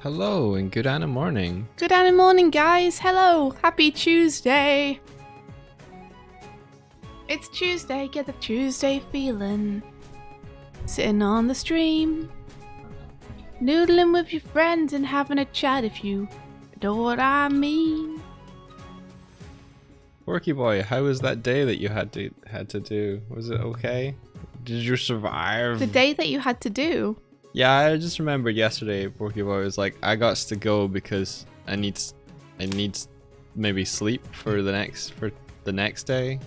Hello and good morning. Good morning, guys. Hello. Happy Tuesday. It's Tuesday. Get the Tuesday feeling. Sitting on the stream. Noodling with your friends and having a chat if you know what I mean. Porky boy, how was that day that you had to do? Was it okay? Did you survive? The day that you had to do? Yeah, I just remembered yesterday Porky boy was like, I got to go because I need maybe sleep for the next day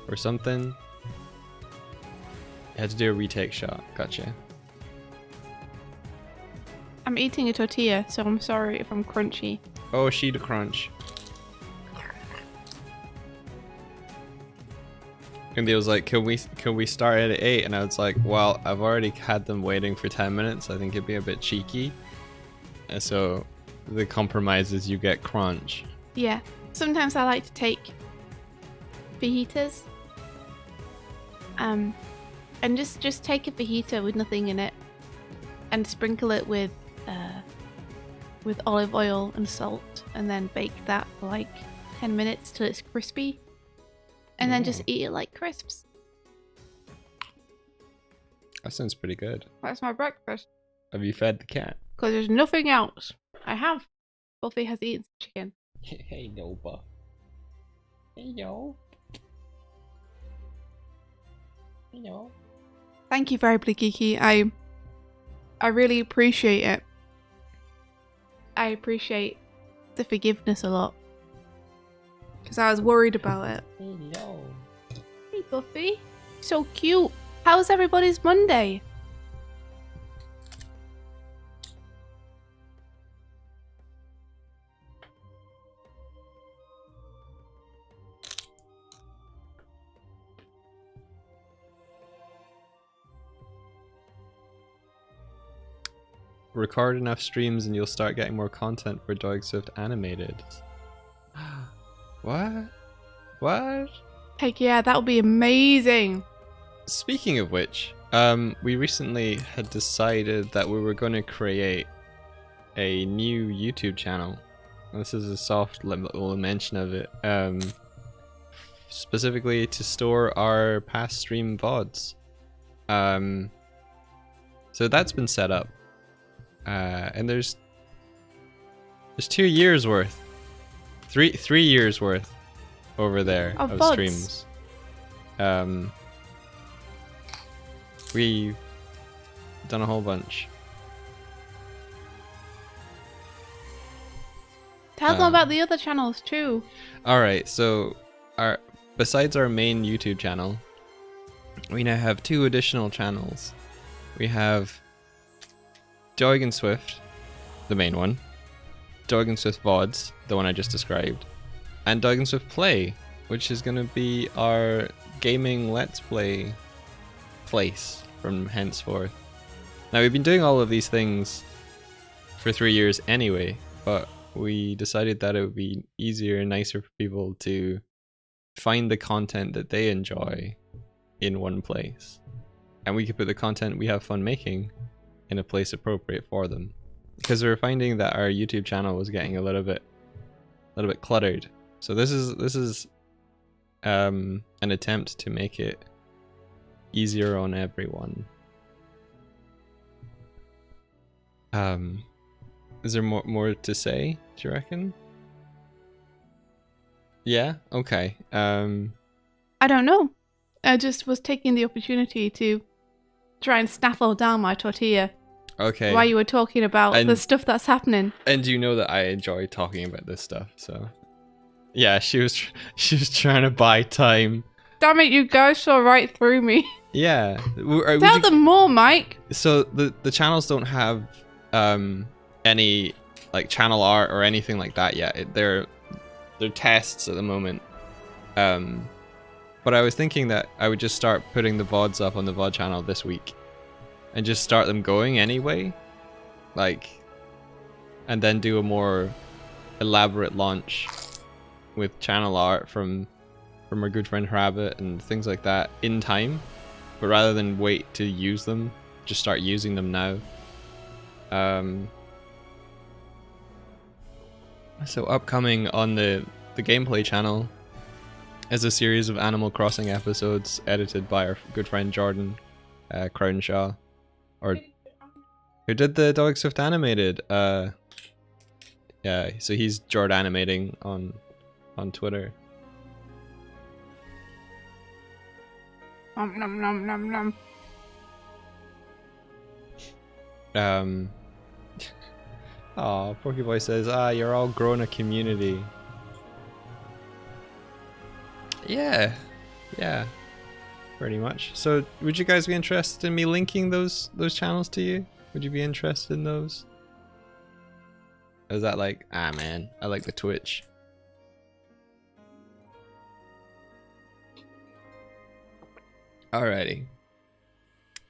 or something. I had to do a retake shot. Gotcha. I'm eating a tortilla, so I'm sorry if I'm crunchy. Oh, she the crunch. And he was like, can we start at 8? And I was like, well, I've already had them waiting for 10 minutes. I think it'd be a bit cheeky. And so the compromise is you get crunch. Yeah. Sometimes I like to take fajitas. And just take a fajita with nothing in it and sprinkle it with olive oil and salt, and then bake that for like 10 minutes till it's crispy. And then just eat it like crisps. That sounds pretty good. That's my breakfast. Have you fed the cat? Because there's nothing else. I have. Buffy has eaten some chicken. Hey, Nova. Hey, yo. Hello. Thank you, Variably Geeky. I really appreciate it. I appreciate the forgiveness a lot. Because I was worried about it. Hello. Hey, Buffy. So cute. How's everybody's Monday? Record enough streams and you'll start getting more content for Doig Swift animated. What? What? Heck yeah, that would be amazing. Speaking of which, we recently had decided that we were going to create a new YouTube channel. This is a soft little mention of it. Specifically to store our past stream VODs. So that's been set up. And there's 2 years worth. Three years worth over there of VODs. streams. We've done a whole bunch. Tell them about the other channels too. Alright, so besides our main YouTube channel, we now have 2 additional channels. We have Doig and Swift, the main one. Doig and Swift VODs, the one I just described. And Doig and Swift Play, which is going to be our gaming Let's Play place from henceforth. Now, we've been doing all of these things for 3 years anyway, but we decided that it would be easier and nicer for people to find the content that they enjoy in one place. And we could put the content we have fun making in a place appropriate for them. Because we were finding that our YouTube channel was getting a little bit cluttered. So this is an attempt to make it easier on everyone. Is there more to say, do you reckon? Yeah? Okay. I don't know. I just was taking the opportunity to try and snaffle down my tortilla. Okay. While you were talking about the stuff that's happening. And you know that I enjoy talking about this stuff, so yeah, she was trying to buy time. Damn it, you guys saw right through me. Yeah. Tell them more, Mike. So the channels don't have any like channel art or anything like that yet. They're tests at the moment. But I was thinking that I would just start putting the VODs up on the VOD channel this week. And just start them going anyway. Like, and then do a more elaborate launch with channel art from our good friend Rabbit and things like that in time. But rather than wait to use them, just start using them now. So upcoming on the gameplay channel is a series of Animal Crossing episodes edited by our good friend Jordan Crownshaw, or who did the Doig Swift animated. Yeah, so he's Jord animating on Twitter. Nom nom nom nom nom. Oh, Pokeboy says, you're all growing a community. Yeah, pretty much. So, would you guys be interested in me linking those channels to you? Would you be interested in those? Or is that like, man, I like the Twitch. Alrighty.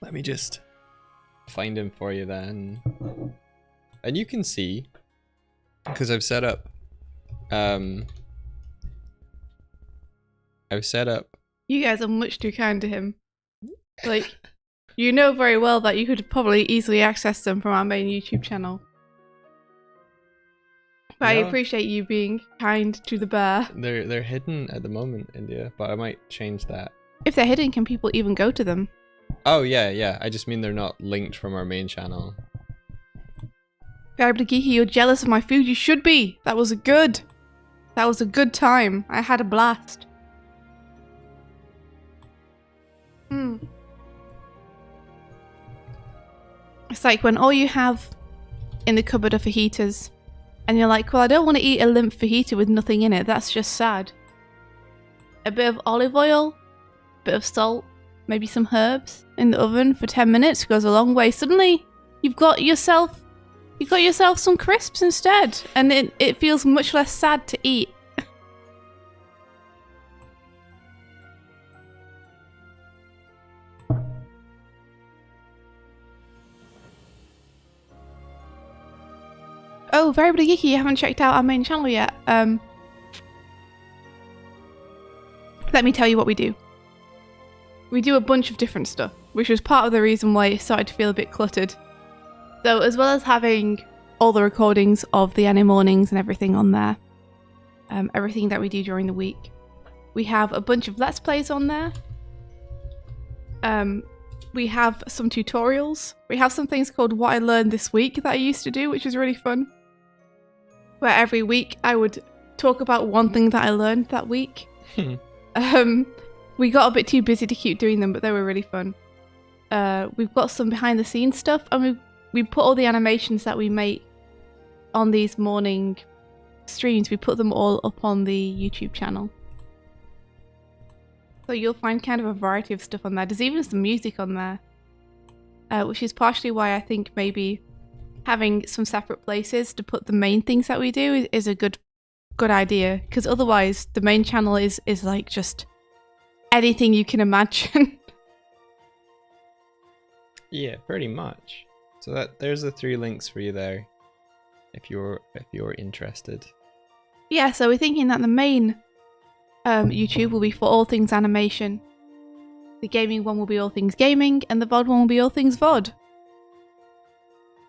Let me just find him for you then. And you can see, because I've set up, You guys are much too kind to him. Like, you know very well that you could probably easily access them from our main YouTube channel. But I appreciate you being kind to the bear. They're hidden at the moment, India, but I might change that. If they're hidden, can people even go to them? Oh yeah. I just mean they're not linked from our main channel. Variably Geeky, you're jealous of my food. You should be. That was a good time. I had a blast. It's like when all you have in the cupboard are fajitas, and you're like, well, I don't want to eat a limp fajita with nothing in it. That's just sad. A bit of olive oil, bit of salt, maybe some herbs in the oven for 10 minutes goes a long way. Suddenly, you've got yourself some crisps instead, and it feels much less sad to eat. Oh, Variably Geeky, you haven't checked out our main channel yet. Let me tell you what we do. We do a bunch of different stuff, which was part of the reason why it started to feel a bit cluttered. So as well as having all the recordings of the Animatoonings and everything on there, everything that we do during the week, we have a bunch of Let's Plays on there. We have some tutorials. We have some things called What I Learned This Week that I used to do, which was really fun. Where every week I would talk about one thing that I learned that week. We got a bit too busy to keep doing them, but they were really fun. We've got some behind the scenes stuff, and we put all the animations that we make on these morning streams, we put them all up on the YouTube channel. So you'll find kind of a variety of stuff on there. There's even some music on there, which is partially why I think maybe having some separate places to put the main things that we do is a good idea, because otherwise the main channel is like just anything you can imagine. Yeah, pretty much. So there's the 3 links for you there, if you're interested. Yeah, so we're thinking that the main YouTube will be for all things animation. The gaming one will be all things gaming, and the VOD one will be all things VOD.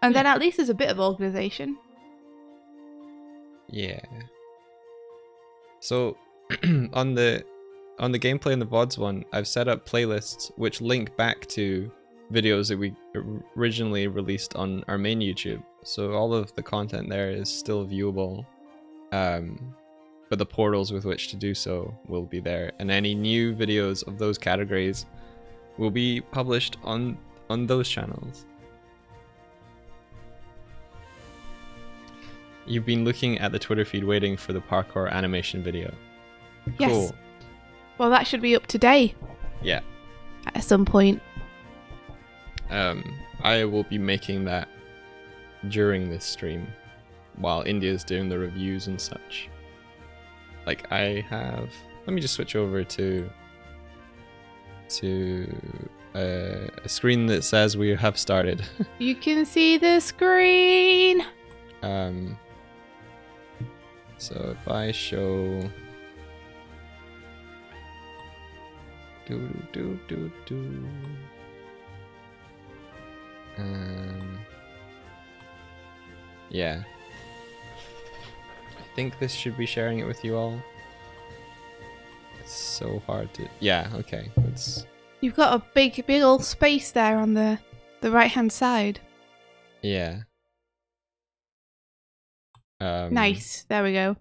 And then at least there's a bit of organisation. Yeah. So on the gameplay and the VODs one, I've set up playlists which link back to videos that we originally released on our main YouTube. So all of the content there is still viewable, but the portals with which to do so will be there, and any new videos of those categories will be published on those channels. You've been looking at the Twitter feed waiting for the parkour animation video. Yes. Cool. Well, that should be up today. Yeah. At some point. I will be making that during this stream while India's doing the reviews and such. Like I have, let me just switch over to a screen that says we have started. You can see the screen. So if I show yeah. think this should be sharing it with you all. It's so hard to... Yeah, okay. It's... You've got a big old space there on the right-hand side. Yeah. Nice. There we go.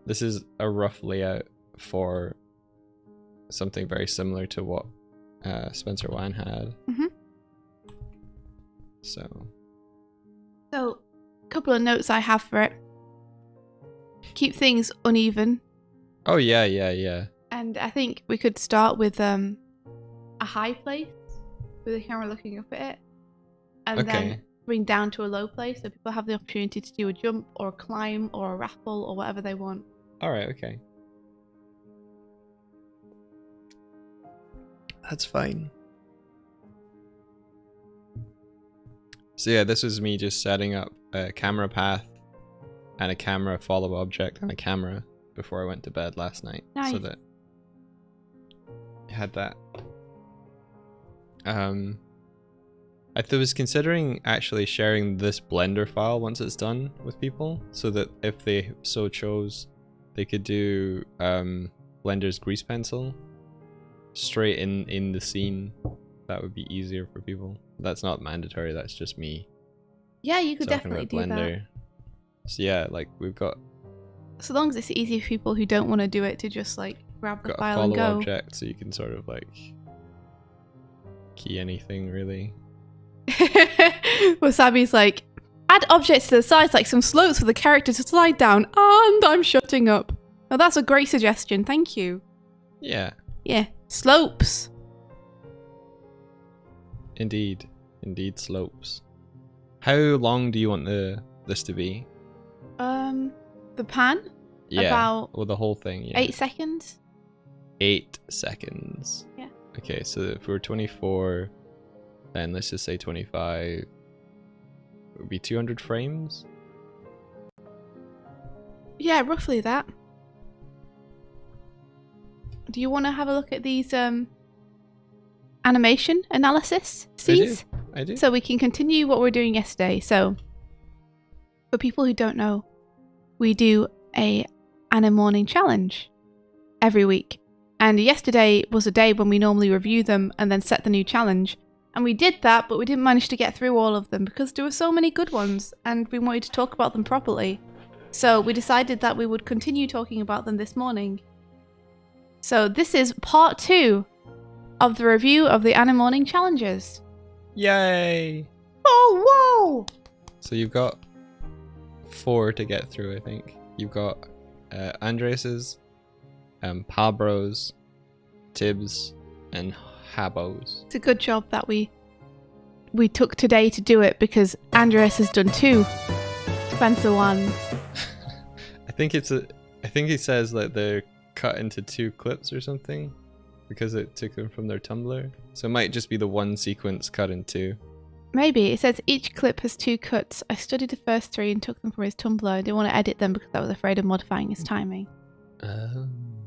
This is a rough layout for something very similar to what Spencer Wan had. Mm-hmm. So, a couple of notes I have for it. Keep things uneven. oh yeah. And I think we could start with a high place with the camera looking up at it. And then bring down to a low place so people have the opportunity to do a jump or a climb or a raffle or whatever they want. Alright, okay. That's fine. So yeah, this was me just setting up a camera path and a camera follow object and a camera before I went to bed last night. Nice. So that I had that. I was considering actually sharing this Blender file once it's done with people, so that if they so chose, they could do Blender's grease pencil straight in the scene. That would be easier for people. That's not mandatory. That's just me. Yeah, you could talking definitely about do Blender. that. So yeah, like we've got So long as it's easy for people who don't want to do it to just like grab the got a file and follow go. object, so you can sort of like key anything really. Wasabi's like, add objects to the sides like some slopes for the character to slide down, and I'm shutting up. Oh, that's a great suggestion. Thank you. Yeah. Yeah, slopes. Indeed slopes. How long do you want this to be? The pan? Yeah. About well, the whole thing. Yeah. 8 seconds. 8 seconds. Yeah. Okay, so if we're 24, then let's just say 25. It would be 200 frames. Yeah, roughly that. Do you want to have a look at these animation analysis? I do. So we can continue what we were doing yesterday. So for people who don't know, we do a Animatoonings challenge every week. And yesterday was a day when we normally review them and then set the new challenge. And we did that, but we didn't manage to get through all of them because there were so many good ones and we wanted to talk about them properly. So we decided that we would continue talking about them this morning. So this is part 2 of the review of the Animatoonings challenges. Yay! Oh, whoa! So you've got 4 to get through, I think. You've got Andres's, PalBro's, Tibbs, and Habo's. It's a good job that we took today to do it because Andres has done 2. Spencer 1. I think he says that they're cut into 2 clips or something because it took them from their Tumblr. So it might just be the one sequence cut in 2. Maybe. It says each clip has 2 cuts. I studied the first 3 and took them from his Tumblr. I didn't want to edit them because I was afraid of modifying his timing.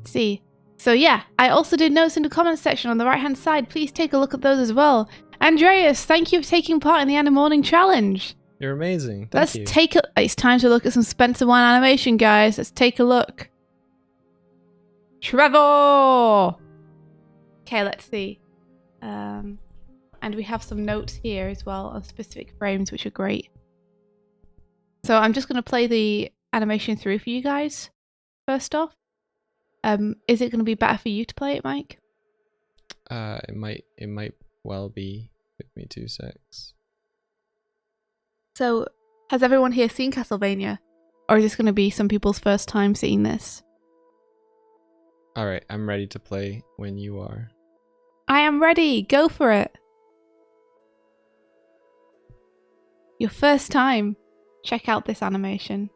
See. So yeah, I also did notes in the comments section on the right hand side. Please take a look at those as well. Andreas, thank you for taking part in the Animatoonings challenge. You're amazing. Let's take a... It's time to look at some Spencer Wan animation, guys. Let's take a look. Trevor! Okay, let's see. And we have some notes here as well on specific frames, which are great. So I'm just going to play the animation through for you guys, first off. Is it going to be better for you to play it, Mike? It might well be. Give me 2 secs. So, has everyone here seen Castlevania? Or is this going to be some people's first time seeing this? Alright, I'm ready to play when you are. I am ready! Go for it! Your first time. Check out this animation.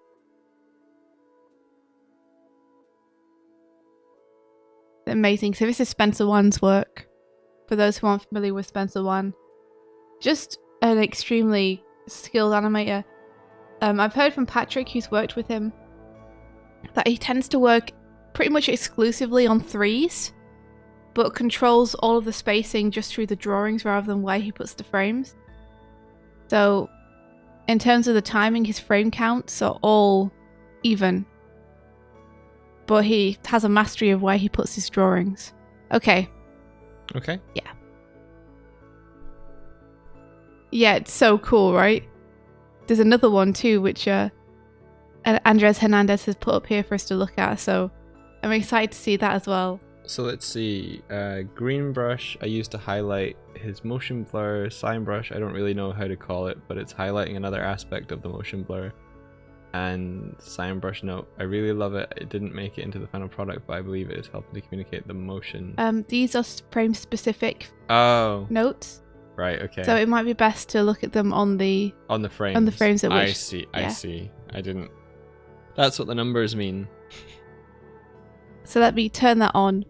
Amazing. So this is Spencer Wan's work. For those who aren't familiar with Spencer Wan. Just an extremely skilled animator. I've heard from Patrick, who's worked with him, that he tends to work pretty much exclusively on 3s, but controls all of the spacing just through the drawings rather than where he puts the frames. So in terms of the timing, his frame counts are all even. But he has a mastery of where he puts his drawings. Okay. Okay. Yeah. Yeah, it's so cool, right? There's another one too, which Andres Herndandez has put up here for us to look at, so I'm excited to see that as well. So let's see. Green brush I used to highlight his motion blur. Sign brush, I don't really know how to call it, but it's highlighting another aspect of the motion blur. And sign brush note, I really love it. It didn't make it into the final product, but I believe it is helping to communicate the motion. These are frame specific notes. Right, okay. So it might be best to look at them on the frames. On the frames at which, I see. I didn't. That's what the numbers mean. So let me turn that on.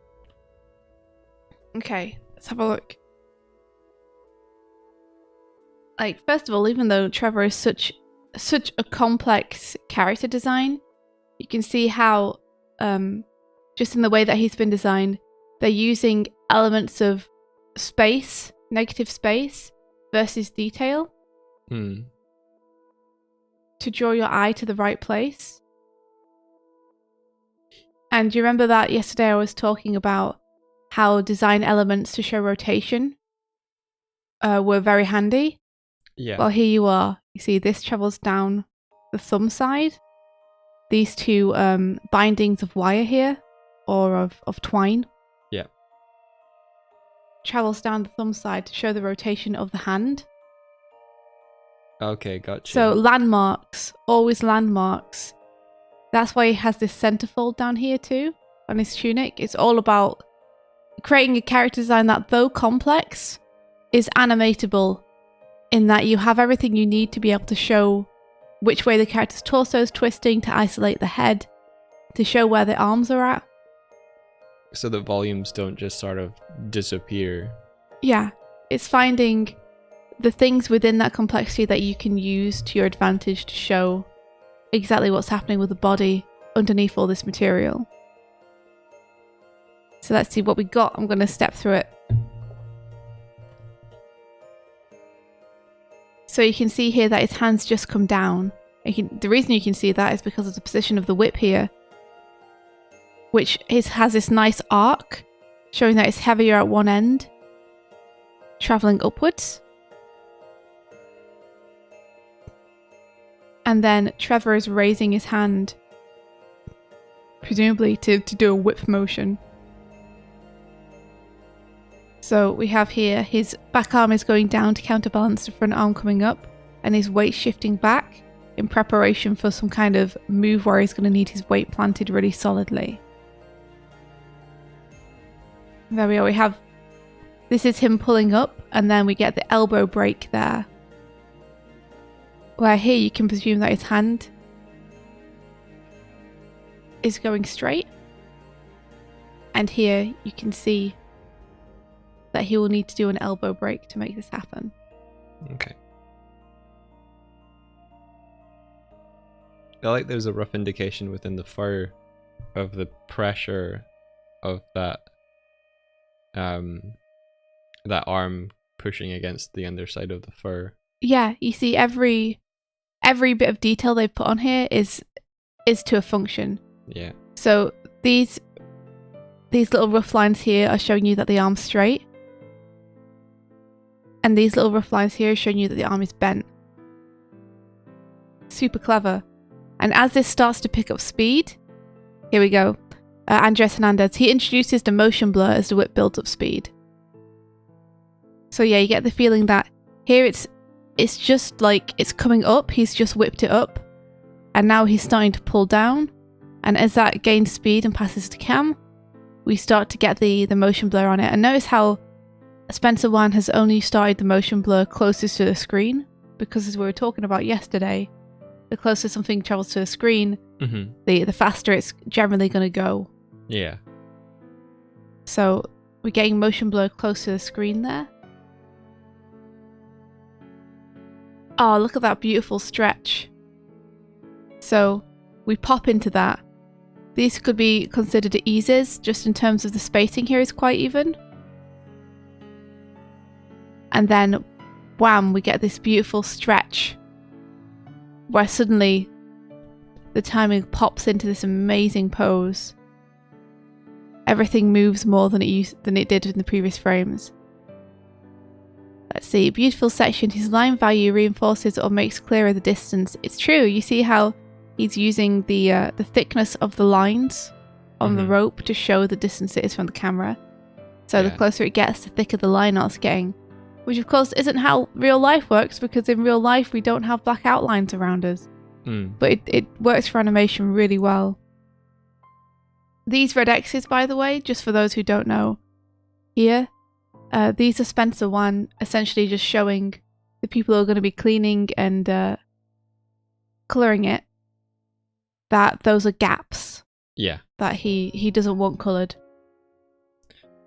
Okay, let's have a look. Like, first of all, even though Trevor is such a complex character design, you can see how just in the way that he's been designed, they're using elements of space, negative space versus detail to draw your eye to the right place. And do you remember that yesterday I was talking about how design elements to show rotation were very handy? Yeah. Well, here you are. You see this travels down the thumb side. These two bindings of wire here, or of twine. Yeah. Travels down the thumb side to show the rotation of the hand. Okay, gotcha. So landmarks, always landmarks. That's why he has this centerfold down here too, on his tunic. It's all about creating a character design that, though complex, is animatable, in that you have everything you need to be able to show which way the character's torso is twisting, to isolate the head, to show where the arms are at. So the volumes don't just sort of disappear. Yeah, it's finding the things within that complexity that you can use to your advantage to show exactly what's happening with the body underneath all this material. So let's see what we got. I'm going to step through it. So you can see here that his hands just come down. The reason you can see that is because of the position of the whip here, which has this nice arc, showing that it's heavier at one end, travelling upwards. And then Trevor is raising his hand, presumably to do a whip motion. So we have here his back arm is going down to counterbalance the front arm coming up, and his weight shifting back in preparation for some kind of move where he's going to need his weight planted really solidly. There we are. We have, this is him pulling up, and then we get the elbow break there, where here you can presume that his hand is going straight, and here you can see that he will need to do an elbow break to make this happen. Okay. I like there's a rough indication within the fur of the pressure of that that arm pushing against the underside of the fur. Yeah, you see every bit of detail they've put on here is to a function. Yeah. So these little rough lines here are showing you that the arm's straight. And these little rough lines here are showing you that the arm is bent. Super clever. And as this starts to pick up speed, here we go. Andres Herndandez, he introduces the motion blur as the whip builds up speed. So yeah, you get the feeling that here it's just like it's coming up, he's just whipped it up, and now he's starting to pull down, and as that gains speed and passes to cam, we start to get the motion blur on it. And notice how Spencer Wan has only started the motion blur closest to the screen, because as we were talking about yesterday, the closer something travels to the screen, the faster it's generally going to go. Yeah. So we're getting motion blur close to the screen there. Oh, look at that beautiful stretch. So we pop into that. These could be considered eases, just in terms of the spacing here is quite even. And then wham, we get this beautiful stretch where suddenly the timing pops into this amazing pose. Everything moves more than it did in the previous frames. Let's see, beautiful section. His line value reinforces or makes clearer the distance. It's true. You see how he's using the thickness of the lines on the rope to show the distance it is from the camera. So the closer it gets, the thicker the line art's getting. Which of course isn't how real life works, because in real life we don't have black outlines around us. But it works for animation really well. These red X's, by the way, just for those who don't know, here, these are Spencer 1, essentially just showing the people who are going to be cleaning and colouring it, that those are gaps. Yeah. That he doesn't want coloured.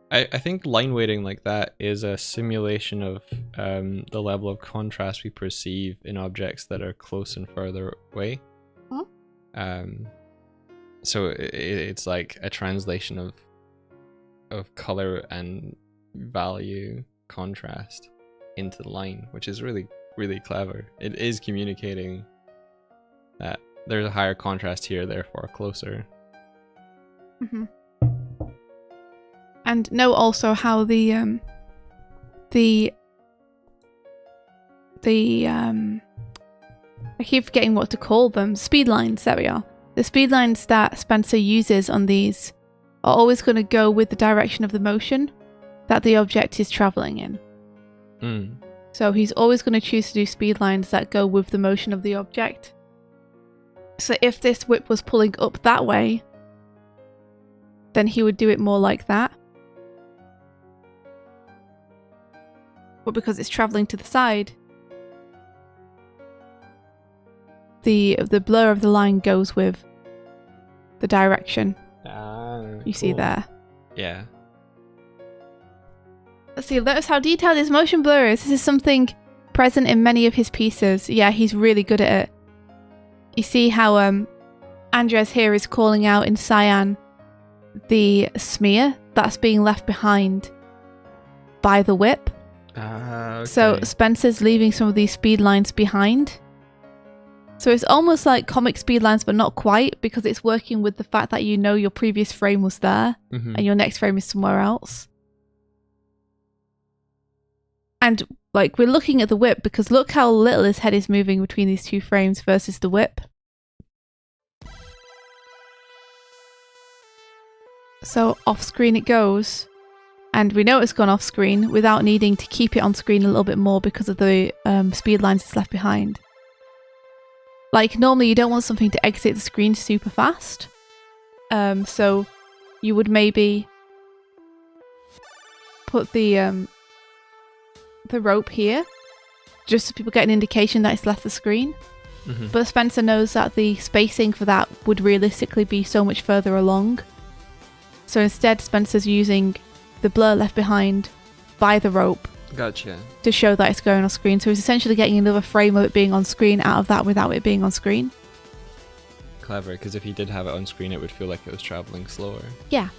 I think line weighting like that is a simulation of the level of contrast we perceive in objects that are close and further away. So it's like a translation of color and value contrast into the line, which is really, really clever. It is communicating that there's a higher contrast here, therefore closer. And note also how the I keep forgetting what to call them. Speed lines, there we are. The speed lines that Spencer uses on these are always going to go with the direction of the motion that the object is traveling in. So he's always going to choose to do speed lines that go with the motion of the object. So if this whip was pulling up that way, then he would do it more like that. But because it's traveling to the side, the blur of the line goes with the direction you see there. Yeah. Let's see, notice how detailed his motion blur is. This is something present in many of his pieces. Yeah, he's really good at it. You see how Andres here is calling out in cyan the smear that's being left behind by the whip. Okay. So Spencer's leaving some of these speed lines behind. So it's almost like comic speed lines, but not quite, because it's working with the fact that you know your previous frame was there and your next frame is somewhere else. And like, we're looking at the whip because look how little his head is moving between these two frames versus the whip. So off screen it goes. And we know it's gone off screen without needing to keep it on screen a little bit more because of the speed lines it's left behind. Like, normally you don't want something to exit the screen super fast. So you would maybe put the rope here, just so people get an indication that it's left the screen. But Spencer knows that the spacing for that would realistically be so much further along. So instead, Spencer's using the blur left behind by the rope. Gotcha. To show that it's going on screen. So he's essentially getting another frame of it being on screen out of that without it being on screen. Clever, because if he did have it on screen, it would feel like it was traveling slower. Yeah,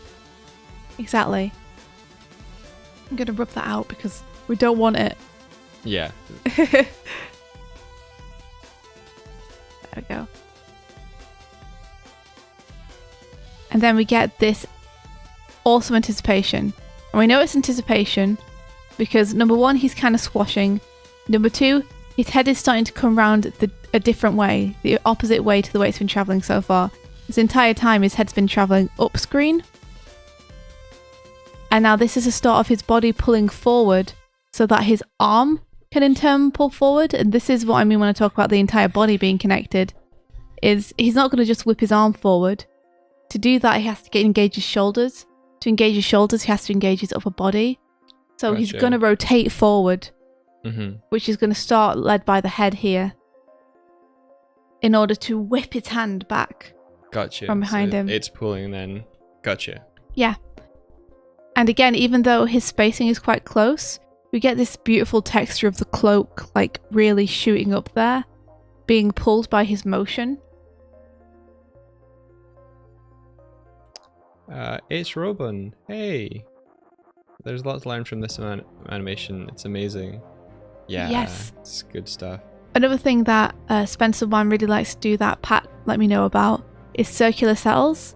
exactly. I'm going to rub that out because we don't want it. Yeah. There we go. And then we get this awesome anticipation. And we know it's anticipation because number one, he's kind of squashing. Number two, his head is starting to come round a different way, the opposite way to the way it's been travelling so far. This entire time his head's been travelling up screen. And now this is the start of his body pulling forward so that his arm can in turn pull forward. And this is what I mean when I talk about the entire body being connected, is he's not going to just whip his arm forward. To do that, he has to engage his shoulders. To engage his shoulders, he has to engage his upper body. So he's going to rotate forward, which is going to start led by the head here, in order to whip his hand back from behind him. It's pulling then. Gotcha. Yeah. And again, even though his spacing is quite close, we get this beautiful texture of the cloak, like really shooting up there, being pulled by his motion. It's Robin. Hey! There's lots to learn from this animation. It's amazing. Yeah. Yes. It's good stuff. Another thing that Spencer One really likes to do that Pat let me know about is circular cells.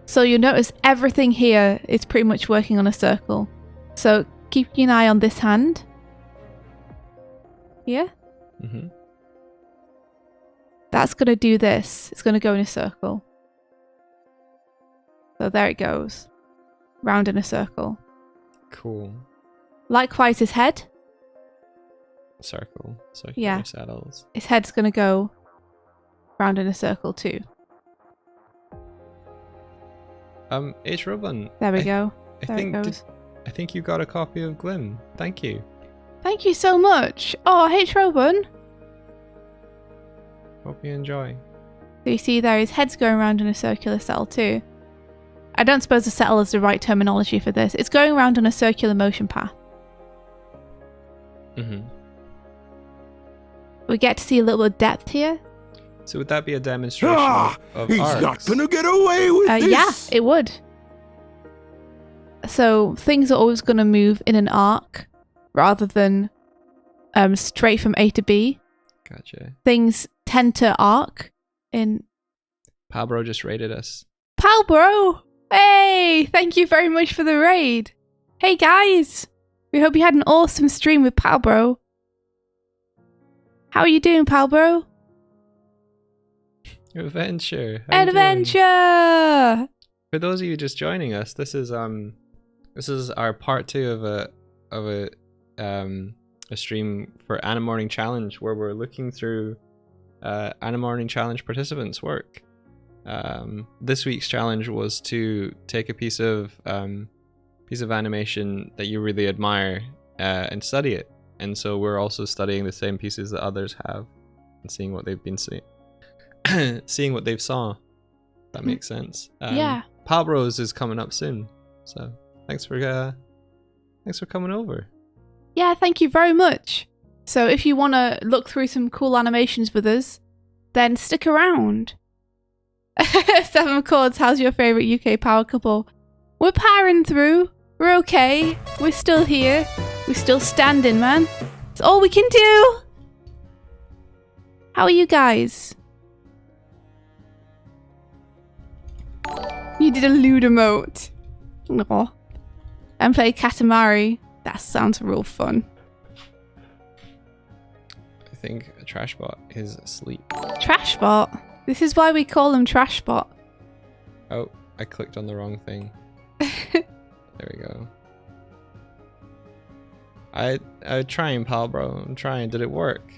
So you'll notice everything here is pretty much working on a circle. So keep an eye on this hand. Yeah? Mm-hmm. That's going to do this. It's going to go in a circle. So there it goes. Round in a circle. Cool. Likewise his head. Circle. Circular Yeah. saddles. His head's going to go round in a circle too. H. Robin. There we go. I There think it goes. I think you got a copy of Glim. Thank you. Thank you so much. Oh, H. Robin. Hope you enjoy. So you see there, his head's going around in a circular cell too. I don't suppose a settle is the right terminology for this. It's going around on a circular motion path. Mm-hmm. We get to see a little bit of depth here. So would that be a demonstration of he's arcs? not gonna get away with this. Yeah, it would. So things are always going to move in an arc rather than straight from A to B. Gotcha. Things tend to arc in... PalBro just raided us. PalBro! Hey! Thank you very much for the raid. Hey guys! We hope you had an awesome stream with PalBro. How are you doing, PalBro? Adventure. How you doing? Adventure! For those of you just joining us, this is our part 2 of a stream for Animatorning Challenge, where we're looking through Animatorning Challenge participants' work. This week's challenge was to take a piece of animation that you really admire and study it. And so we're also studying the same pieces that others have and seeing what they've been seeing what they've saw. That makes sense. Yeah. PalBros is coming up soon, so thanks for coming over. Yeah, thank you very much. So if you want to look through some cool animations with us, then stick around. 7 Chords, how's your favourite UK power couple? We're powering through. We're okay. We're still here. We're still standing, man. It's all we can do. How are you guys? You did a lewd emote. Aw. And play Katamari. That sounds real fun. I think a Trashbot is asleep. Trashbot? This is why we call them Trashbot. Oh, I clicked on the wrong thing. There we go. I'm trying, PalBro. I'm trying. Did it work?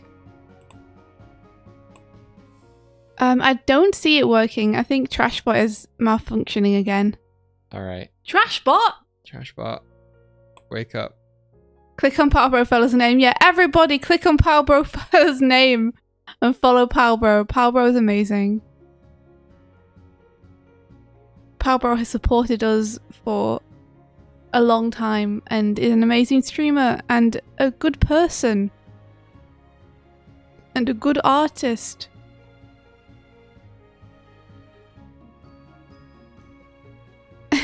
I don't see it working. I think Trashbot is malfunctioning again. Alright. Trashbot? Trashbot. Wake up. Click on PalBroFella's name. Yeah, everybody click on PalBroFella's name and follow PalBro. PalBro is amazing. PalBro has supported us for a long time and is an amazing streamer and a good person. And a good artist.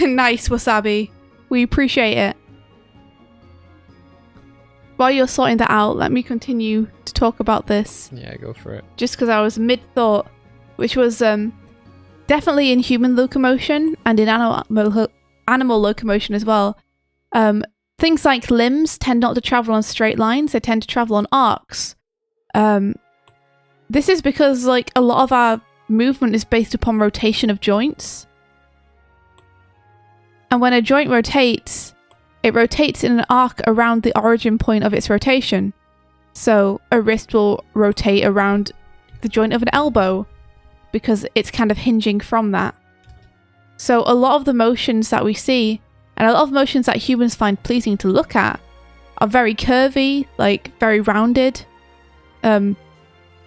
Nice, Wasabi. We appreciate it. While you're sorting that out, let me continue to talk about this. Yeah, go for it. Just because I was mid-thought, which was definitely in human locomotion and in animal locomotion as well. Things like limbs tend not to travel on straight lines, they tend to travel on arcs. This is because like a lot of our movement is based upon rotation of joints. And when a joint rotates, it rotates in an arc around the origin point of its rotation. So a wrist will rotate around the joint of an elbow because it's kind of hinging from that. So a lot of the motions that we see and a lot of motions that humans find pleasing to look at are very curvy, like very rounded.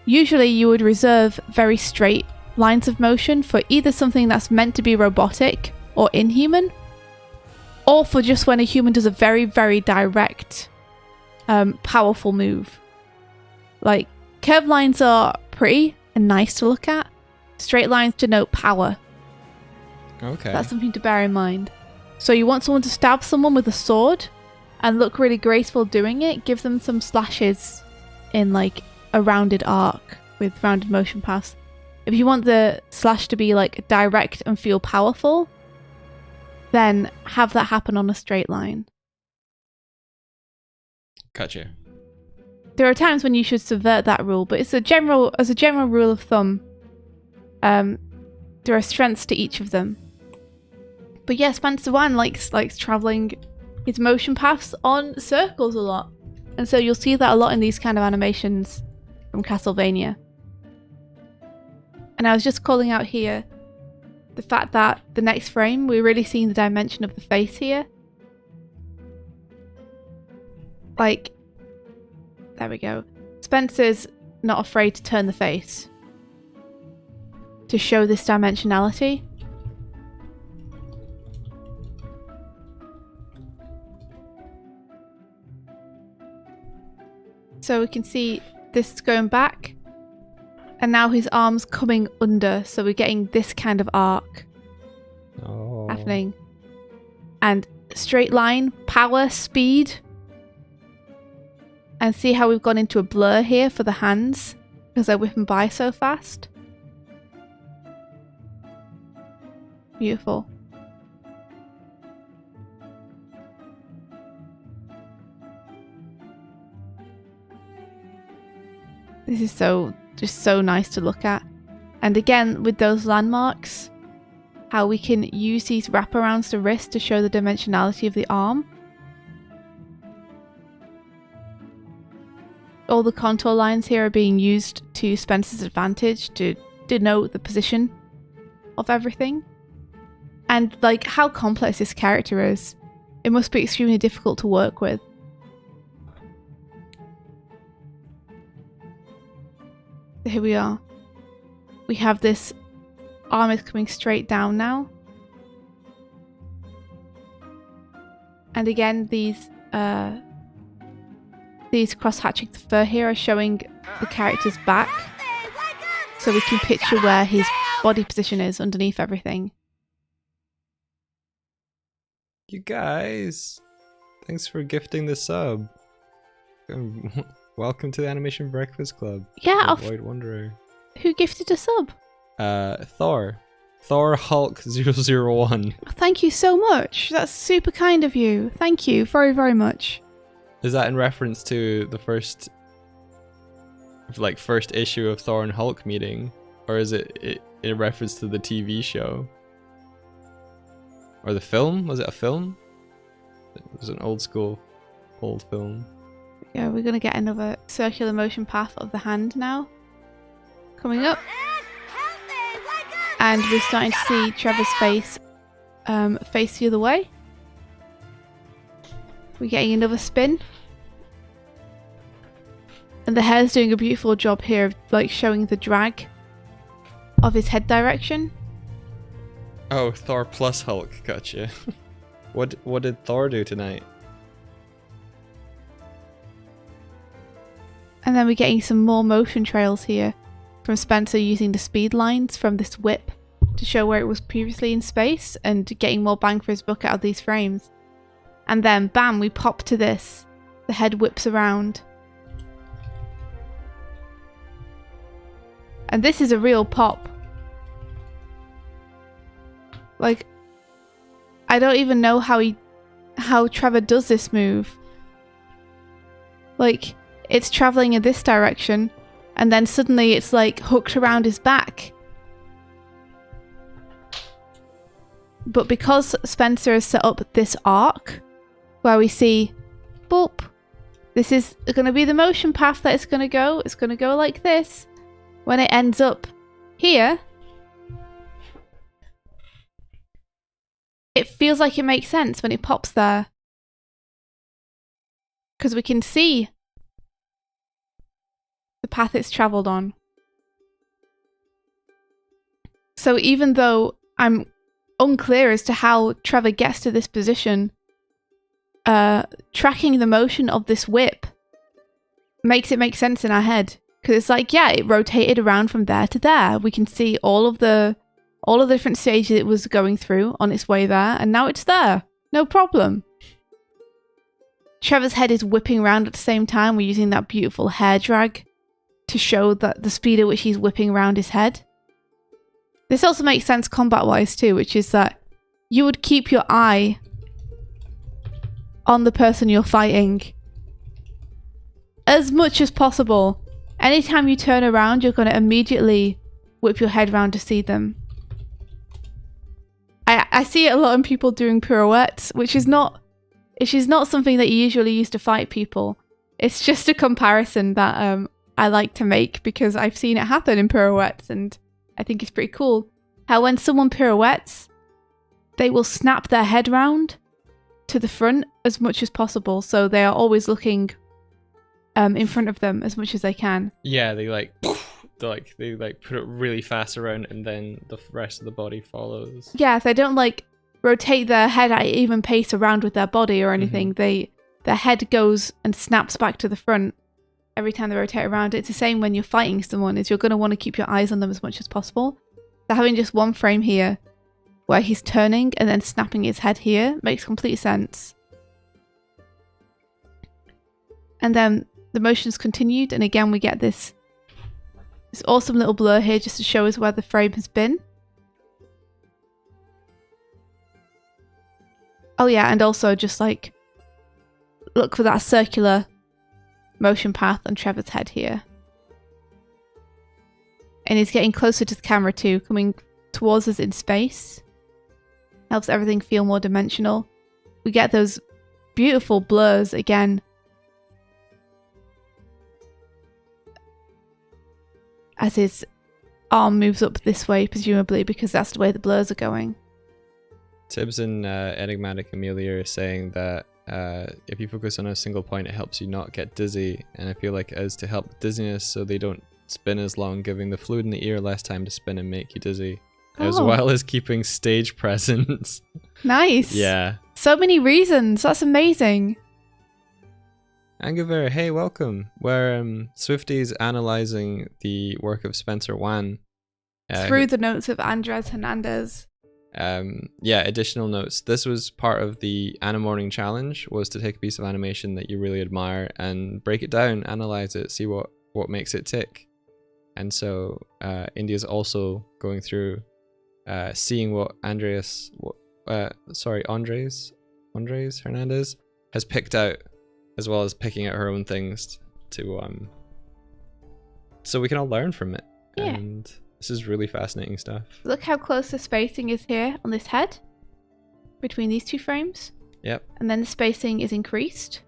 Usually you would reserve very straight lines of motion for either something that's meant to be robotic or inhuman, or for just when a human does a very, very direct, powerful move. Like, curved lines are pretty and nice to look at. Straight lines denote power. Okay. That's something to bear in mind. So you want someone to stab someone with a sword, and look really graceful doing it, give them some slashes in like a rounded arc with rounded motion paths. If you want the slash to be like direct and feel powerful, then have that happen on a straight line. Gotcha. There are times when you should subvert that rule, but as a general rule of thumb, there are strengths to each of them. But yeah, Spencer Wan likes traveling his motion paths on circles a lot. And so you'll see that a lot in these kind of animations from Castlevania. And I was just calling out here the fact that the next frame, we're really seeing the dimension of the face here. Like, there we go. Spencer's not afraid to turn the face to show this dimensionality. So we can see this going back, and now his arm's coming under, so we're getting this kind of arc happening. And straight line, power, speed. And see how we've gone into a blur here for the hands, because they're whipping by so fast. Beautiful. This is just so nice to look at. And again, with those landmarks, how we can use these wraparounds to wrist to show the dimensionality of the arm. All the contour lines here are being used to Spencer's advantage to denote the position of everything. And like how complex this character is. It must be extremely difficult to work with. Here we are. We have this arm is coming straight down now. And again, these cross-hatching the fur here are showing the character's back, so we can picture where his body position is underneath everything. You guys, thanks for gifting the sub. Welcome to the Animation Breakfast Club. Yeah, Void Wanderer. Who gifted a sub? Thor Hulk 001. Thank you so much. That's super kind of you. Thank you very, very much. Is that in reference to the first issue of Thor and Hulk meeting, or is it in reference to the TV show or the film? Was it a film? It was an old film. Yeah, we're gonna get another circular motion path of the hand now, coming up, and we're starting to see Trevor's face face the other way. We're getting another spin. And the hair's doing a beautiful job here of like showing the drag of his head direction. Oh, Thor plus Hulk, gotcha. What did Thor do tonight? And then we're getting some more motion trails here from Spencer using the speed lines from this whip to show where it was previously in space and getting more bang for his buck out of these frames. And then, bam, we pop to this. The head whips around. And this is a real pop. Like, I don't even know how Trevor does this move. Like, it's traveling in this direction, and then suddenly it's like hooked around his back. But because Spencer has set up this arc, where we see, boop, this is going to be the motion path that it's going to go. It's going to go like this. When it ends up here, it feels like it makes sense when it pops there. Because we can see the path it's travelled on. So even though I'm unclear as to how Trevor gets to this position, tracking the motion of this whip makes it make sense in our head. Because it's like, yeah, it rotated around from there to there. We can see all of the different stages it was going through on its way there, and now it's there. No problem. Trevor's head is whipping around at the same time. We're using that beautiful hair drag to show that the speed at which he's whipping around his head. This also makes sense combat-wise too, which is that you would keep your eye on the person you're fighting as much as possible. Anytime you turn around, you're going to immediately whip your head around to see them. I see it a lot in people doing pirouettes, which is not something that you usually use to fight people. It's just a comparison that I like to make because I've seen it happen in pirouettes and I think it's pretty cool. How when someone pirouettes, they will snap their head round to the front as much as possible, so they are always looking in front of them as much as they can. Yeah, they put it really fast around and then the rest of the body follows. Yeah, they don't like rotate their head at an even pace around with their body or anything. Their head goes and snaps back to the front every time they rotate around. It's the same when you're fighting someone, is you're going to want to keep your eyes on them as much as possible. So having just one frame here where he's turning and then snapping his head here makes complete sense. And then the motion's continued, and again we get this awesome little blur here just to show us where the frame has been. Oh yeah, and also just like look for that circular motion path on Trevor's head here. And he's getting closer to the camera too, coming towards us in space. Helps everything feel more dimensional. We get those beautiful blurs again. As his arm moves up this way, presumably because that's the way the blurs are going. Tibbs and Enigmatic Amelia are saying that if you focus on a single point, it helps you not get dizzy. And I feel like it is to help with dizziness so they don't spin as long, giving the fluid in the ear less time to spin and make you dizzy. As well as keeping stage presence. Nice. Yeah. So many reasons. That's amazing. Anguvera, hey, welcome. Where Swifty's analysing the work of Spencer Wan. Through the notes of Andres Herndandez. Yeah, additional notes. This was part of the Animatoonings challenge, was to take a piece of animation that you really admire and break it down, analyse it, see what makes it tick. And so India's also going through seeing what Andres Herndandez has picked out, as well as picking out her own things to so we can all learn from it. Yeah. And this is really fascinating stuff. Look how close the spacing is here on this head between these two frames. Yep. And then the spacing is increased.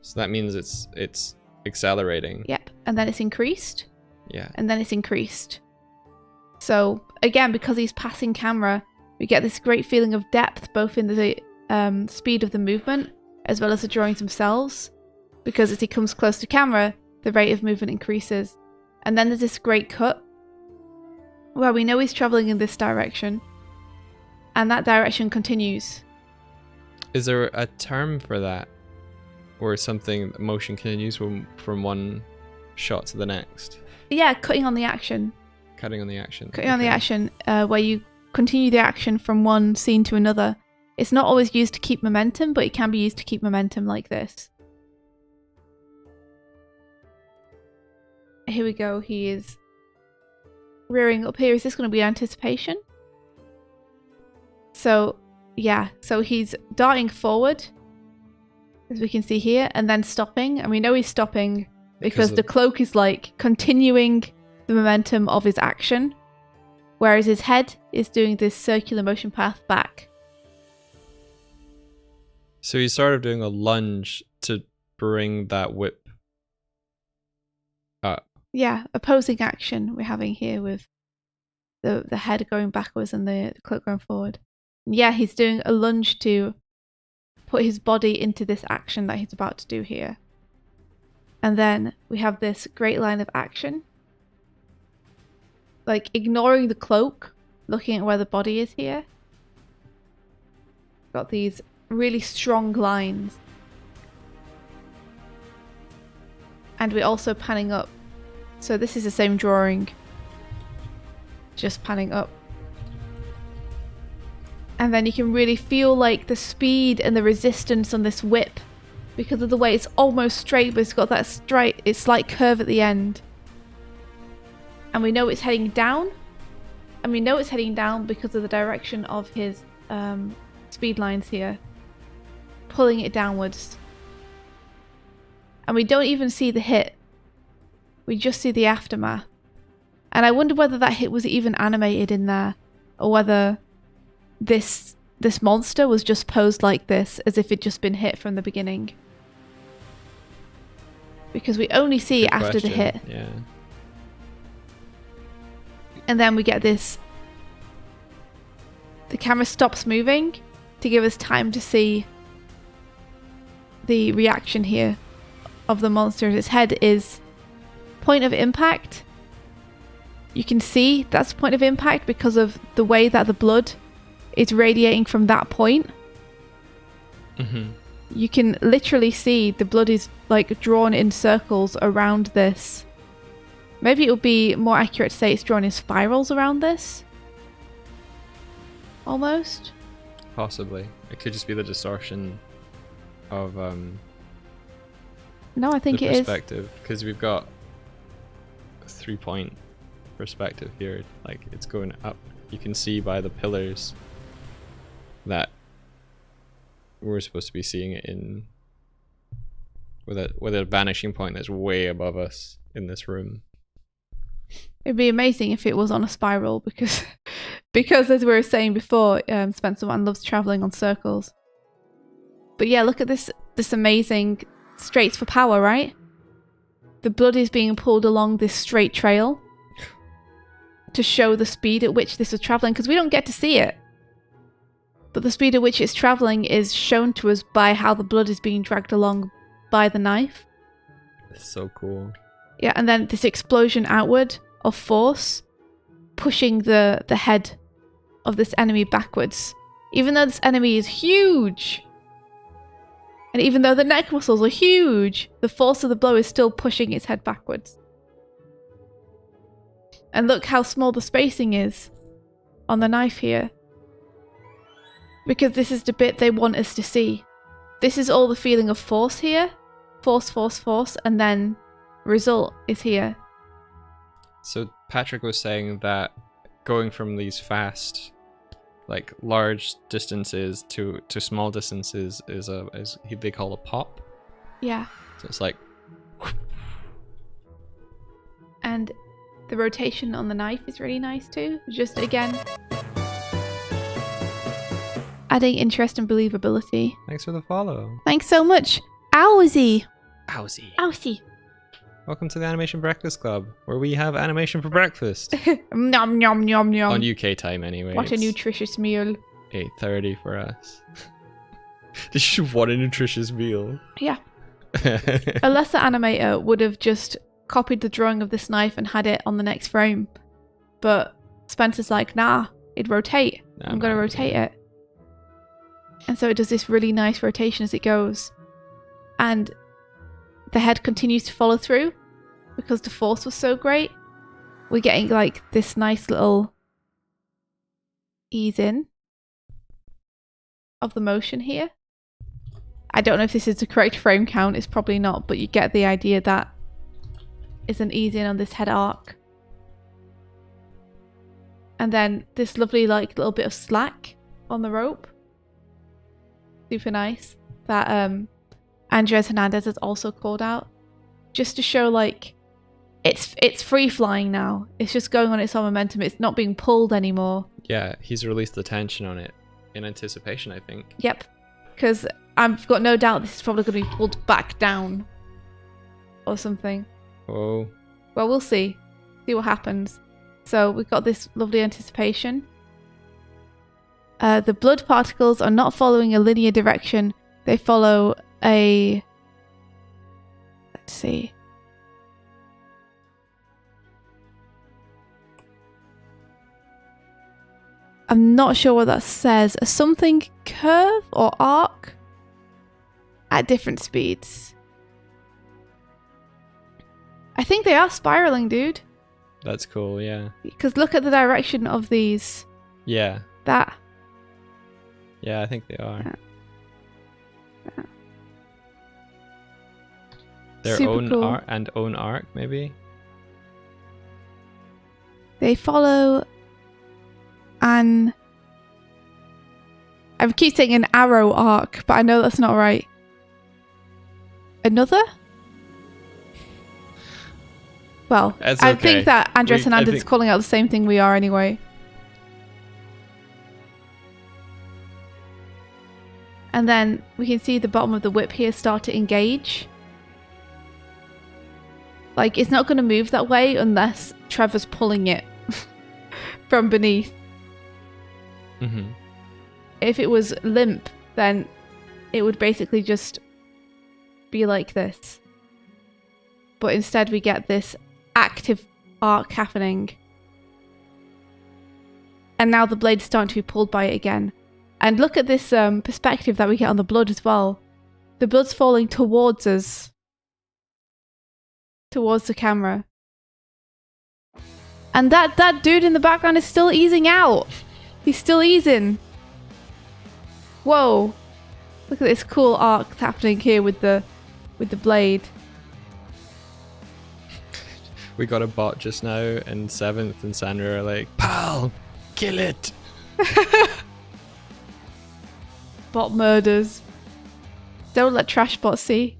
So that means it's accelerating. Yep. And then it's increased. Yeah. And then it's increased. So again, because he's passing camera, we get this great feeling of depth, both in the speed of the movement as well as the drawings themselves. Because as he comes close to camera, the rate of movement increases. And then there's this great cut where we know he's traveling in this direction, and that direction continues. Is there a term for that, or something motion continues from one shot to the next? Yeah, cutting on the action. Cutting on the action. Cutting on the action, where you continue the action from one scene to another. It's not always used to keep momentum, but it can be used to keep momentum like this. Here we go. He is rearing up here. Is this going to be anticipation? So yeah, so he's darting forward, as we can see here, and then stopping, and we know he's stopping because the cloak is like continuing the momentum of his action, whereas his head is doing this circular motion path back. So he's sort of doing a lunge to bring that whip up. Yeah, opposing action we're having here with the head going backwards and the cloak going forward. Yeah, he's doing a lunge to put his body into this action that he's about to do here. And then we have this great line of action. Like ignoring the cloak, looking at where the body is here. Got these really strong lines. And we're also panning up. So this is the same drawing, just panning up. And then you can really feel like the speed and the resistance on this whip because of the way it's almost straight, but it's got that straight, it's slight curve at the end. And we know it's heading down. And we know it's heading down because of the direction of his speed lines here, pulling it downwards. And we don't even see the hit. We just see the aftermath. And I wonder whether that hit was even animated in there, or whether this monster was just posed like this, as if it'd just been hit from the beginning. Because we only see it after the hit. Yeah. And then we get this. The camera stops moving to give us time to see the reaction here of the monster. Its head is point of impact. You can see that's point of impact because of the way that the blood is radiating from that point. Mm-hmm. You can literally see the blood is like drawn in circles around this. Maybe it would be more accurate to say it's drawn in spirals around this. Almost. Possibly. It could just be the distortion of No, I think the it is. perspective, because we've got a 3-point perspective here. Like, it's going up. You can see by the pillars that we're supposed to be seeing it in with a vanishing point that's way above us in this room. It'd be amazing if it was on a spiral, because as we were saying before, Spencer Man loves traveling on circles. But yeah, look at this amazing straights for power, right? The blood is being pulled along this straight trail to show the speed at which this was traveling, because we don't get to see it. But the speed at which it's traveling is shown to us by how the blood is being dragged along by the knife. It's so cool. Yeah, and then this explosion outward of force pushing the head of this enemy backwards. Even though this enemy is huge, and even though the neck muscles are huge, the force of the blow is still pushing its head backwards. And look how small the spacing is on the knife here. Because this is the bit they want us to see. This is all the feeling of force here. Force, force, force, and then result is here. So Patrick was saying that going from these fast, like large distances to small distances is they call a pop. Yeah. So it's like. And the rotation on the knife is really nice too. Just again, adding interest and believability. Thanks for the follow. Thanks so much. Owsy. Owsy. Owsy. Welcome to the Animation Breakfast Club, where we have animation for breakfast. Nom nom nom nom. On UK time anyway. What a It's nutritious meal. 8:30 for us. This is what a nutritious meal. Yeah. A lesser animator would have just copied the drawing of this knife and had it on the next frame. But Spencer's like, nah, it'd rotate. I'm going to rotate it. And so it does this really nice rotation as it goes. And the head continues to follow through because the force was so great. We're getting like this nice little ease in of the motion here. I don't know if this is the correct frame count. It's probably not, but you get the idea that it's an ease in on this head arc. And then this lovely like little bit of slack on the rope. Super nice. That Andres Hernandez has also called out, just to show like it's free flying now. It's just going on its own momentum. It's not being pulled anymore. Yeah, he's released the tension on it in anticipation, I think. Yep, because I've got no doubt this is probably going to be pulled back down or something. Oh. Well, we'll see. See what happens. So we've got this lovely anticipation. The blood particles are not following a linear direction. They follow a... Let's see. I'm not sure what that says. A something curve or arc at different speeds. I think they are spiraling, dude. That's cool, yeah. Because look at the direction of these. Yeah. That. Yeah, I think they are. Their Super own cool. arc and own arc, maybe? They follow I keep saying an arrow arc, but I know that's not right. Another? Well, That's I okay. think that Andres I Hernandez is think- calling out the same thing we are anyway. And then we can see the bottom of the whip here start to engage. Like, it's not going to move that way unless Trevor's pulling it from beneath. Mhm. If it was limp, then it would basically just be like this. But instead we get this active arc happening. And now the blade's starting to be pulled by it again. And look at this perspective that we get on the blood as well. The blood's falling towards us. Towards the camera. And that dude in the background is still easing out. He's still easing. Whoa. Look at this cool arc happening here with the blade. We got a bot just now, and 7th and Sandra are like, "Pal, kill it!" Bot murders. Don't let trash bots see.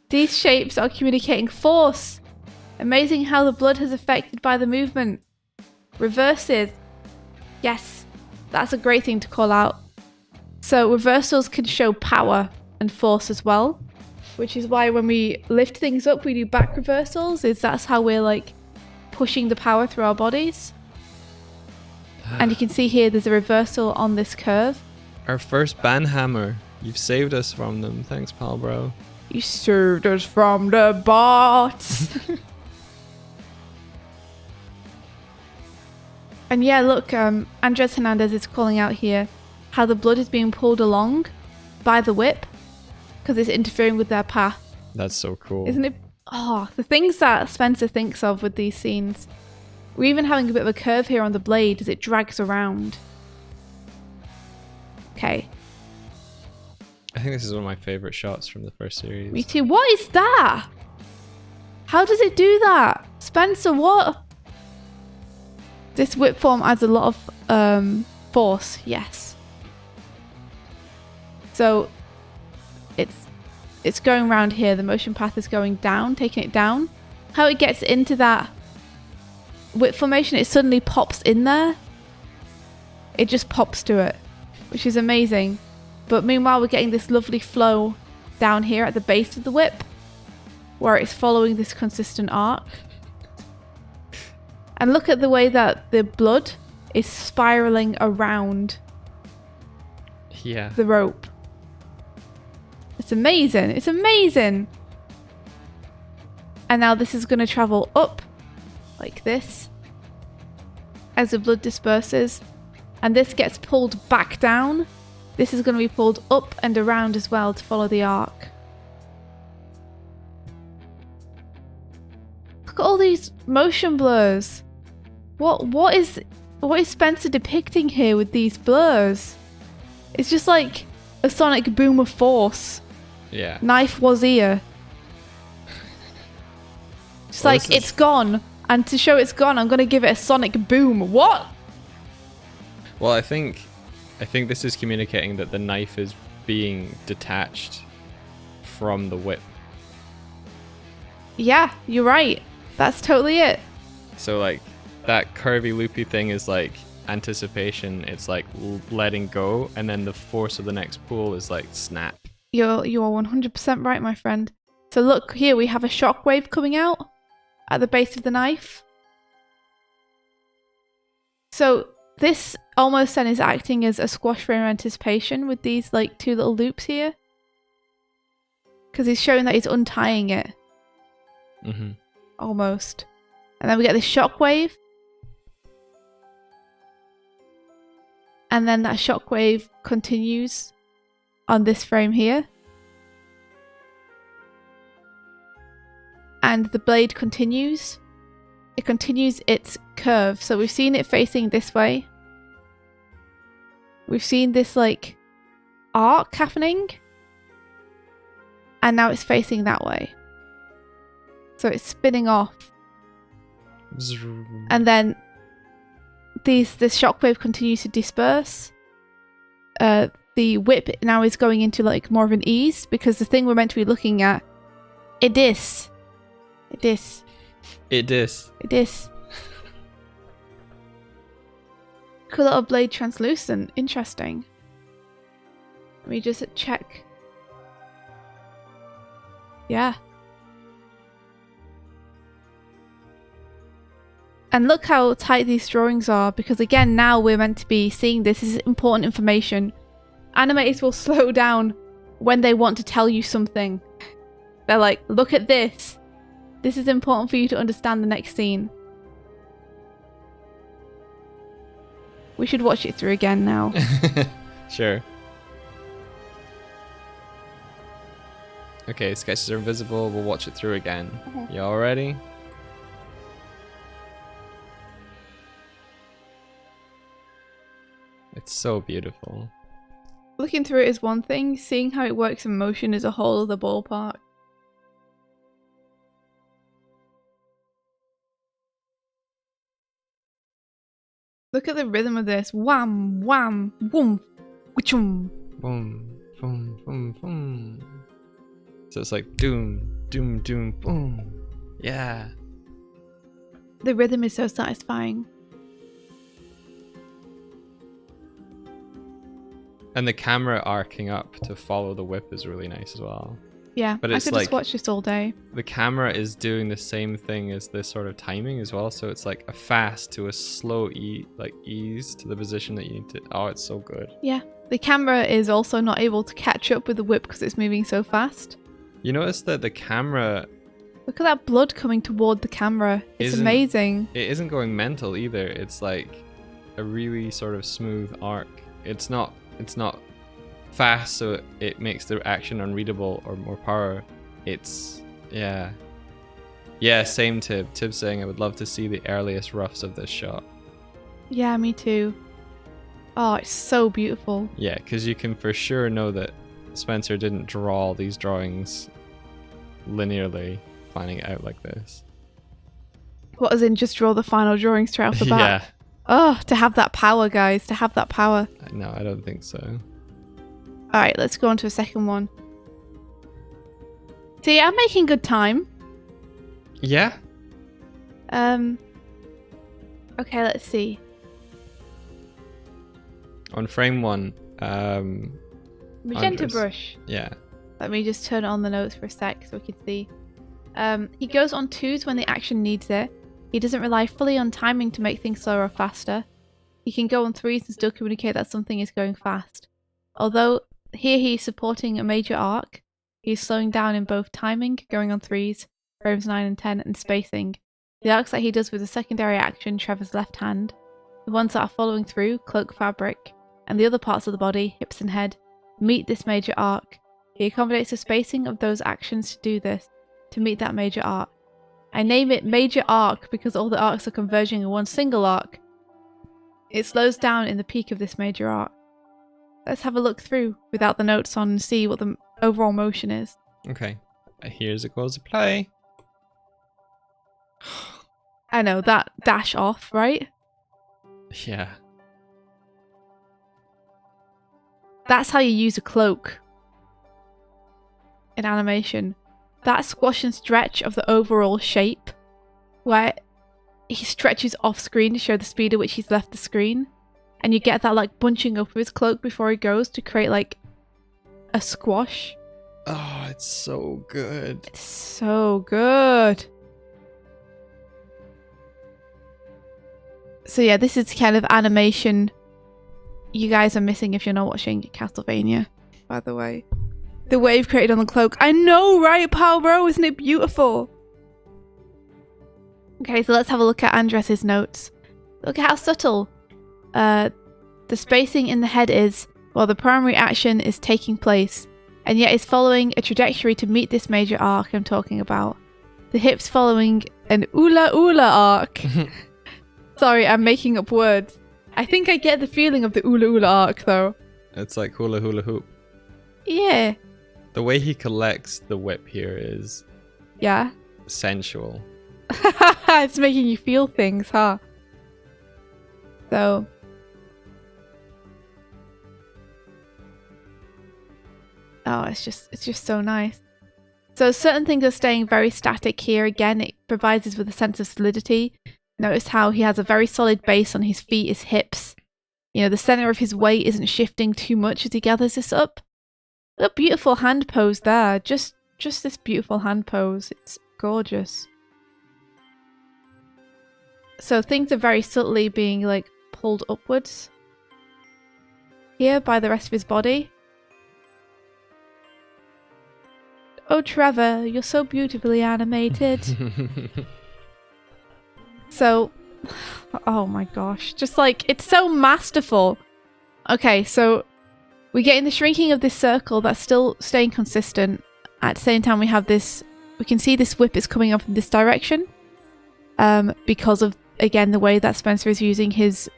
These shapes are communicating force. Amazing how the blood is affected by the movement. Reverses. Yes, that's a great thing to call out. So reversals can show power and force as well, which is why when we lift things up, we do back reversals. That's how we're like pushing the power through our bodies. And you can see here there's a reversal on this curve. Our first banhammer. You've saved us from them. Thanks, pal, bro. You saved us from the bots. And yeah, look, Andres Hernandez is calling out here how the blood is being pulled along by the whip because it's interfering with their path. That's so cool. Isn't it? Oh, the things that Spencer thinks of with these scenes. We're even having a bit of a curve here on the blade as it drags around. Okay. I think this is one of my favorite shots from the first series. Me too. What is that? How does it do that? Spencer, what? This whip form adds a lot of force, yes. So it's going around here. The motion path is going down, taking it down. How it gets into that whip formation, it suddenly pops in there. It just pops to it, which is amazing. But meanwhile, we're getting this lovely flow down here at the base of the whip, where it's following this consistent arc. And look at the way that the blood is spiraling around the rope. It's amazing. It's amazing. And now this is going to travel up like this as the blood disperses. And this gets pulled back down. This is going to be pulled up and around as well to follow the arc. Look at all these motion blurs. What is Spencer depicting here with these blurs? It's just like a sonic boom of force. Yeah. Knife was here. It's Well, like it's gone, and to show it's gone, I'm gonna give it a sonic boom. What? Well, I think this is communicating that the knife is being detached from the whip. Yeah, you're right. That's totally it. So like that curvy loopy thing is like anticipation. It's like letting go, and then the force of the next pull is like snap. You are 100% right, my friend. So look here, we have a shockwave coming out at the base of the knife. So this almost then is acting as a squash frame of anticipation with these like two little loops here, because he's showing that he's untying it. Mm-hmm. Almost. And then we get this shockwave. And then that shockwave continues on this frame here. And the blade continues. It continues its curve. So we've seen it facing this way. We've seen this like arc happening. And now it's facing that way. So it's spinning off. Zzzz. And then this shockwave continues to disperse. The whip now is going into like more of an ease because the thing we're meant to be looking at, it is. Cool little blade translucent. Interesting. Let me just check. Yeah. And look how tight these drawings are, because again, now we're meant to be seeing this. This is important information. Animators will slow down when they want to tell you something. They're like, look at this. This is important for you to understand the next scene. We should watch it through again now. Sure. Okay, sketches are invisible. We'll watch it through again. You all ready? It's so beautiful. Looking through it is one thing. Seeing how it works in motion is a whole other ballpark. Look at the rhythm of this. Wham, wham, whoom, wachum. Boom, boom, boom, boom. So it's like doom, doom, doom, boom. Yeah. The rhythm is so satisfying. And the camera arcing up to follow the whip is really nice as well. Yeah, but I it's could like, just watch this all day. The camera is doing the same thing as this sort of timing as well. So it's like a fast to a slow ease to the position that you need to. Oh, it's so good. Yeah, the camera is also not able to catch up with the whip because it's moving so fast. You notice that the camera... Look at that blood coming toward the camera. It's amazing. It isn't going mental either. It's like a really sort of smooth arc. It's not fast, so it makes the action unreadable or more power. It's yeah, same Tib. Tib's saying I would love to see the earliest roughs of this shot. Yeah, me too. Oh, it's so beautiful. Yeah, because you can for sure know that Spencer didn't draw all these drawings linearly, planning it out like this. What, as in just draw the final drawing straight off the bat? Yeah. Oh, to have that power, guys. To have that power. No, I don't think so. Alright, let's go on to a second one. So yeah, I'm making good time. Yeah? Okay, let's see. On frame 1, Magenta Andres. brush. Yeah. Let me just turn on the notes for a sec so we can see. He goes on 2s when the action needs it. He doesn't rely fully on timing to make things slower or faster. He can go on 3s and still communicate that something is going fast. Although here he is supporting a major arc, he is slowing down in both timing, going on 3s, frames 9 and 10, and spacing. The arcs that he does with the secondary action, Trevor's left hand, the ones that are following through, cloak fabric, and the other parts of the body, hips and head, meet this major arc. He accommodates the spacing of those actions to do this, to meet that major arc. I name it major arc because all the arcs are converging in one single arc. It slows down in the peak of this major arc. Let's have a look through without the notes on and see what the overall motion is. Okay. Here's a goes to play. I know, that dash off, right? Yeah. That's how you use a cloak in animation. That squash and stretch of the overall shape, where he stretches off screen to show the speed at which he's left the screen, and you get that like bunching up of his cloak before he goes to create like a squash. Oh, it's so good. It's so good. So yeah, this is kind of animation you guys are missing if you're not watching Castlevania, by the way. The wave created on the cloak. I know, right, PalBro? Isn't it beautiful? Okay, so let's have a look at Andres's notes. Look at how subtle the spacing in the head is while the primary action is taking place, and yet is following a trajectory to meet this major arc I'm talking about. The hips following an oola oola arc. Sorry, I'm making up words. I think I get the feeling of the oola oola arc, though. It's like hula hula hoop. Yeah. The way he collects the whip here is... Yeah. sensual. It's making you feel things, huh? So oh, it's just so nice. So certain things are staying very static here. Again, it provides us with a sense of solidity. Notice how he has a very solid base on his feet, his hips. You know, the center of his weight isn't shifting too much as he gathers this up. A beautiful hand pose there. Just this beautiful hand pose. It's gorgeous. So things are very subtly being like pulled upwards here by the rest of his body. Oh, Trevor, you're so beautifully animated. So, oh my gosh, just like, it's so masterful. Okay, so we're getting the shrinking of this circle that's still staying consistent. At the same time, we have this, we can see this whip is coming up in this direction. Because of, again, the way that Spencer is using his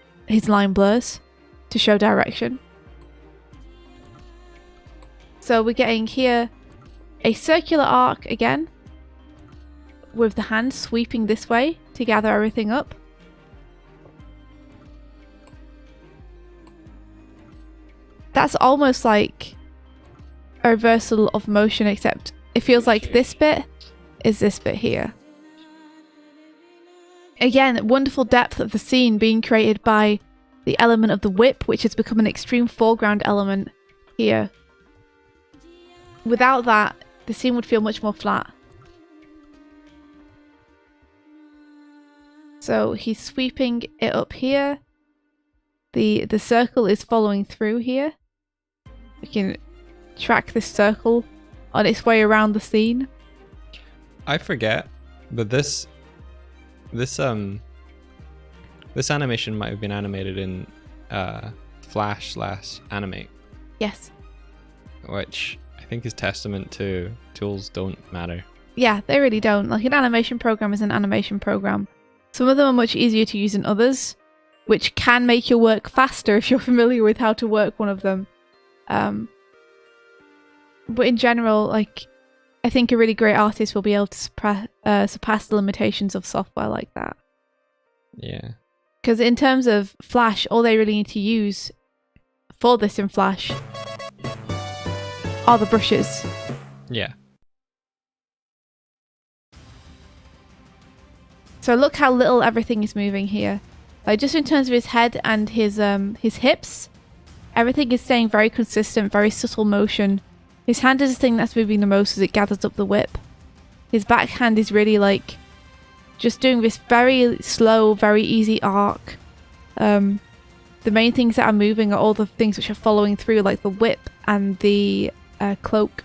line blurs to show direction. So we're getting here a circular arc again, with the hand sweeping this way to gather everything up. That's almost like a reversal of motion, except it feels like this bit is this bit here. Again, wonderful depth of the scene being created by the element of the whip, which has become an extreme foreground element here. Without that, the scene would feel much more flat. So he's sweeping it up here. The circle is following through here. We can track this circle on its way around the scene. I forget, but this animation might have been animated in Flash/Animate. Yes. Which I think is testament to tools don't matter. Yeah, they really don't. Like, an animation program is an animation program. Some of them are much easier to use than others, which can make your work faster if you're familiar with how to work one of them. But in general, like, I think a really great artist will be able to surpass the limitations of software like that. Yeah. Because in terms of Flash, all they really need to use for this in Flash are the brushes. Yeah. So look how little everything is moving here. Like, just in terms of his head and his hips, everything is staying very consistent, very subtle motion. His hand is the thing that's moving the most as it gathers up the whip. His backhand is really like just doing this very slow, very easy arc. The main things that are moving are all the things which are following through, like the whip and the cloak.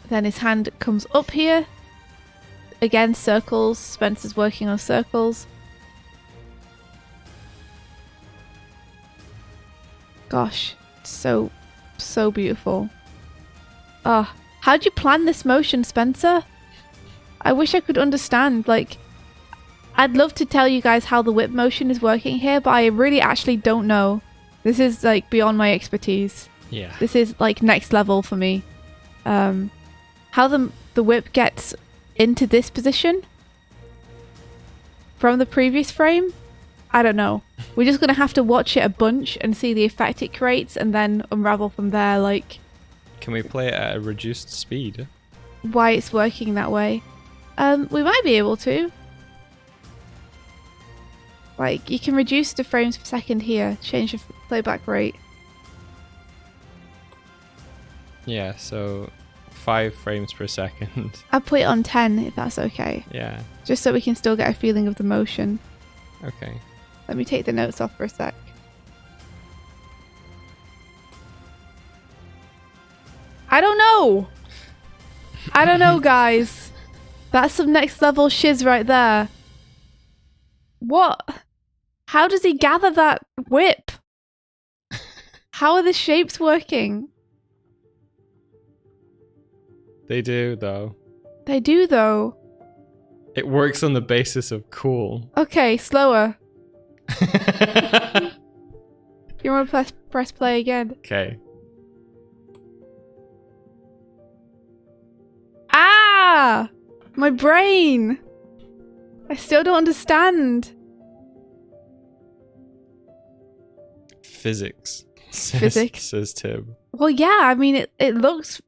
Then his hand comes up here. Again, circles. Spencer's working on circles. Gosh, so beautiful. Ah, how'd you plan this motion, Spencer? I wish I could understand. Like, I'd love to tell you guys how the whip motion is working here, but I really actually don't know. This is like beyond my expertise. Yeah. This is like next level for me. How the whip gets into this position from the previous frame, I don't know. We're just gonna have to watch it a bunch and see the effect it creates, and then unravel from there. Like, can we play it at a reduced speed? Why it's working that way? We might be able to. Like, you can reduce the frames per second here. Change the playback rate. Yeah, so 5 frames per second. I'll put it on 10 if that's okay. Yeah. Just so we can still get a feeling of the motion. Okay. Let me take the notes off for a sec. I don't know! I don't know, guys. That's some next level shiz right there. What? How does he gather that whip? How are the shapes working? They do, though. They do, though. It works on the basis of cool. Okay, slower. You want to press play again? Okay. My brain! I still don't understand. Physics. Physics? Says Tib. Well, yeah, I mean, it looks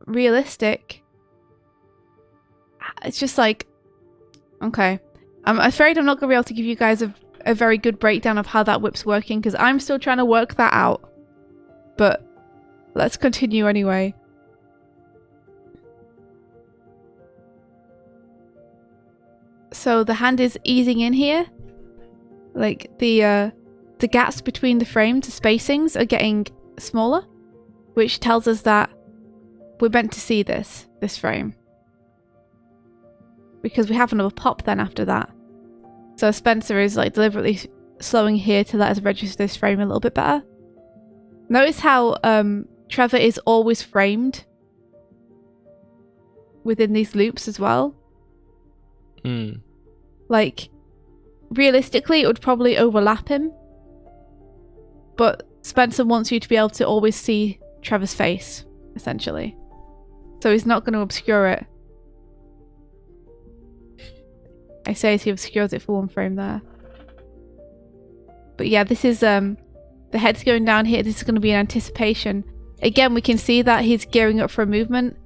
realistic. It's just like, okay. I'm afraid I'm not going to be able to give you guys a very good breakdown of how that whip's working, because I'm still trying to work that out. But let's continue anyway. So the hand is easing in here. Like the gaps between the frames, the spacings are getting smaller, which tells us that we're meant to see this frame. Because we have another pop then after that. So Spencer is like deliberately slowing here to let us register this frame a little bit better. Notice how Trevor is always framed within these loops as well. Like, realistically, it would probably overlap him. But Spencer wants you to be able to always see Trevor's face, essentially. So he's not going to obscure it. I say he obscures it for one frame there. But yeah, this is, the head's going down here. This is going to be an anticipation. Again, we can see that he's gearing up for a movement.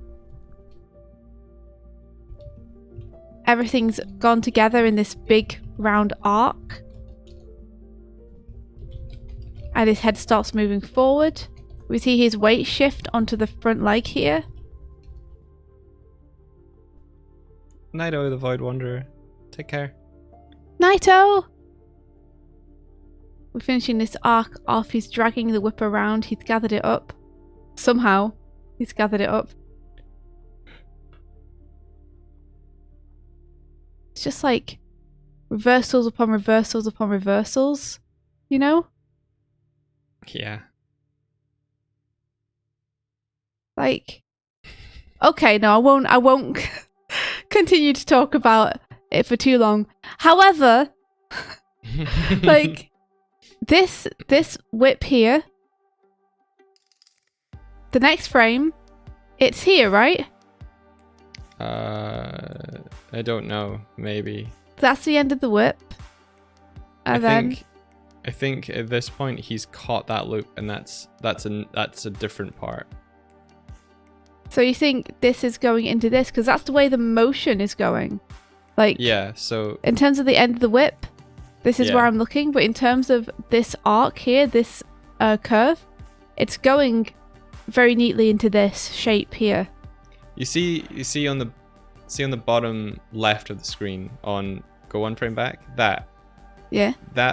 Everything's gone together in this big round arc. And his head starts moving forward. We see his weight shift onto the front leg here. Naito, the Void Wanderer. Take care. Naito! We're finishing this arc off. He's dragging the whip around. He's gathered it up. Somehow, he's gathered it up. It's just like reversals upon reversals upon reversals, you know? Yeah. Like, okay, no, I won't continue to talk about it for too long. However, like this whip here, the next frame, it's here, right? I don't know. Maybe. That's the end of the whip. And I think at this point he's caught that loop, and that's a different part. So you think this is going into this because that's the way the motion is going, like yeah. So in terms of the end of the whip, this is where I'm looking. But in terms of this arc here, this curve, it's going very neatly into this shape here. You see on the bottom left of the screen on go one frame back, that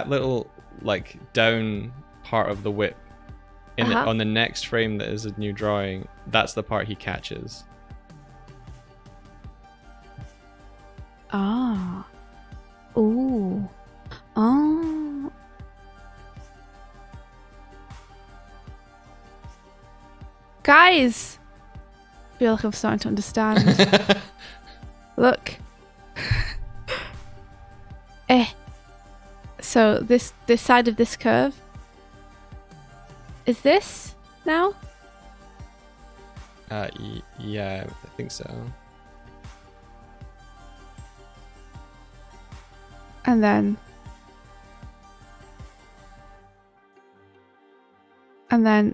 little like down part of the whip in on the next frame that is a new drawing, that's the part he catches. Ah. Ooh. Oh. Guys, I feel like I'm starting to understand. Look. So this side of this curve is this now? Yeah, I think so. And then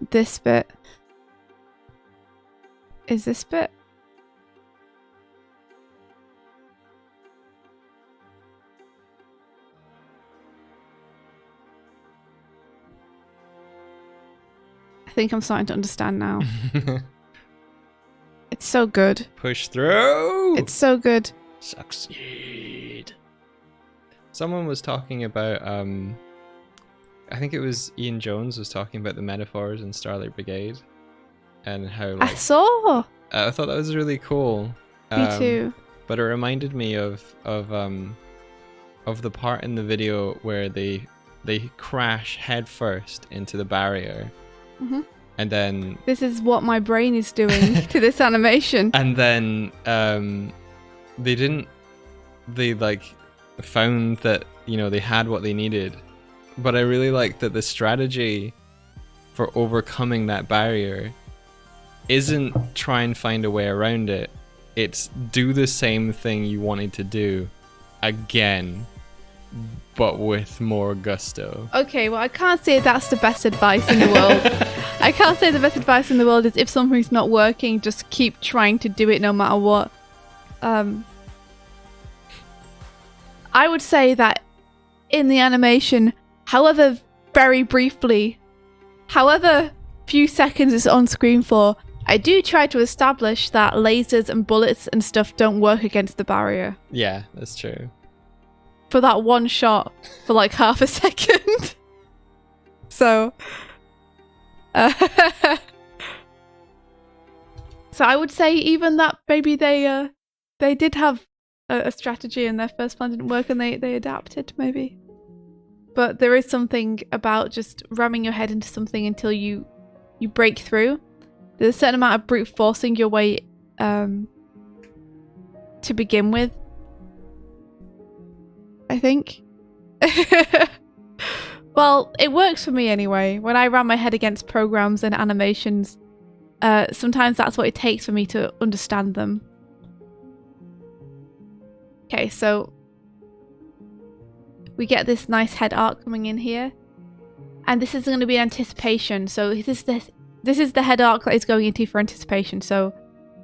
this bit is this bit. I think I'm starting to understand now. It's so good. Push through! It's so good. Succeed. Someone was talking about, I think it was Ian Jones was talking about the metaphors in Starlight Brigade. And how, like, I saw! I thought that was really cool. Me too. But it reminded me of the part in the video where they crash headfirst into the barrier. Mm-hmm. And then this is what my brain is doing to this animation. And then they like found that, you know, they had what they needed. But I really like that the strategy for overcoming that barrier isn't try and find a way around it. It's do the same thing you wanted to do again, but with more gusto. Okay, well, I can't say that's the best advice in the world. I can't say the best advice in the world is if something's not working, just keep trying to do it no matter what. I would say that in the animation, however very briefly, however few seconds it's on screen for, I do try to establish that lasers and bullets and stuff don't work against the barrier. Yeah, that's true. For that one shot for like half a second. So so I would say even that maybe they did have a strategy and their first plan didn't work and they adapted maybe. But there is something about just ramming your head into something until you break through. There's a certain amount of brute forcing your way to begin with, I think. Well, it works for me anyway. When I ram my head against programs and animations, sometimes that's what it takes for me to understand them. Okay, so we get this nice head arc coming in here. And this is going to be anticipation. So this is the head arc that is going into for anticipation. So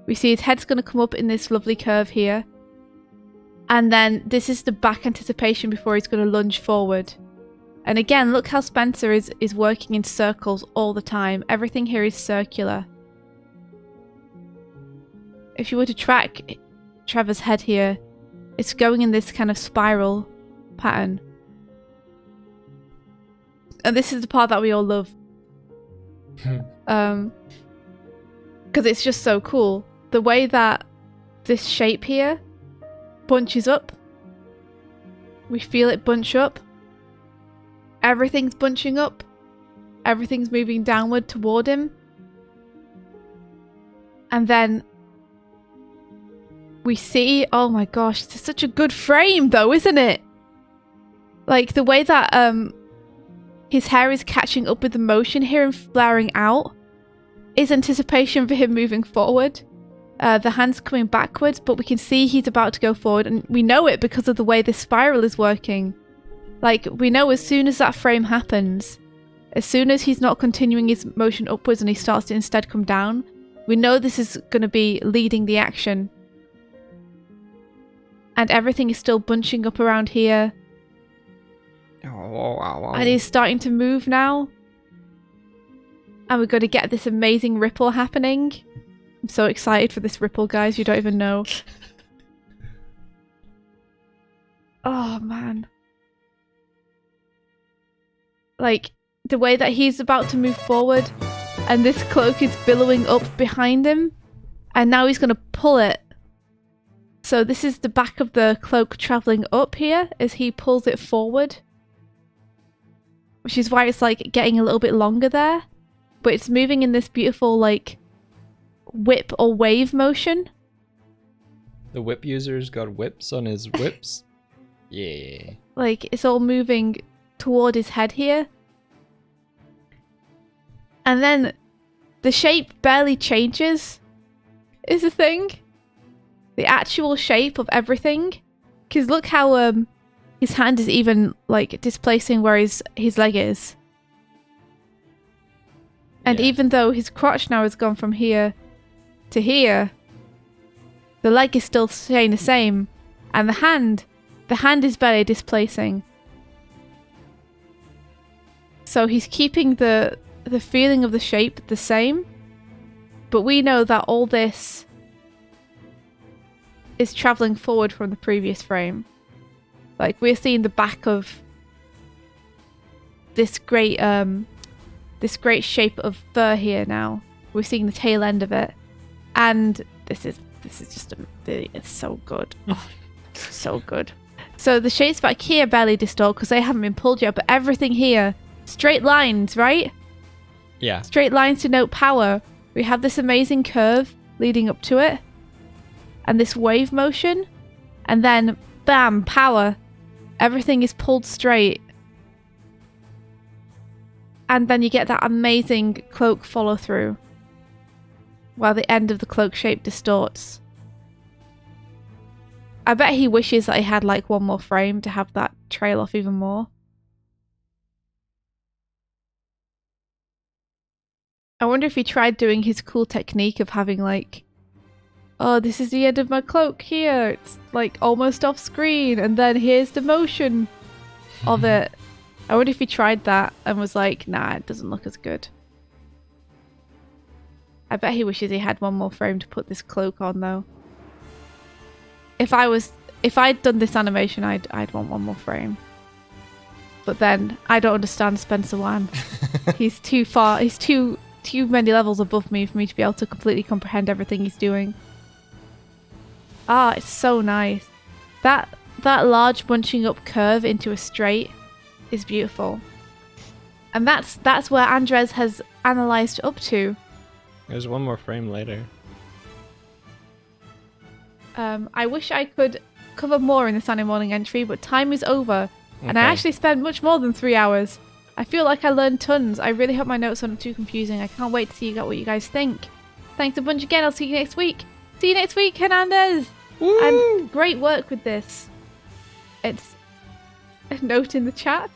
we see his head's going to come up in this lovely curve here. And then this is the back anticipation before he's going to lunge forward. And again, look how Spencer is working in circles all the time. Everything here is circular. If you were to track Trevor's head here, it's going in this kind of spiral pattern. And this is the part that we all love. Because it's just so cool. The way that this shape here bunches up. We feel it bunch up. Everything's bunching up. Everything's moving downward toward him. And then we see, oh my gosh, it's such a good frame though, isn't it? Like the way that his hair is catching up with the motion here and flaring out is anticipation for him moving forward. The hand's coming backwards, but we can see he's about to go forward, and we know it because of the way this spiral is working. Like, we know as soon as that frame happens, as soon as he's not continuing his motion upwards and he starts to instead come down, we know this is going to be leading the action. And everything is still bunching up around here. Oh. And he's starting to move now. And we're going to get this amazing ripple happening. I'm so excited for this ripple, guys. You don't even know. Oh, man. Like, the way that he's about to move forward and this cloak is billowing up behind him. And now he's going to pull it. So this is the back of the cloak traveling up here as he pulls it forward. Which is why it's like getting a little bit longer there. But it's moving in this beautiful like whip or wave motion. The whip user's got whips on his whips. Yeah. Like it's all moving toward his head here. And then the shape barely changes is the thing. The actual shape of everything. Because look how his hand is even like displacing where his leg is. And even though his crotch now has gone from here to here, the leg is still staying the same. And the hand is barely displacing. So he's keeping the feeling of the shape the same. But we know that all this is traveling forward from the previous frame. Like we're seeing the back of this great shape of fur here now. We're seeing the tail end of it. And this is just it's so good. So good. So the shapes back here barely distort because they haven't been pulled yet, but everything here, straight lines, right? Yeah. Straight lines denote power. We have this amazing curve leading up to it. And this wave motion. And then, bam, power. Everything is pulled straight. And then you get that amazing cloak follow through. While the end of the cloak shape distorts. I bet he wishes that he had like one more frame to have that trail off even more. I wonder if he tried doing his cool technique of having like, oh, this is the end of my cloak here. It's like almost off screen, and then here's the motion of it. I wonder if he tried that and was like, nah, it doesn't look as good. I bet he wishes he had one more frame to put this cloak on though. If I'd done this animation, I'd want one more frame. But then I don't understand Spencer Wan. He's too far. He's too many levels above me for me to be able to completely comprehend everything he's doing. Ah, it's so nice. That large bunching up curve into a straight is beautiful. And that's where Andres has analysed up to. There's one more frame later. I wish I could cover more in this Animatoonings entry, but time is over. Okay. And I actually spent much more than 3 hours. I feel like I learned tons. I really hope my notes aren't too confusing. I can't wait to see what you guys think. Thanks a bunch again. I'll see you next week. See you next week, Herndandez. Woo! And great work with this. It's a note in the chat.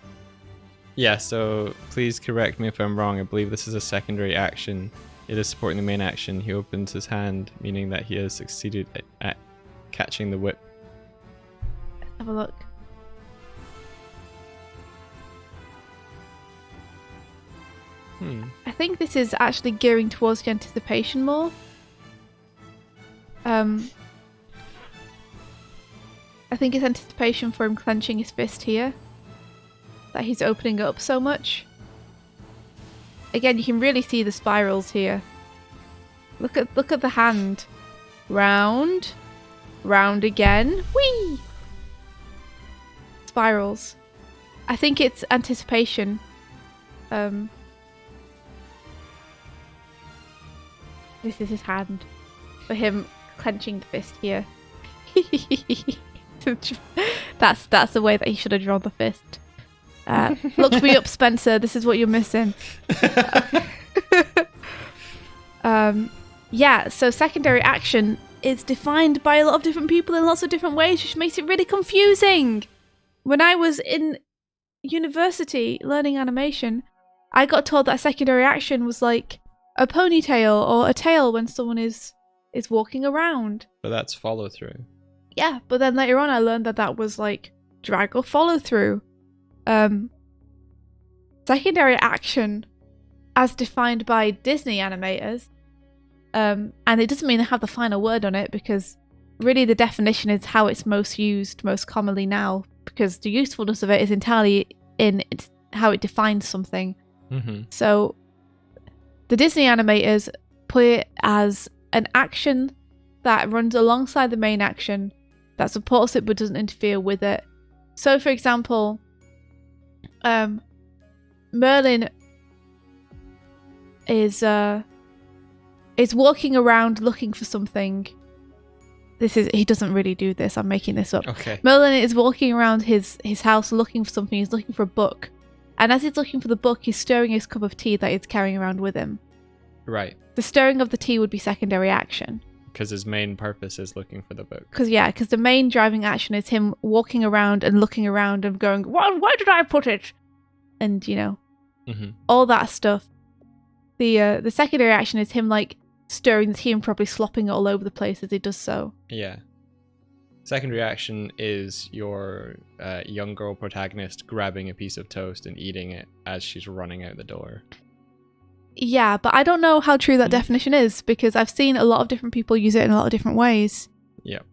Yeah, so please correct me if I'm wrong. I believe this is a secondary action. It is supporting the main action. He opens his hand, meaning that he has succeeded at catching the whip. Let's have a look. I think this is actually gearing towards the anticipation more. I think it's anticipation for him clenching his fist here. That he's opening up so much. Again, you can really see the spirals here. Look at the hand. Round. Round again. Whee! Spirals. I think it's anticipation. This is his hand. For him clenching the fist here. That's the way that he should have drawn the fist. Look me up, Spencer. This is what you're missing. Yeah, so secondary action is defined by a lot of different people in lots of different ways, which makes it really confusing. When I was in university learning animation, I got told that secondary action was like a ponytail or a tail when someone is walking around. But that's follow through. Yeah, but then later on I learned that was like drag or follow through. Secondary action, as defined by Disney animators, and it doesn't mean they have the final word on it, because really the definition is how it's most used most commonly now, because the usefulness of it is entirely in how it defines something. So the Disney animators put it as an action that runs alongside the main action, that supports it but doesn't interfere with it. So for example, Merlin is walking around looking for something. He doesn't really do this, I'm making this up. Okay. Merlin is walking around his house looking for something. He's looking for a book. And as he's looking for the book, he's stirring his cup of tea that he's carrying around with him. Right. The stirring of the tea would be secondary action. Because his main purpose is looking for the book. Because the main driving action is him walking around and looking around and going, where did I put it? And, you know, all that stuff. The secondary action is him, like, stirring the tea and probably slopping it all over the place as he does so. Yeah. Secondary action is your young girl protagonist grabbing a piece of toast and eating it as she's running out the door. Yeah, but I don't know how true that definition is, because I've seen a lot of different people use it in a lot of different ways. Yep.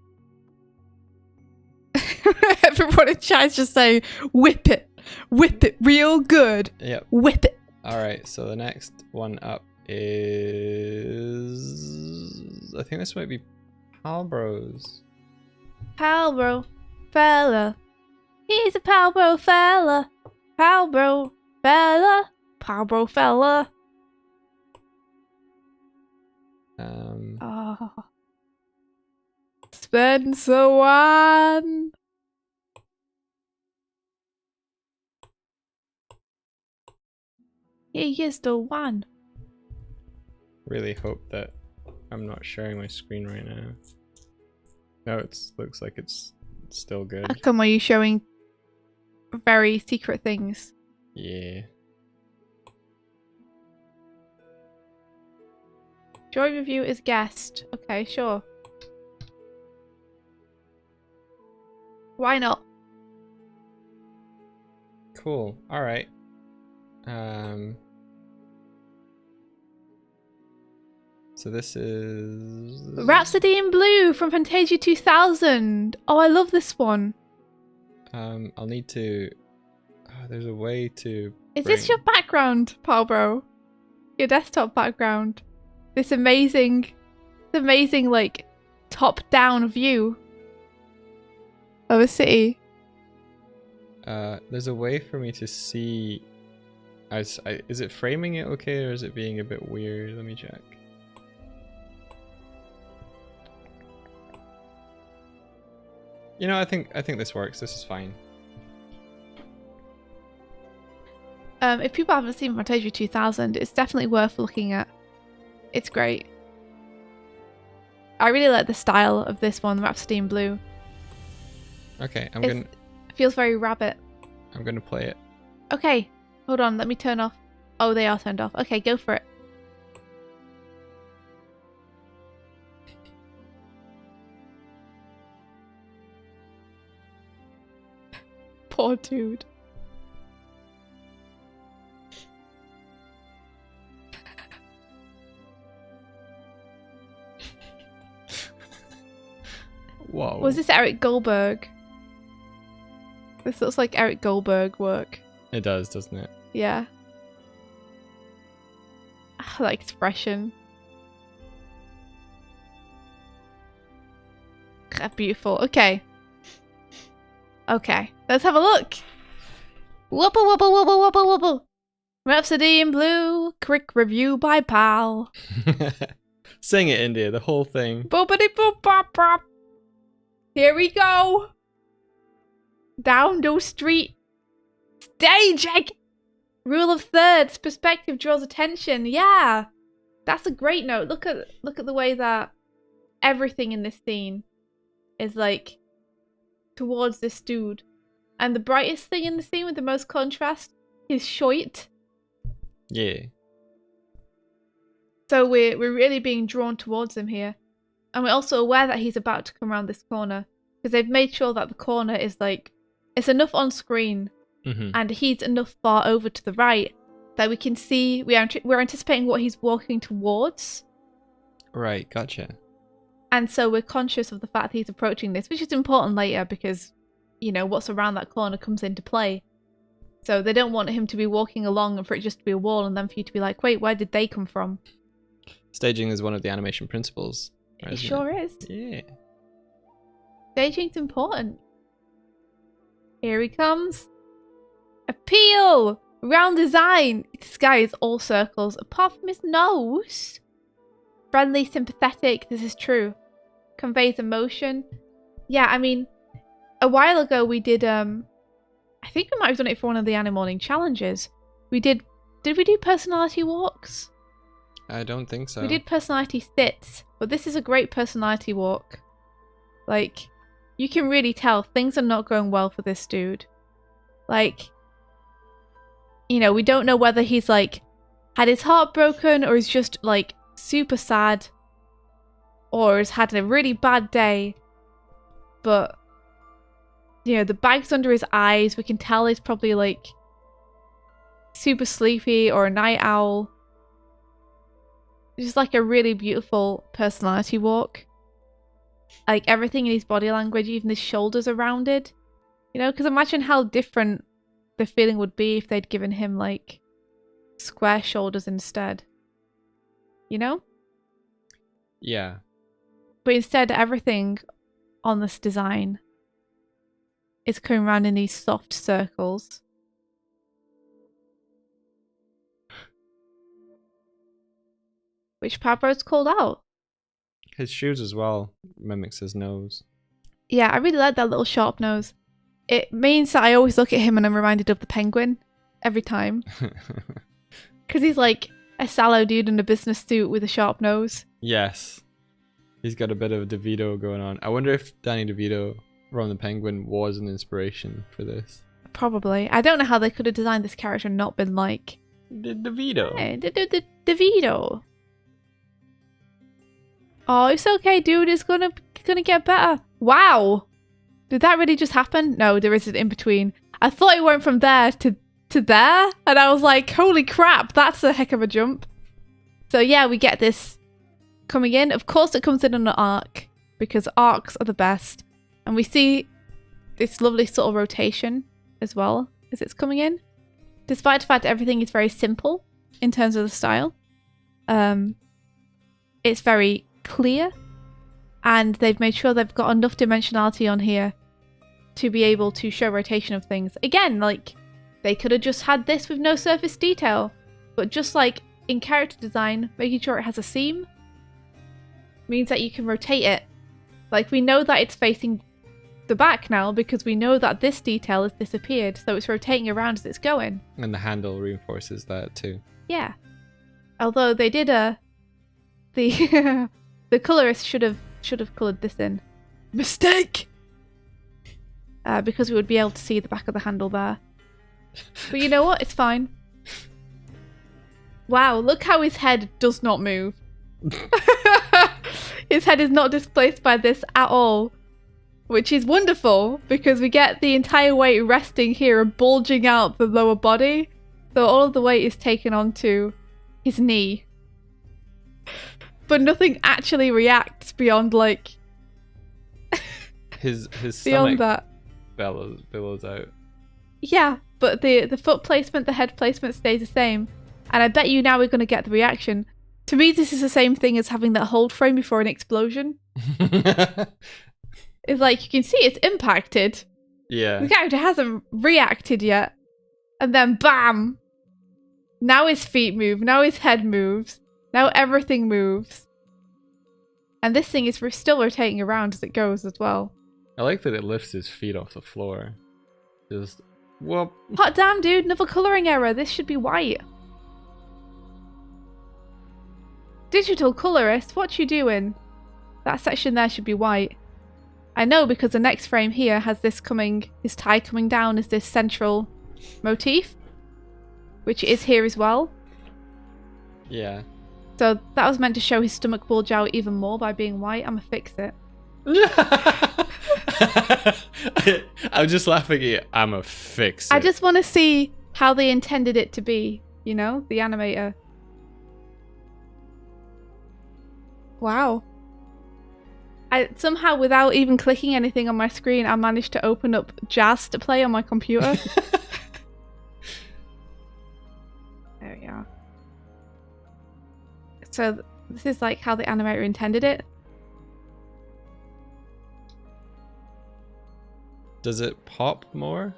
Everyone in chat is just saying, whip it real good. Yep. Whip it. Alright, so the next one up is... I think this might be PalBros. PalBroFella. He's a PalBroFella. PalBroFella. PalBroFella. Oh. Spencer Wan. He is the one. Really hope that I'm not sharing my screen right now. No, it looks like it's still How good. come are you showing very secret things? Yeah. Joy review is guest. Okay, sure. Why not? Cool. All right. So this is Rhapsody in Blue from Fantasia 2000. Oh, I love this one. I'll need to. There's a way to. Is this your background, PalBro? Your desktop background? This amazing like top-down view of a city. There's a way for me to see. Is it framing it okay, or is it being a bit weird? Let me check. You know, I think this works. This is fine. If people haven't seen Fantasia 2000, it's definitely worth looking at. It's great. I really like the style of this one, Rhapsody in Blue. Okay, It feels very rabbit. I'm gonna play it. Okay, hold on, let me turn off. Oh, they are turned off. Okay, go for it. Poor dude. Whoa. Was this Eric Goldberg? This looks like Eric Goldberg work. It does, doesn't it? Yeah. That expression. Beautiful. Okay. Okay. Let's have a look. Wubble wubble wubble wubble wubble. Rhapsody in Blue. Quick review by Pal. Sing it, India. The whole thing. Boopity boop bop bop. Here we go. Down the street. Stage egg. Rule of thirds. Perspective draws attention. Yeah. That's a great note. Look at the way that everything in this scene is like towards this dude. And the brightest thing in the scene with the most contrast is Shoit. Yeah. So we're really being drawn towards him here. And we're also aware that he's about to come around this corner. Because they've made sure that the corner is like, it's enough on screen. Mm-hmm. And he's enough far over to the right that we can see, we're anticipating what he's walking towards. Right, gotcha. And so we're conscious of the fact that he's approaching this, which is important later because, you know, what's around that corner comes into play. So they don't want him to be walking along and for it just to be a wall and then for you to be like, wait, where did they come from? Staging is one of the animation principles. It sure is. Yeah. Staging's important. Here he comes. Appeal! Round design. This guy is all circles, apart from his nose. Friendly, sympathetic, this is true. Conveys emotion. Yeah, I mean, a while ago we did, I think we might have done it for one of the Animatoonings challenges. We did we do personality walks? I don't think so. We did personality sits, but this is a great personality walk. Like, you can really tell things are not going well for this dude. Like, you know, we don't know whether he's like had his heart broken or he's just like super sad or has had a really bad day. But, you know, the bags under his eyes, we can tell he's probably like super sleepy or a night owl. Just like a really beautiful personality walk. Like everything in his body language, even his shoulders are rounded. You know, because imagine how different the feeling would be if they'd given him like square shoulders instead. You know? Yeah. But instead, everything on this design is coming around in these soft circles. Which PalBro's called out. His shoes as well mimics his nose. Yeah, I really like that little sharp nose. It means that I always look at him and I'm reminded of the penguin every time. Because he's like a sallow dude in a business suit with a sharp nose. Yes. He's got a bit of DeVito going on. I wonder if Danny DeVito from the Penguin was an inspiration for this. Probably. I don't know how they could have designed this character and not been like... DeVito. Hey, DeVito. Oh, it's okay, dude. It's gonna get better. Wow. Did that really just happen? No, there is an in-between. I thought it went from there to there. And I was like, holy crap, that's a heck of a jump. So yeah, we get this coming in. Of course it comes in on an arc, because arcs are the best. And we see this lovely sort of rotation as well as it's coming in. Despite the fact everything is very simple in terms of the style. It's very clear. And they've made sure they've got enough dimensionality on here to be able to show rotation of things. Again, like, they could have just had this with no surface detail. But just like in character design, making sure it has a seam means that you can rotate it. Like, we know that it's facing the back now because we know that this detail has disappeared, so it's rotating around as it's going. And the handle reinforces that too. Yeah. Although they did the colorist should have colored this in. Mistake! Because we would be able to see the back of the handle there. But you know what? It's fine. Wow, look how his head does not move. His head is not displaced by this at all. Which is wonderful, because we get the entire weight resting here and bulging out the lower body. So all of the weight is taken onto his knee. But nothing actually reacts beyond, like... his beyond stomach that. billows out. Yeah, but the foot placement, the head placement stays the same. And I bet you now we're going to get the reaction. To me, this is the same thing as having that hold frame before an explosion. It's like, you can see it's impacted. Yeah. The character hasn't reacted yet. And then bam! Now his feet move. Now his head moves. Now everything moves. And this thing is still rotating around as it goes as well. I like that it lifts his feet off the floor. Just, whoop. Hot damn, dude. Another colouring error. This should be white. Digital colorist, what you doing? That section there should be white. I know because the next frame here has this tie coming down as this central motif, which is here as well. Yeah. So that was meant to show his stomach bulge out even more by being white. I'ma fix it. I'm just laughing at you. I'ma fix it. I just want to see how they intended it to be, you know, the animator. Wow. I somehow, without even clicking anything on my screen, I managed to open up Jazz to play on my computer. There we are. So this is like how the animator intended it. Does it pop more?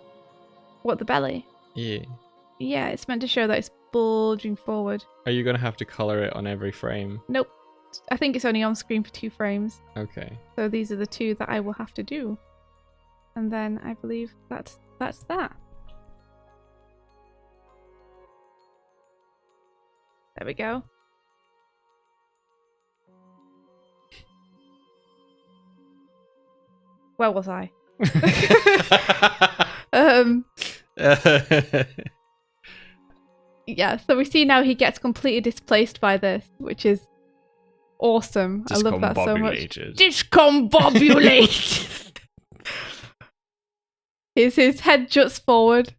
What, the belly? Yeah. Yeah, it's meant to show that it's bulging forward. Are you gonna have to color it on every frame? Nope. I think it's only on screen for 2 frames. Okay. So these are the 2 that I will have to do. And then I believe that's that. There we go. Where was I? Yeah, so we see now he gets completely displaced by this, which is awesome. I love that so much. Discombobulate! His head juts forward.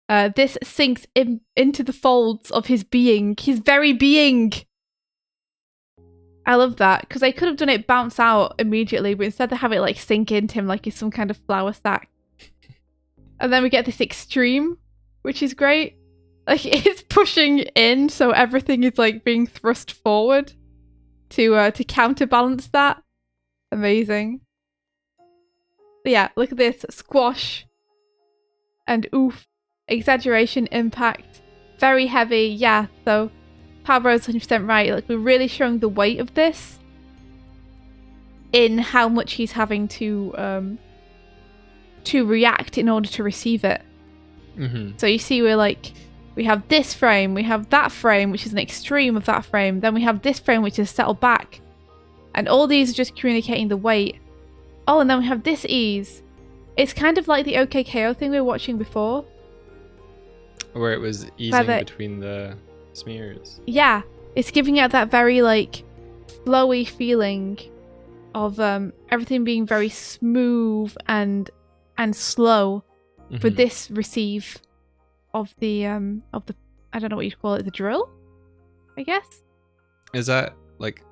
This sinks into the folds of his being. His very being! I love that, because they could have done it bounce out immediately, but instead they have it like sink into him like he's some kind of flour sack. And then we get this extreme, which is great. Like, it's pushing in, so everything is like being thrust forward to counterbalance that. Amazing. But yeah, look at this. Squash. And oof. Exaggeration, impact. Very heavy. Yeah, so PalBro's 100% right. Like, we're really showing the weight of this in how much he's having to react in order to receive it. Mm-hmm. So you see we're like We have this frame, we have that frame, which is an extreme of that frame. Then we have this frame, which is settled back. And all these are just communicating the weight. Oh, and then we have this ease. It's kind of like the OKKO thing we were watching before. Where it was easing between the smears. Yeah, it's giving it that very like flowy feeling of everything being very smooth and slow for this receive of the I don't know what you'd call it, the drill, I guess. Is that like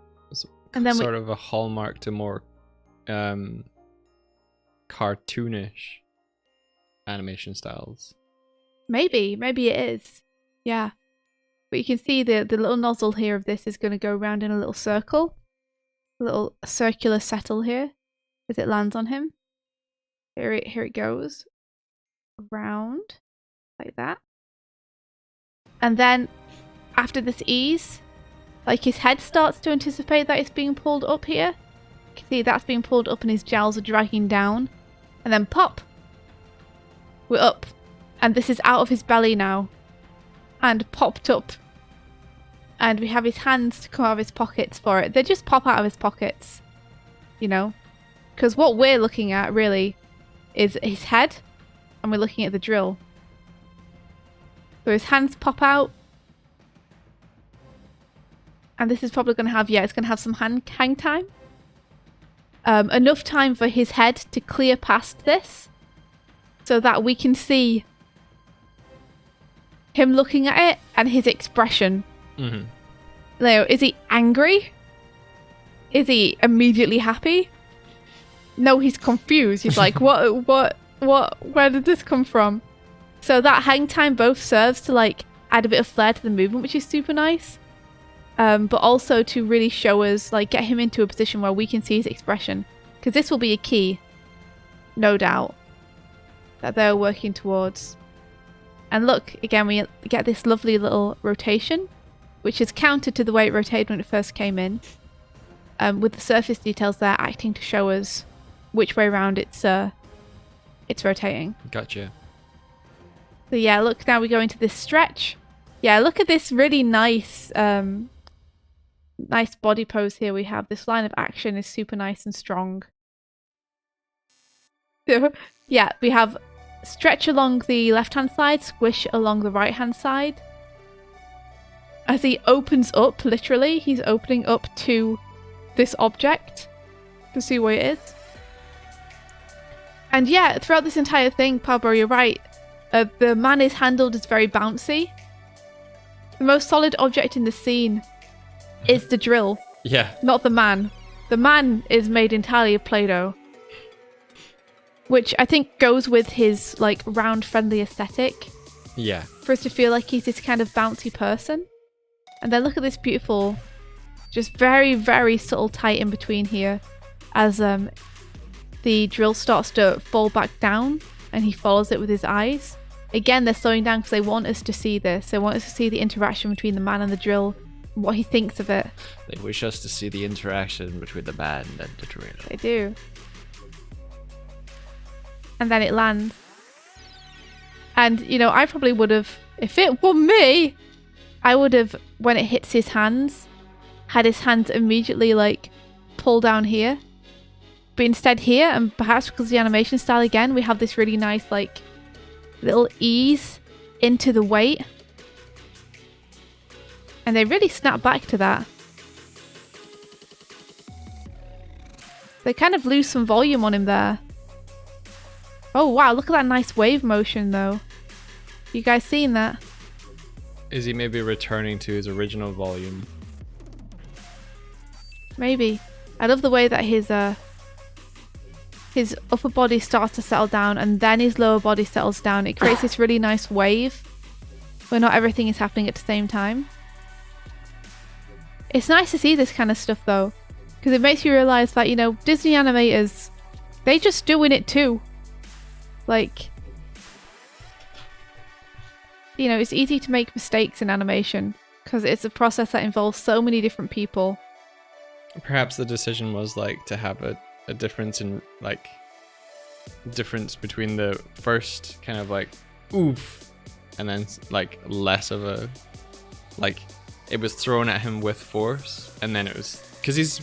and then sort of a hallmark to more cartoonish animation styles? Maybe it is. Yeah. But you can see the little nozzle here of this is going to go around in a little circle. A little circular settle here as it lands on him. Here it goes. Around. Like that. And then after this ease, like his head starts to anticipate that it's being pulled up here. You can see that's being pulled up and his jowls are dragging down. And then pop. We're up. And this is out of his belly now. And popped up. And we have his hands to come out of his pockets for it. They just pop out of his pockets. You know? Because what we're looking at, really, is his head. And we're looking at the drill. So his hands pop out. And this is probably going to have, it's going to have some hang time. Enough time for his head to clear past this. So that we can see him looking at it and his expression. Leo, is he angry? Is he immediately happy? No, he's confused. He's like, what, where did this come from? So that hang time both serves to like add a bit of flair to the movement, which is super nice. But also to really show us, like get him into a position where we can see his expression. Because this will be a key, no doubt, that they're working towards. And look, again, we get this lovely little rotation, which is counter to the way it rotated when it first came in. With the surface details there acting to show us which way around it's rotating. Gotcha. So yeah, look, now we go into this stretch. Yeah, look at this really nice nice body pose here we have. This line of action is super nice and strong. So, yeah, we have stretch along the left-hand side, squish along the right-hand side. As he opens up, literally, he's opening up to this object to see what it is. And yeah, throughout this entire thing, PalBro, you're right. The man is handled as very bouncy. The most solid object in the scene is the drill. Yeah. Not the man. The man is made entirely of Play-Doh. Which I think goes with his like round friendly aesthetic. Yeah. For us to feel like he's this kind of bouncy person. And then look at this beautiful, just very, very subtle tight in between here as the drill starts to fall back down and he follows it with his eyes. Again, they're slowing down because they want us to see this. They want us to see the interaction between the man and the drill, and what he thinks of it. They wish us to see the interaction between the man and the drill. They do. And then it lands. And, you know, I probably would have, if it were me, I would have, when it hits his hands, had his hands immediately, like, pull down here. But instead here, and perhaps because of the animation style again, we have this really nice, like, little ease into the weight. And they really snap back to that. They kind of lose some volume on him there. Oh wow, look at that nice wave motion though. You guys seen that? Is he maybe returning to his original volume? Maybe. I love the way that his upper body starts to settle down and then his lower body settles down. It creates this really nice wave where not everything is happening at the same time. It's nice to see this kind of stuff though, because it makes you realise that, you know, Disney animators, they just doing it too. Like, you know, it's easy to make mistakes in animation because it's a process that involves so many different people. Perhaps the decision was like to have a difference in difference between the first kind of like oof and then like less of a, like it was thrown at him with force, and then it was because he's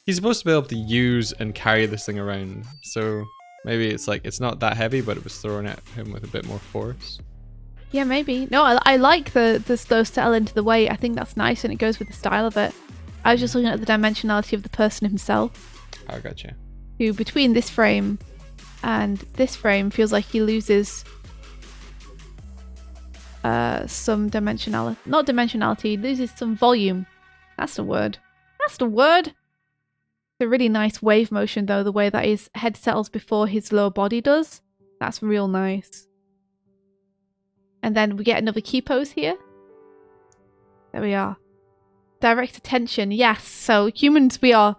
supposed to be able to use and carry this thing around, so maybe it's like it's not that heavy, but it was thrown at him with a bit more force. Yeah, maybe. No, I like the slow settle into the weight. I think that's nice and it goes with the style of it. I was just looking at the dimensionality of the person himself. Oh, gotcha. Who, between this frame and this frame, feels like he loses some dimensionality. Not dimensionality, he loses some volume. That's the word. That's the word! It's a really nice wave motion, though, the way that his head settles before his lower body does. That's real nice. And then we get another key pose here. There we are. Direct attention, yes. So humans, we are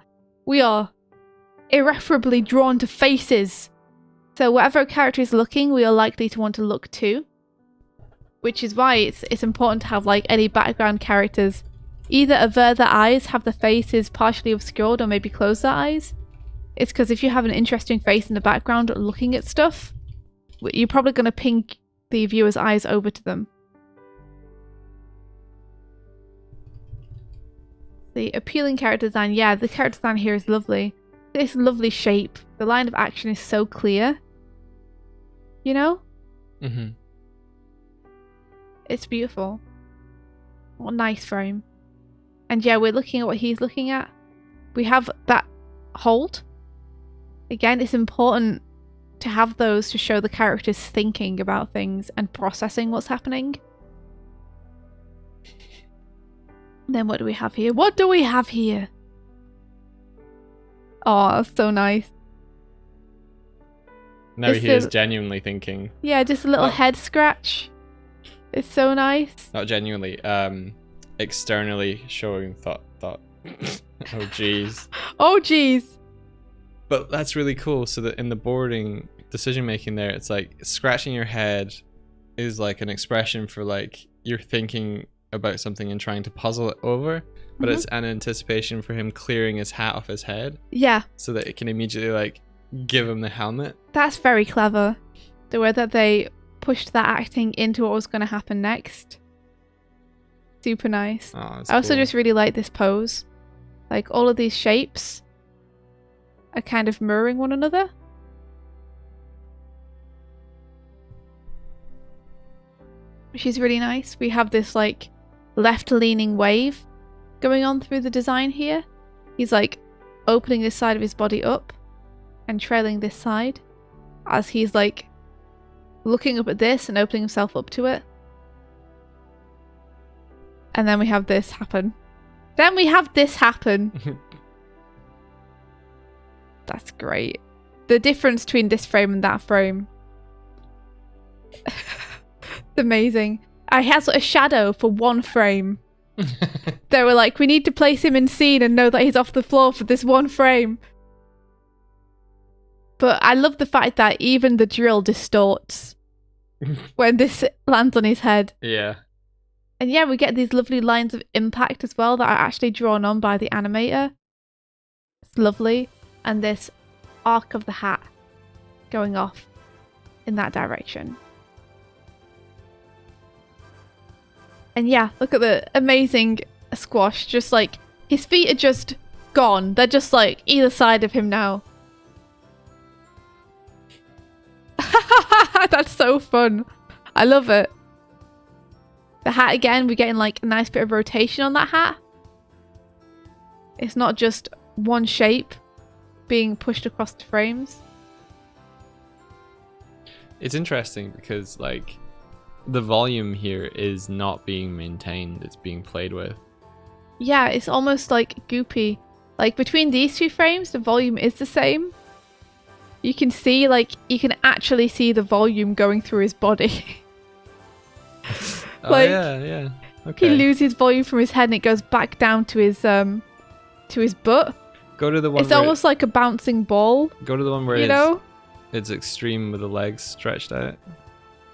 irreparably drawn to faces. So whatever a character is looking, we are likely to want to look too. Which is why it's important to have like any background characters either avert their eyes, have the faces partially obscured, or maybe close their eyes. It's because if you have an interesting face in the background looking at stuff, you're probably going to ping the viewer's eyes over to them. The appealing character design, yeah, the character design here is lovely. This lovely shape. The line of action is so clear. You know? Mm-hmm. It's beautiful. What a nice frame. And yeah, we're looking at what he's looking at. We have that hold. Again, it's important to have those to show the characters thinking about things and processing what's happening. And then what do we have here? What do we have here? Oh, so nice. Now he is genuinely thinking. Yeah, just a little head scratch. It's so nice. Not genuinely, externally showing thought. Oh jeez. Oh jeez. But that's really cool. So that in the boarding decision making there, it's like scratching your head is like an expression for like you're thinking about something and trying to puzzle it over, but it's an anticipation for him clearing his hat off his head. Yeah. So that it can immediately like give him the helmet. That's very clever. The way that they pushed that acting into what was going to happen next. Super nice. Oh, I also cool. just really like this pose. Like all of these shapes are kind of mirroring one another. Which is really nice. We have this like left-leaning wave going on through the design here. He's like opening this side of his body up and trailing this side as he's like looking up at this and opening himself up to it. And then we have this happen. That's great. The difference between this frame and that frame. It's amazing. I had a shadow for one frame. They were like, we need to place him in scene and know that he's off the floor for this one frame. But I love the fact that even the drill distorts when this lands on his head. Yeah. And yeah, we get these lovely lines of impact as well that are actually drawn on by the animator. It's lovely. And this arc of the hat going off in that direction. And yeah, look at the amazing squash. Just like, his feet are just gone. They're just like either side of him now. That's so fun. I love it. The hat again, we're getting like a nice bit of rotation on that hat. It's not just one shape being pushed across the frames. It's interesting because like the volume here is not being maintained, it's being played with. Yeah, it's almost like goopy. Like between these two frames, the volume is the same. You can see, like, you can actually see the volume going through his body. Like, yeah. Okay. He loses volume from his head and it goes back down to his butt. Go to the one It's where almost like a bouncing ball. Go to the one where you know? It's extreme with the legs stretched out.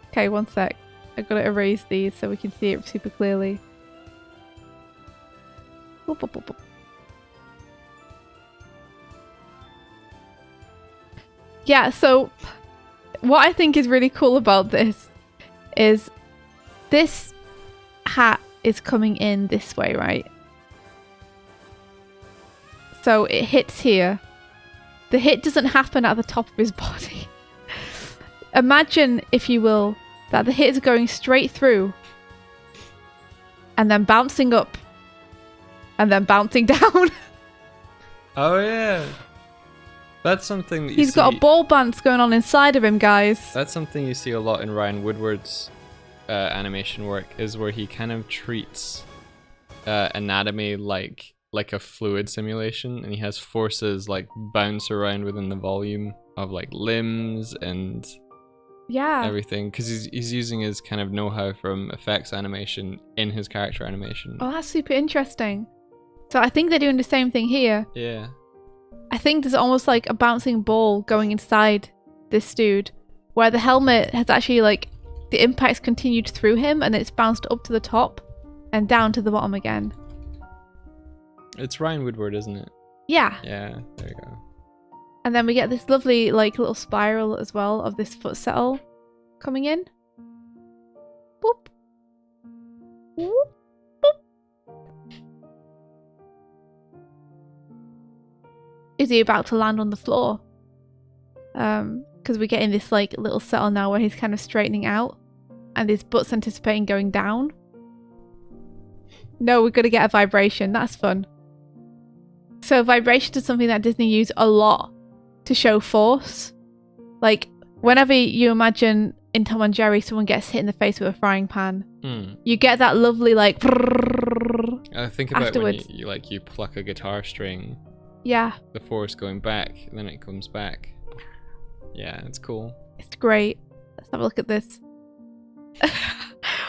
Okay, one sec. I've got to erase these so we can see it super clearly. Boop, boop, boop, boop. Yeah, so what I think is really cool about this is this hat is coming in this way, right? So it hits here. The hit doesn't happen at the top of his body. Imagine, if you will, that the hit is going straight through and then bouncing up and then bouncing down. Oh yeah. That's something that you He's got a ball bounce going on inside of him, guys. That's something you see a lot in Ryan Woodward's animation work, is where he kind of treats anatomy like a fluid simulation, and he has forces like bounce around within the volume of like limbs and everything, because he's using his kind of know-how from effects animation in his character animation. Oh, that's super interesting. So I think they're doing the same thing here. Yeah. I think there's almost like a bouncing ball going inside this dude, where the helmet has actually like, the impact's continued through him and it's bounced up to the top and down to the bottom again. It's Ryan Woodward, isn't it? Yeah. Yeah, there you go. And then we get this lovely like little spiral as well of this foot settle coming in. Boop. Boop. Boop. Is he about to land on the floor? Because we're getting this like little settle now where he's kind of straightening out and his butt's anticipating going down. No, we're going to get a vibration. That's fun. So vibration is something that Disney used a lot to show force. Like whenever you imagine in Tom and Jerry someone gets hit in the face with a frying pan, you get that lovely like I think about afterwards. when you pluck a guitar string. Yeah. The force going back, and then it comes back. Yeah, it's cool. It's great. Let's have a look at this.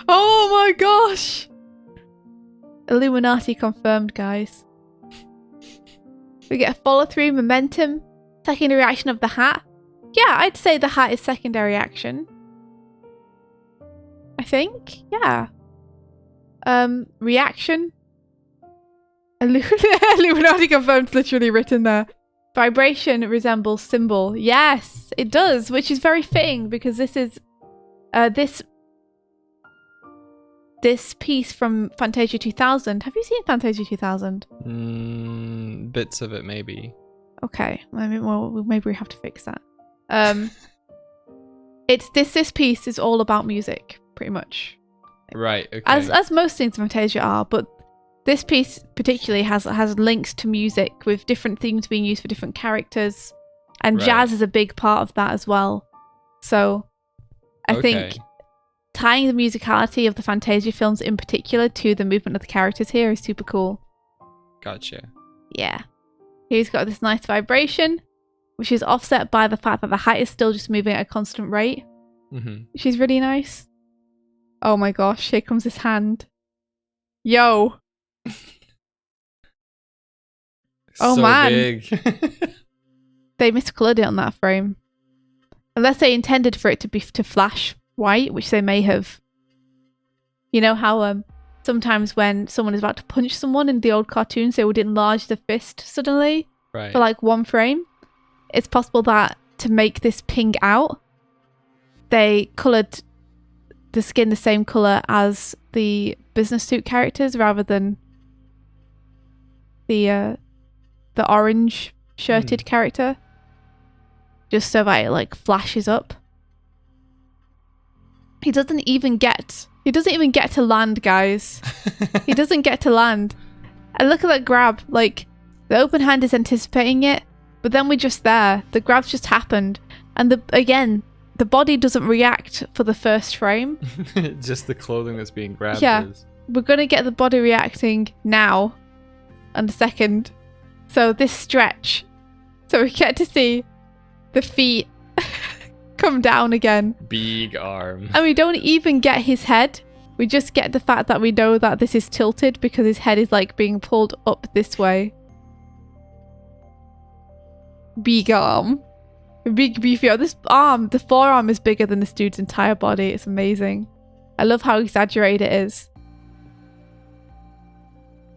Oh my gosh! Illuminati confirmed, guys. We get a follow-through, momentum, secondary action of the hat. Yeah, I'd say the hat is secondary action. I think, yeah. Reaction. Illuminati confirmed, literally written there. Vibration resembles symbol. Yes, it does, which is very fitting because this is this piece from Fantasia 2000. Have you seen Fantasia 2000? Bits of it, maybe. Okay, maybe we have to fix that. It's this piece is all about music, pretty much. Right. Okay. As most things in Fantasia are, but this piece particularly has links to music with different themes being used for different characters, and jazz is a big part of that as well. So I think tying the musicality of the Fantasia films in particular to the movement of the characters here is super cool. Gotcha. Yeah. He's got this nice vibration, which is offset by the fact that the hat is still just moving at a constant rate, which is really nice. Oh my gosh, here comes his hand. Yo. Oh so man. Big. They miscolored it on that frame. Unless they intended for it to flash white, which they may have. You know how sometimes when someone is about to punch someone in the old cartoons, they would enlarge the fist suddenly for like one frame. It's possible that to make this ping out, they coloured the skin the same colour as the business suit characters rather than the orange shirted character, just so that it like flashes up. He doesn't even get to land, guys. He doesn't get to land. And look at that grab. Like, the open hand is anticipating it, but then we're just there. The grab's just happened, and the body doesn't react for the first frame. Just the clothing that's being grabbed. Yeah, we're gonna get the body reacting now, and a second. So this stretch, so we get to see the feet come down again. Big arm. And we don't even get his head. We just get the fact that we know that this is tilted because his head is like being pulled up this way. Big arm. Big beefy arm. This arm, the forearm is bigger than this dude's entire body. It's amazing. I love how exaggerated it is.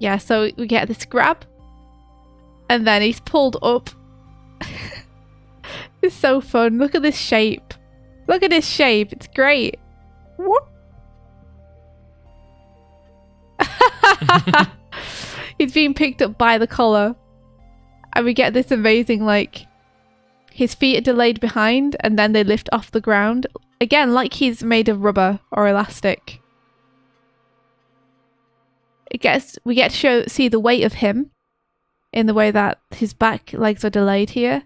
Yeah, so we get this grab. And then he's pulled up. It's so fun. Look at this shape. Look at this shape. It's great. Whoop. He's being picked up by the collar. And we get this amazing, like, his feet are delayed behind and then they lift off the ground. Again, like he's made of rubber or elastic. We get to see the weight of him in the way that his back legs are delayed here.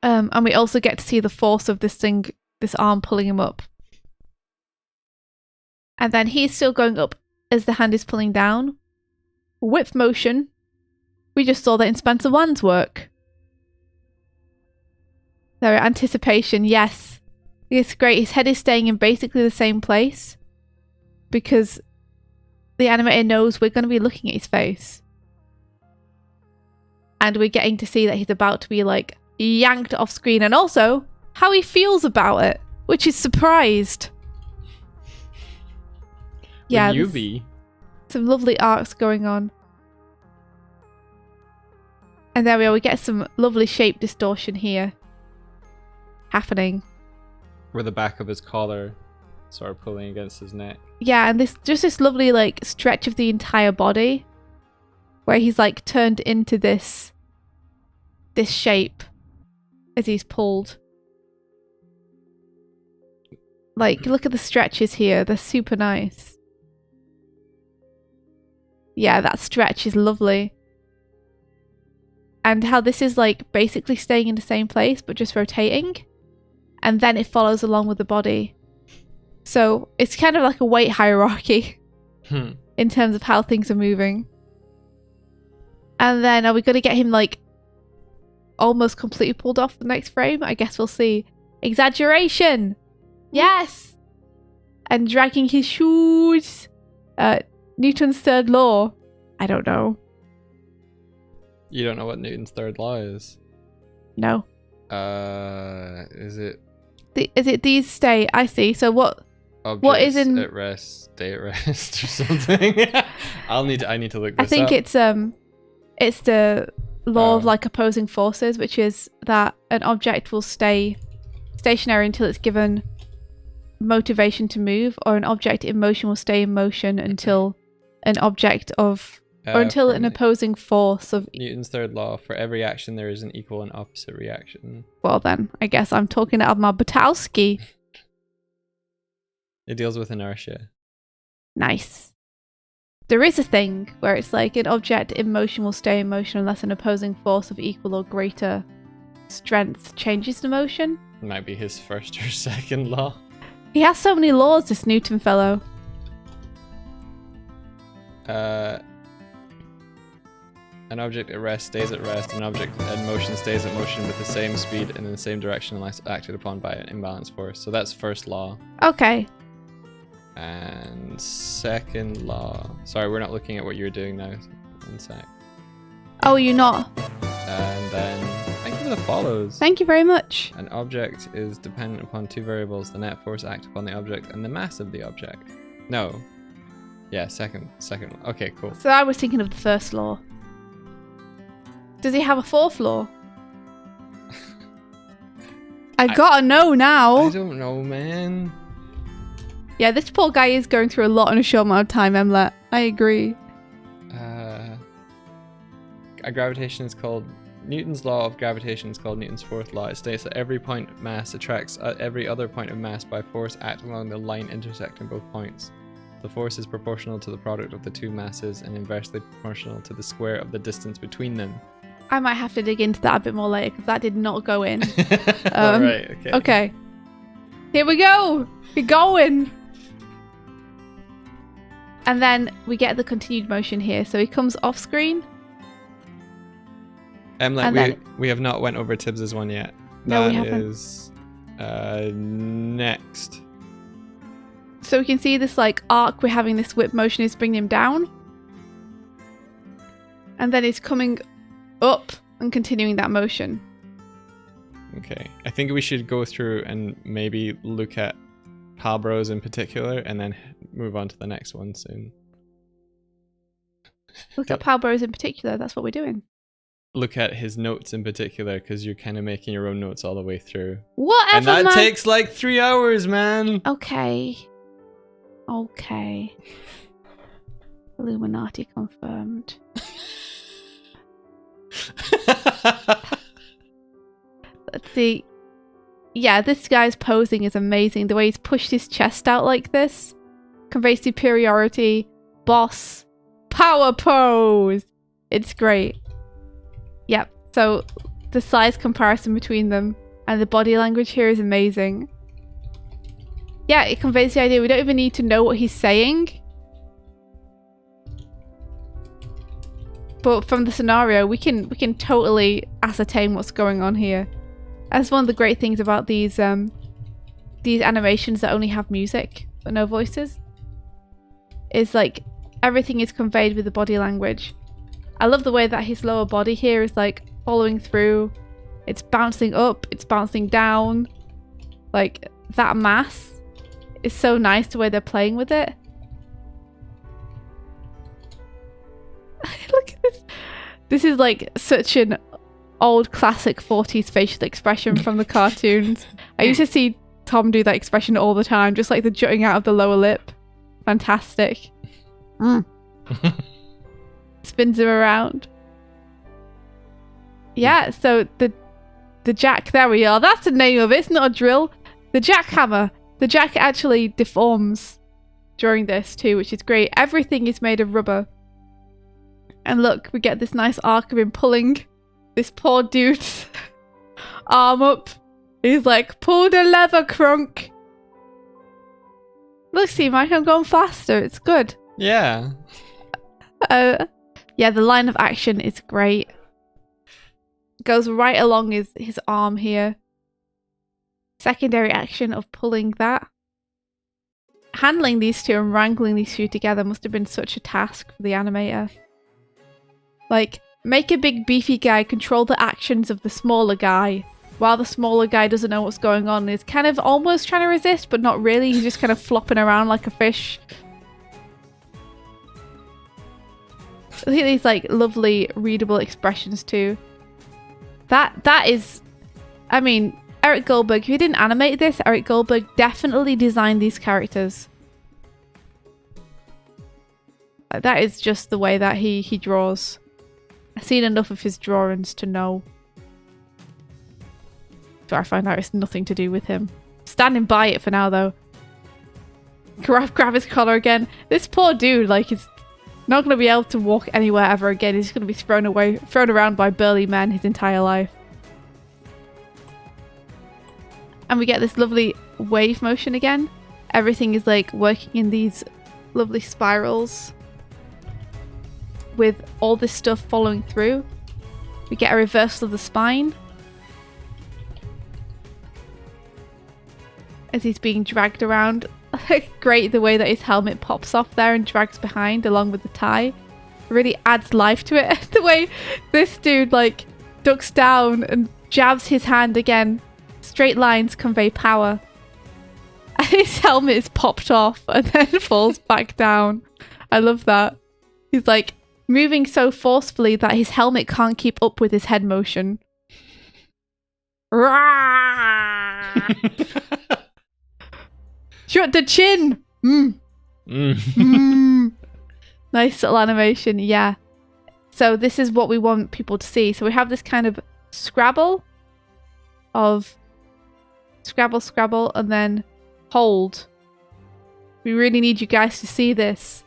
And we also get to see the force of this thing, this arm pulling him up. And then he's still going up as the hand is pulling down. Whip motion. We just saw that in Spencer Wan's work. There, anticipation, yes. It's great. His head is staying in basically the same place because the animator knows we're going to be looking at his face. And we're getting to see that he's about to be, like, yanked off screen, and also how he feels about it, which is surprised. Yeah, Will you be? Some lovely arcs going on. And there we are, we get some lovely shape distortion here happening. Where the back of his collar sort of pulling against his neck. Yeah, and this lovely, like, stretch of the entire body where he's, like, turned into this shape as he's pulled. Like, look at the stretches here. They're super nice. Yeah, that stretch is lovely. And how this is, like, basically staying in the same place but just rotating. And then it follows along with the body. So it's kind of like a weight hierarchy in terms of how things are moving. And then are we going to get him, like, almost completely pulled off the next frame? I guess we'll see. Exaggeration! Yes! And dragging his shoes. Newton's third law. I don't know. You don't know what Newton's third law is? No. Is it? Is it these stay? I see. So what? Objects what is in at rest, stay at rest, or something? I need to look this up. I think it's the law of, like, opposing forces, which is that an object will stay stationary until it's given motivation to move, or an object in motion will stay in motion until an object of or until an opposing force of Newton's third law: for every action there is an equal and opposite reaction. Well then, I guess I'm talking out of my Butowski. It deals with inertia. Nice. There is a thing where it's like an object in motion will stay in motion unless an opposing force of equal or greater strength changes the motion. It might be his first or second law. He has so many laws, this Newton fellow. An object at rest stays at rest. An object in motion stays at motion with the same speed and in the same direction unless acted upon by an imbalanced force. So that's first law. Okay. And second law. Sorry, we're not looking at what you're doing now. One sec. Oh, you're not? And then thank you for the follows. Thank you very much. An object is dependent upon two variables: the net force acted upon the object and the mass of the object. No. Yeah, second. Okay, cool. So I was thinking of the first law. Does he have a fourth law? I gotta know now. I don't know, man. Yeah, this poor guy is going through a lot in a short amount of time, Emlet. I agree. Newton's law of gravitation is called Newton's fourth law. It states that every point of mass attracts every other point of mass by force acting along the line intersecting both points. The force is proportional to the product of the two masses and inversely proportional to the square of the distance between them. I might have to dig into that a bit more later because that did not go in. Right, okay. Okay. Here we go. We're going. And then we get the continued motion here. So he comes off screen. We have not went over Tibbs's one yet. No, we That haven't. is next. So we can see this, like, arc. We're having this whip motion is bringing him down. And then he's coming up and continuing that motion. Okay. I think we should go through and maybe look at PalBros in particular and then move on to the next one soon. Look at PalBros in particular. That's what we're doing. Look at his notes in particular because you're kind of making your own notes all the way through. Whatever, and that man. takes like 3 hours, man. Okay. Illuminati confirmed. Let's see. Yeah, this guy's posing is amazing. The way he's pushed his chest out like this conveys superiority. Boss. Power pose! It's great. Yep, so the size comparison between them and the body language here is amazing. Yeah, it conveys the idea we don't even need to know what he's saying. But from the scenario, we can totally ascertain what's going on here. That's one of the great things about these animations that only have music but no voices. Is like everything is conveyed with the body language. I love the way that his lower body here is like following through. It's bouncing up, it's bouncing down. Like that mass is so nice the way they're playing with it. Look at this. This is like such an old classic 40s facial expression from the cartoons. I used to see Tom do that expression all the time, just like the jutting out of the lower lip. Fantastic. Spins him around. Yeah, so the jack, there we are. That's the name of it. It's not a drill. The jackhammer. The jack actually deforms during this too, which is great. Everything is made of rubber. And look, we get this nice arc of him pulling this poor dude's arm up. He's like, pull the lever, crunk. Look, see, Mike, I'm going faster. It's good. Yeah. Yeah, the line of action is great. Goes right along his arm here. Secondary action of pulling that. Handling these two and wrangling these two together must have been such a task for the animator. Like, make a big beefy guy control the actions of the smaller guy, while the smaller guy doesn't know what's going on and is kind of almost trying to resist, but not really. He's just kind of flopping around like a fish. Look at these like lovely readable expressions too. That is, I mean, Eric Goldberg, if he didn't animate this, Eric Goldberg definitely designed these characters. That is just the way that he draws. I've seen enough of his drawings to know. So I find out it's nothing to do with him. Standing by it for now though. Grab his collar again. This poor dude, like, is not going to be able to walk anywhere ever again. He's going to be thrown around by burly men his entire life. And we get this lovely wave motion again. Everything is like working in these lovely spirals with all this stuff following through. We get a reversal of the spine as he's being dragged around. Great the way that his helmet pops off there and drags behind along with the tie. It really adds life to it. The way this dude like ducks down and jabs his hand again. Straight lines convey power. And his helmet is popped off and then falls back down. I love that. He's like moving so forcefully that his helmet can't keep up with his head motion. Shut the chin! Nice little animation, yeah. So this is what we want people to see. So we have this kind of Scrabble of Scrabble, and then hold. We really need you guys to see this.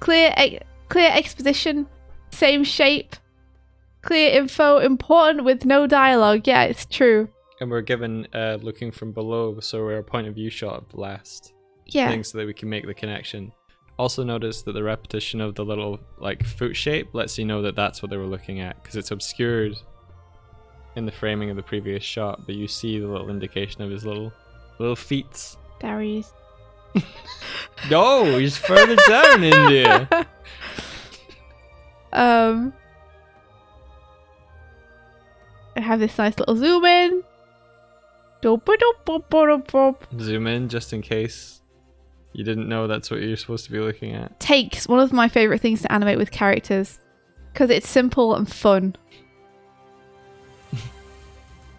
Clear exposition, same shape, clear info, important with no dialogue. Yeah, it's true. And we're given looking from below, so we're a point of view shot of the last thing so that we can make the connection. Also notice that the repetition of the little like foot shape lets you know that that's what they were looking at, because it's obscured in the framing of the previous shot, but you see the little indication of his little feet. There he is. No, he's further down, India. I have this nice little zoom in. Zoom in just in case you didn't know that's what you're supposed to be looking at. Take's one of my favourite things to animate with characters because it's simple and fun.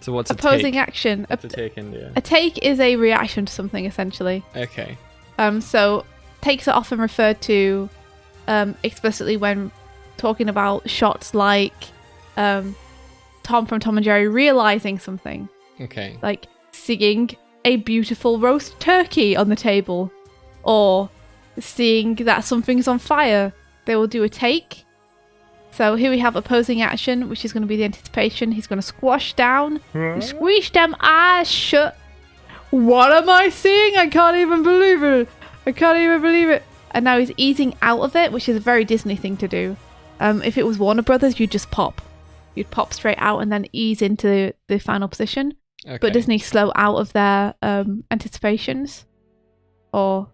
So what's opposing a take? action? What's a take, India? A take is a reaction to something, essentially. Okay. So takes are often referred to explicitly when talking about shots like Tom from Tom and Jerry realizing something. Okay. Like seeing a beautiful roast turkey on the table, or seeing that something's on fire. They will do a take. So here we have opposing action, which is going to be the anticipation. He's going to squash down, squeeze them eyes shut. What am I seeing? I can't even believe it. I can't even believe it. And now he's easing out of it, which is a very Disney thing to do. If it was Warner Brothers, you'd just pop. You'd pop straight out and then ease into the final position. Okay. But Disney slow out of their anticipations or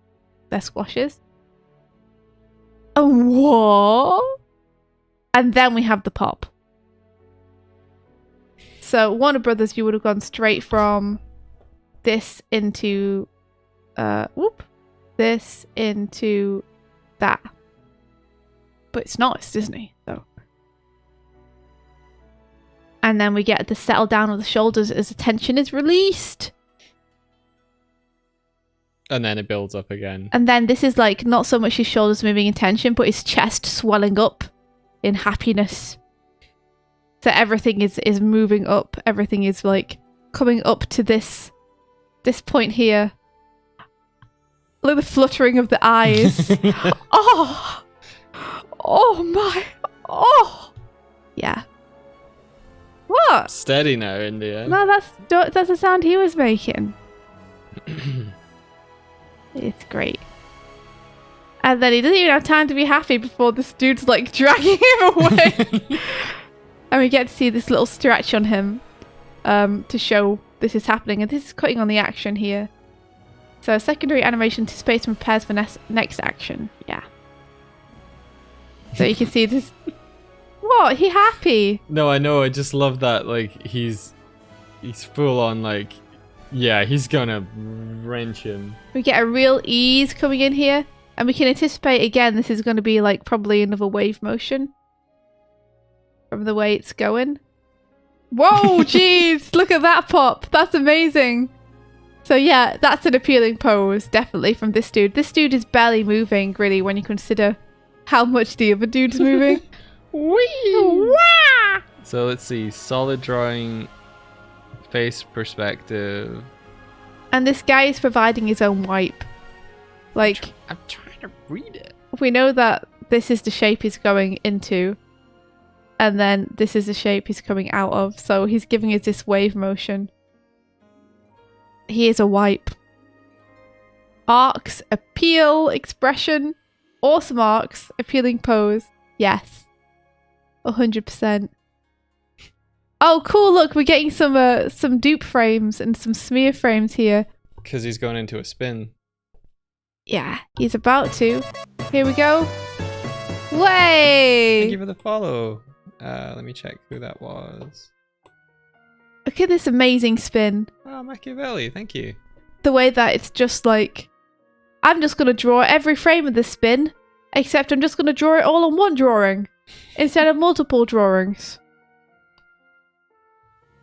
their squashes. And what? And then we have the pop. So Warner Brothers, you would have gone straight from this into this into that. But it's not, it's Disney, so. And then we get the settle down of the shoulders as the tension is released. And then it builds up again. And then this is like not so much his shoulders moving in tension, but his chest swelling up in happiness. So everything is moving up. Everything is like coming up to this point here. Look at the fluttering of the eyes. Oh! Oh my! Oh! Yeah. What? Steady now, India. No, that's the sound he was making. It's great. And then he doesn't even have time to be happy before this dude's like dragging him away. And we get to see this little stretch on him to show this is happening. And this is cutting on the action here. So secondary animation anticipates and prepares for next action. Yeah. So you can see this. What? He happy? No, I know. I just love that. Like he's full on like, yeah, he's gonna wrench him. We get a real ease coming in here, and we can anticipate again. This is going to be like probably another wave motion from the way it's going. Whoa, jeez! Look at that pop. That's amazing. So yeah, that's an appealing pose, definitely from this dude. This dude is barely moving, really, when you consider how much the other dude's moving. Whee! Wah! So let's see, solid drawing, face perspective. And this guy is providing his own wipe. Like, I'm trying to read it. We know that this is the shape he's going into, and then this is the shape he's coming out of. So he's giving us this wave motion. He is a wipe. Arcs, appeal, expression, awesome arcs, appealing pose. Yes. 100%. Oh, cool. Look, we're getting some dupe frames and some smear frames here. Because he's going into a spin. Yeah, he's about to. Here we go. Way! Thank you for the follow. Let me check who that was. Look at this amazing spin. Oh, Machiavelli, thank you. The way that it's just like, I'm just going to draw every frame of this spin, except I'm just going to draw it all on one drawing, instead of multiple drawings.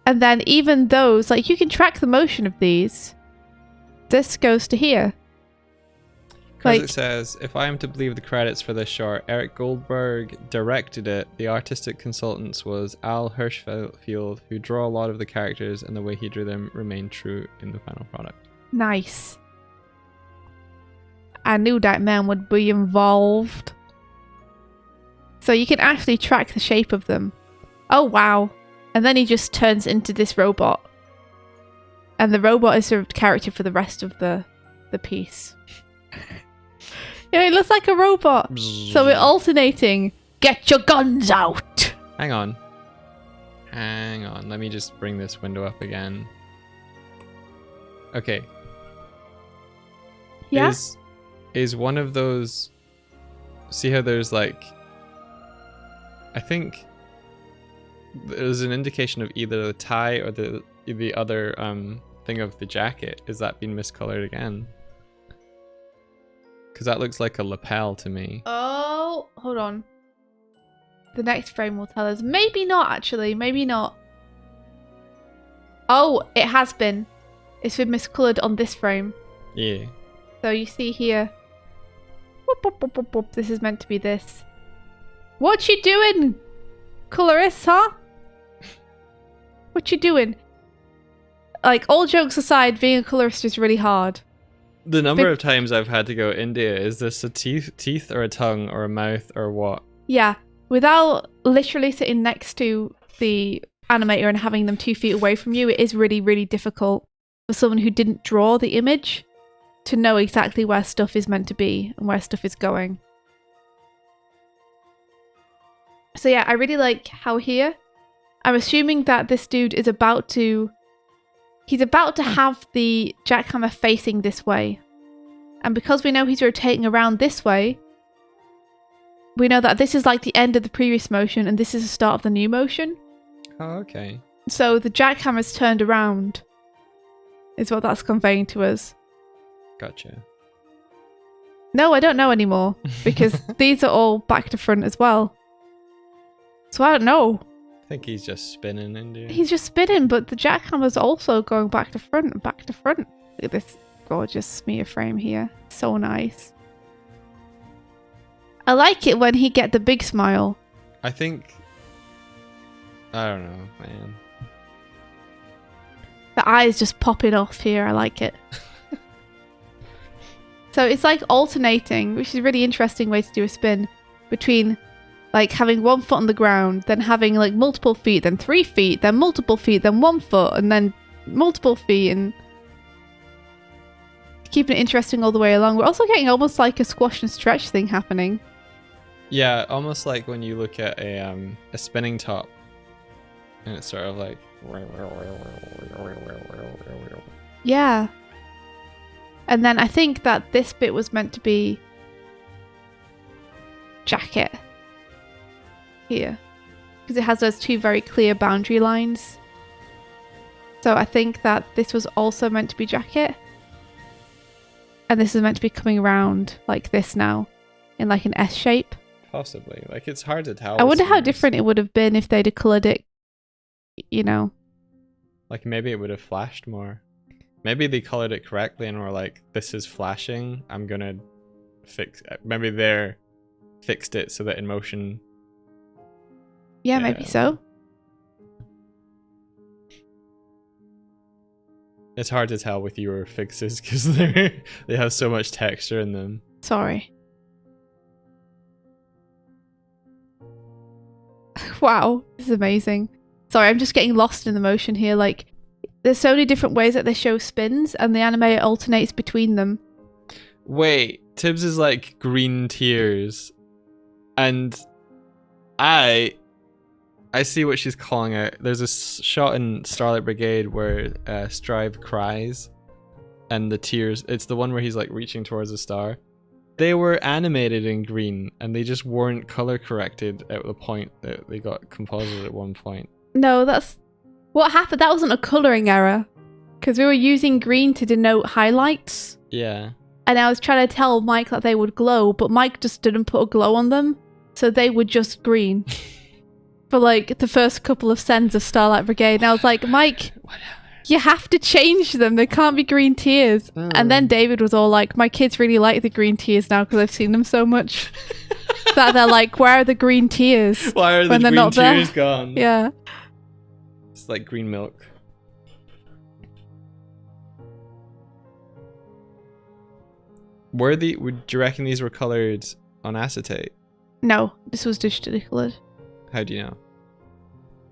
And then even those, like you can track the motion of these. This goes to here. Because Like, it says, if I am to believe the credits for this short, Eric Goldberg directed it. The artistic consultants was Al Hirschfeld, who drew a lot of the characters, and the way he drew them remained true in the final product. nice. I knew that man would be involved. So you can actually track the shape of them. Oh, wow. And then he just turns into this robot. And the robot is the character for the rest of the piece. Yeah, it looks like a robot. So we're alternating. Get your guns out. Hang on. Hang on. Let me just bring this window up again. Okay. Yeah? Is one of those... See how there's like... I think there's an indication of either the tie or the other thing of the jacket. Is that being miscolored again? Because that looks like a lapel to me. Oh, hold on. The next frame will tell us. Maybe not, actually. Maybe not. Oh, it has been. It's been miscolored on this frame. Yeah. So you see here, whoop, whoop, whoop, whoop, whoop, this is meant to be this. What you doing, colorist, huh? What you doing? Like, all jokes aside, being a colorist is really hard. The number of times I've had to go, India, is this a teeth or a tongue or a mouth or what? Yeah, without literally sitting next to the animator and having them 2 feet away from you, it is really, really difficult for someone who didn't draw the image to know exactly where stuff is meant to be and where stuff is going. So yeah, I really like how here, I'm assuming that this dude is about to... He's about to have the jackhammer facing this way. And because we know he's rotating around this way, we know that this is like the end of the previous motion and this is the start of the new motion. Oh, okay. So the jackhammer's turned around, is what that's conveying to us. Gotcha. No, I don't know anymore, because these are all back to front as well. So I don't know. I think he's just spinning, India. He's just spinning, but the jackhammer's also going back to front and back to front. Look at this gorgeous smear frame here. So nice. I like it when he get the big smile. I think... I don't know, man. The eyes just popping off here. I like it. So it's like alternating, which is a really interesting way to do a spin, between like having 1 foot on the ground, then having like multiple feet, then 3 feet, then multiple feet, then 1 foot, and then multiple feet, and keeping it interesting all the way along. We're also getting almost like a squash and stretch thing happening. Yeah, almost like when you look at a spinning top, and it's sort of like... Yeah. And then I think that this bit was meant to be jacket here, because it has those 2 very clear boundary lines. So I think that this was also meant to be jacket, and this is meant to be coming around like this now in like an S shape. Possibly. Like, it's hard to tell. I wonder how different it would have been if they'd have coloured it, you know. Like, maybe it would have flashed more. Maybe they colored it correctly and were like, this is flashing, I'm gonna fix it. Maybe they're fixed it so that in motion... Yeah, maybe so. It's hard to tell with your fixes because they have so much texture in them. Sorry. Wow, this is amazing. Sorry, I'm just getting lost in the motion here. Like, there's so many different ways that they show spins, and the animator alternates between them. Wait, Tibbs is like green tears, and I see what she's calling out. There's a shot in Starlight Brigade where Strive cries, and the tears. It's the one where he's like reaching towards a star. They were animated in green, and they just weren't color corrected at the point that they got composited at one point. No, that's what happened. That wasn't a coloring error, because we were using green to denote highlights. Yeah. And I was trying to tell Mike that they would glow, but Mike just didn't put a glow on them, so they were just green for like the first couple of sends of Starlight Brigade. And I was like, Mike, you have to change them. They can't be green tears. And then David was all like, my kids really like the green tears now because I've seen them so much that they're like, where are the green tears? Why are the green tears gone? Yeah. It's like green milk. Would you reckon these were colored on acetate? No, this was digitally colored. How do you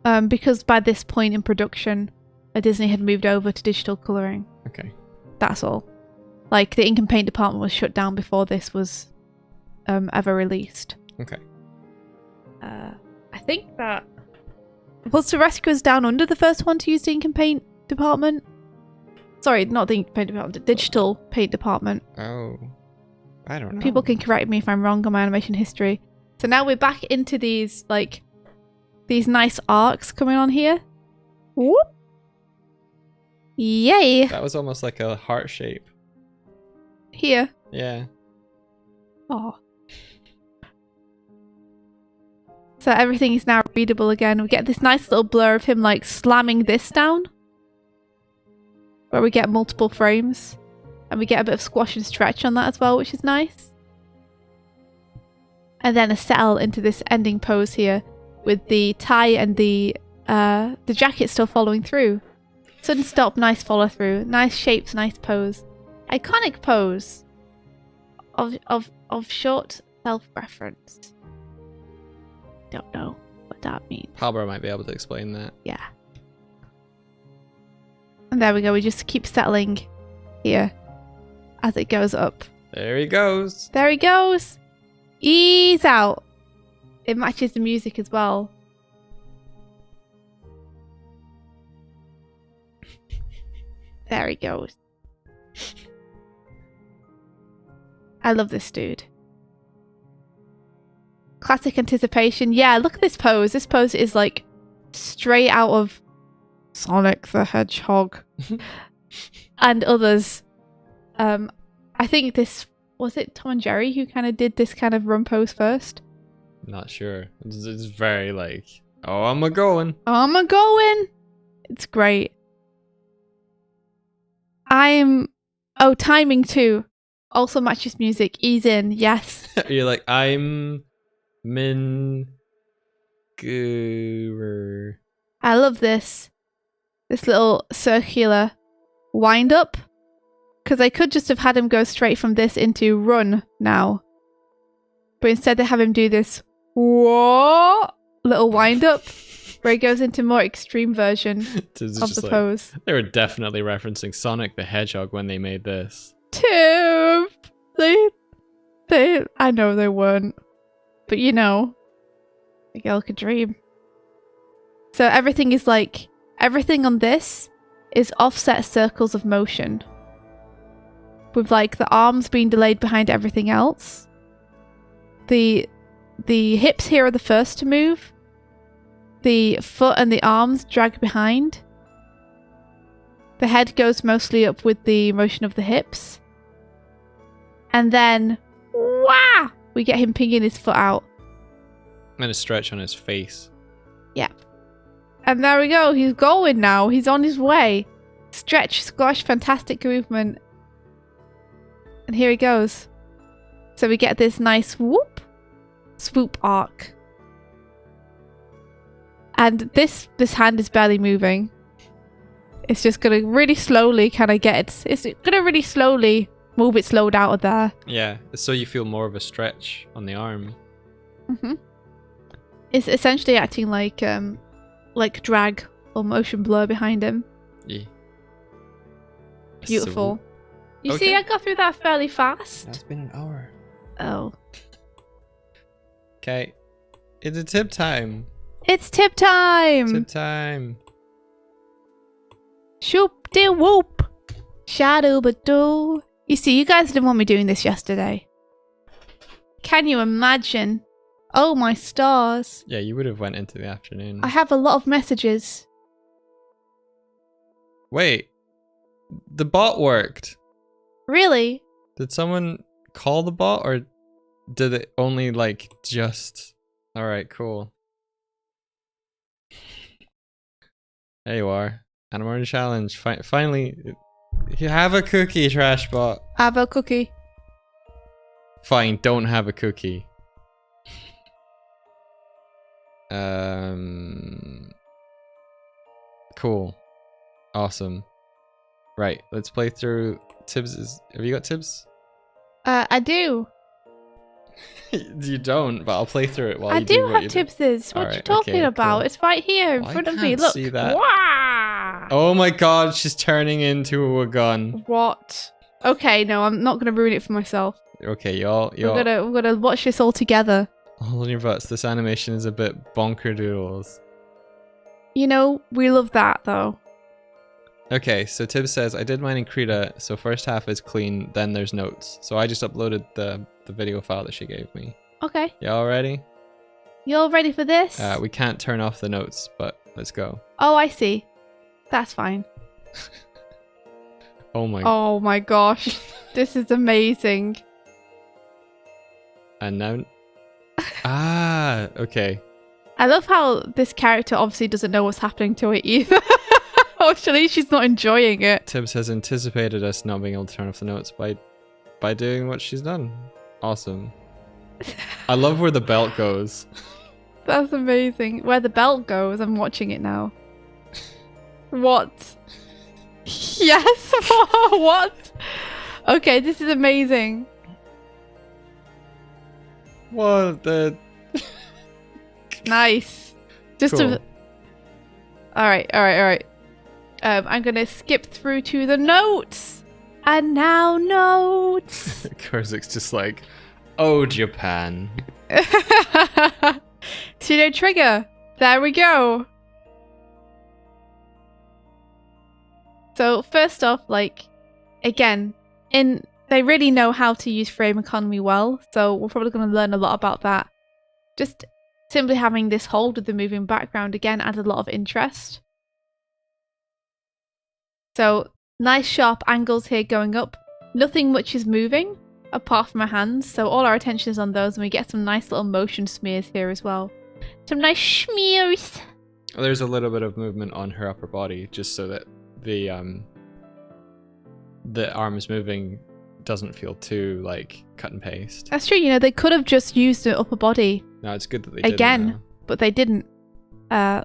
know? Because by this point in production, Disney had moved over to digital coloring. Okay. That's all. Like, the ink and paint department was shut down before this was ever released. Okay. I think that... Was the Rescuers Down Under the first one to use the ink and paint department? Sorry, not the ink and paint department, the digital paint department. Oh. I don't know. People can correct me if I'm wrong on my animation history. So now we're back into these, like, these nice arcs coming on here. Whoop. Yay! That was almost like a heart shape. Here. Yeah. Oh. So everything is now readable again. We get this nice little blur of him like slamming this down, where we get multiple frames And we get a bit of squash and stretch on that as well, which is nice. And then a settle into this ending pose here with the tie and the jacket still following through. Sudden stop, nice follow through. Nice shapes, nice pose. Iconic pose of short self-reference. Don't know what that means. PalBro might be able to explain that. Yeah. And there we go. We just keep settling here as it goes up. There he goes. There he goes. Ease out. It matches the music as well. There he goes. I love this dude. Classic anticipation. Yeah, look at this pose. This pose is like straight out of Sonic the Hedgehog and others. I think this was it Tom and Jerry who kind of did this kind of run pose first. Not sure. It's very like, oh, I'm a going. I'm a going. It's great. Timing too. Also matches music. Ease in. Yes. You're like, I'm Min Guru. I love this. This little circular wind up. Because I could just have had him go straight from this into run now. But instead they have him do this what little wind up where he goes into more extreme version of the pose. They were definitely referencing Sonic the Hedgehog when they made this. Tim! They I know they weren't. But you know, a girl could dream. So everything is like, everything on this is offset circles of motion. With like the arms being delayed behind everything else. The hips here are the first to move. The foot and the arms drag behind. The head goes mostly up with the motion of the hips. And then, wah! We get him pinging his foot out. And a stretch on his face. Yep. And there we go. He's going now. He's on his way. Stretch, squash, fantastic movement. And here he goes. So we get this nice swoop arc. And this hand is barely moving. It's just going to really slowly kind of get it's going to really slowly move its load out of there. Yeah, so you feel more of a stretch on the arm. Mm-hmm. It's essentially acting like drag or motion blur behind him. Yeah. Beautiful. So, you okay. see, I got through that fairly fast. That's been an hour. Oh. Okay. It's a tip time. It's tip time! Tip time. Shoop de whoop. Shadow but do. You see, you guys didn't want me doing this yesterday. Can you imagine? Oh my stars. Yeah, you would have went into the afternoon. I have a lot of messages. Wait. The bot worked. Really? Did someone call the bot or did it only like just... Alright, cool. There you are. Animatoonings challenge. Finally, you have a cookie, trash bot. Have a cookie. Fine, don't have a cookie. Cool. Awesome. Right, let's play through Tibbs'. Have you got Tibbs? I do. You don't, but I'll play through it while I you do have Tibbs's. What are you talking about? Cool. It's right here in front of me. Look. See that. Wah! Oh my god, she's turning into a gun. What? Okay, no, I'm not gonna ruin it for myself. Okay, y'all. We're gonna watch this all together. Hold on your butts. This animation is a bit bonkerdoodles. You know, we love that though. Okay, so Tibbs says, I did mine in Krita, so first half is clean, then there's notes. So I just uploaded the video file that she gave me. Okay. Y'all ready? You all ready for this? We can't turn off the notes, but let's go. Oh, I see. That's fine. Oh my. Oh my gosh. This is amazing. And now... Ah, okay. I love how this character obviously doesn't know what's happening to it either. Actually, she's not enjoying it. Tibbs has anticipated us not being able to turn off the notes by doing what she's done. Awesome. I love where the belt goes. That's amazing. Where the belt goes, I'm watching it now. What? Yes? What? Okay, this is amazing. What the... Nice. Just Cool. to... Alright. I'm gonna skip through to the notes. And now notes. Kurzik's just like, oh, Japan. Pseudo trigger. There we go. So first off, like, again, they really know how to use frame economy well, so we're probably going to learn a lot about that. Just simply having this hold with the moving background again adds a lot of interest. So nice sharp angles here going up. Nothing much is moving apart from our hands, so all our attention is on those, and we get some nice little motion smears here as well. Some nice smears. There's a little bit of movement on her upper body, just so that the arms moving doesn't feel too like cut and paste. That's true, you know, they could have just used the upper body No, it's good that they again, didn't, but they didn't,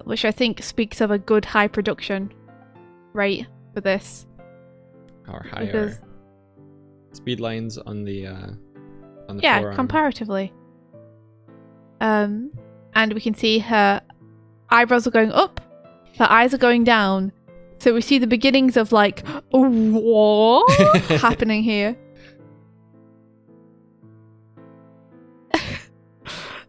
which I think speaks of a good high production rate for this. or higher Because, speed lines on the yeah, forearm. comparatively. And we can see her eyebrows are going up, her eyes are going down. So we see the beginnings of like, what happening here.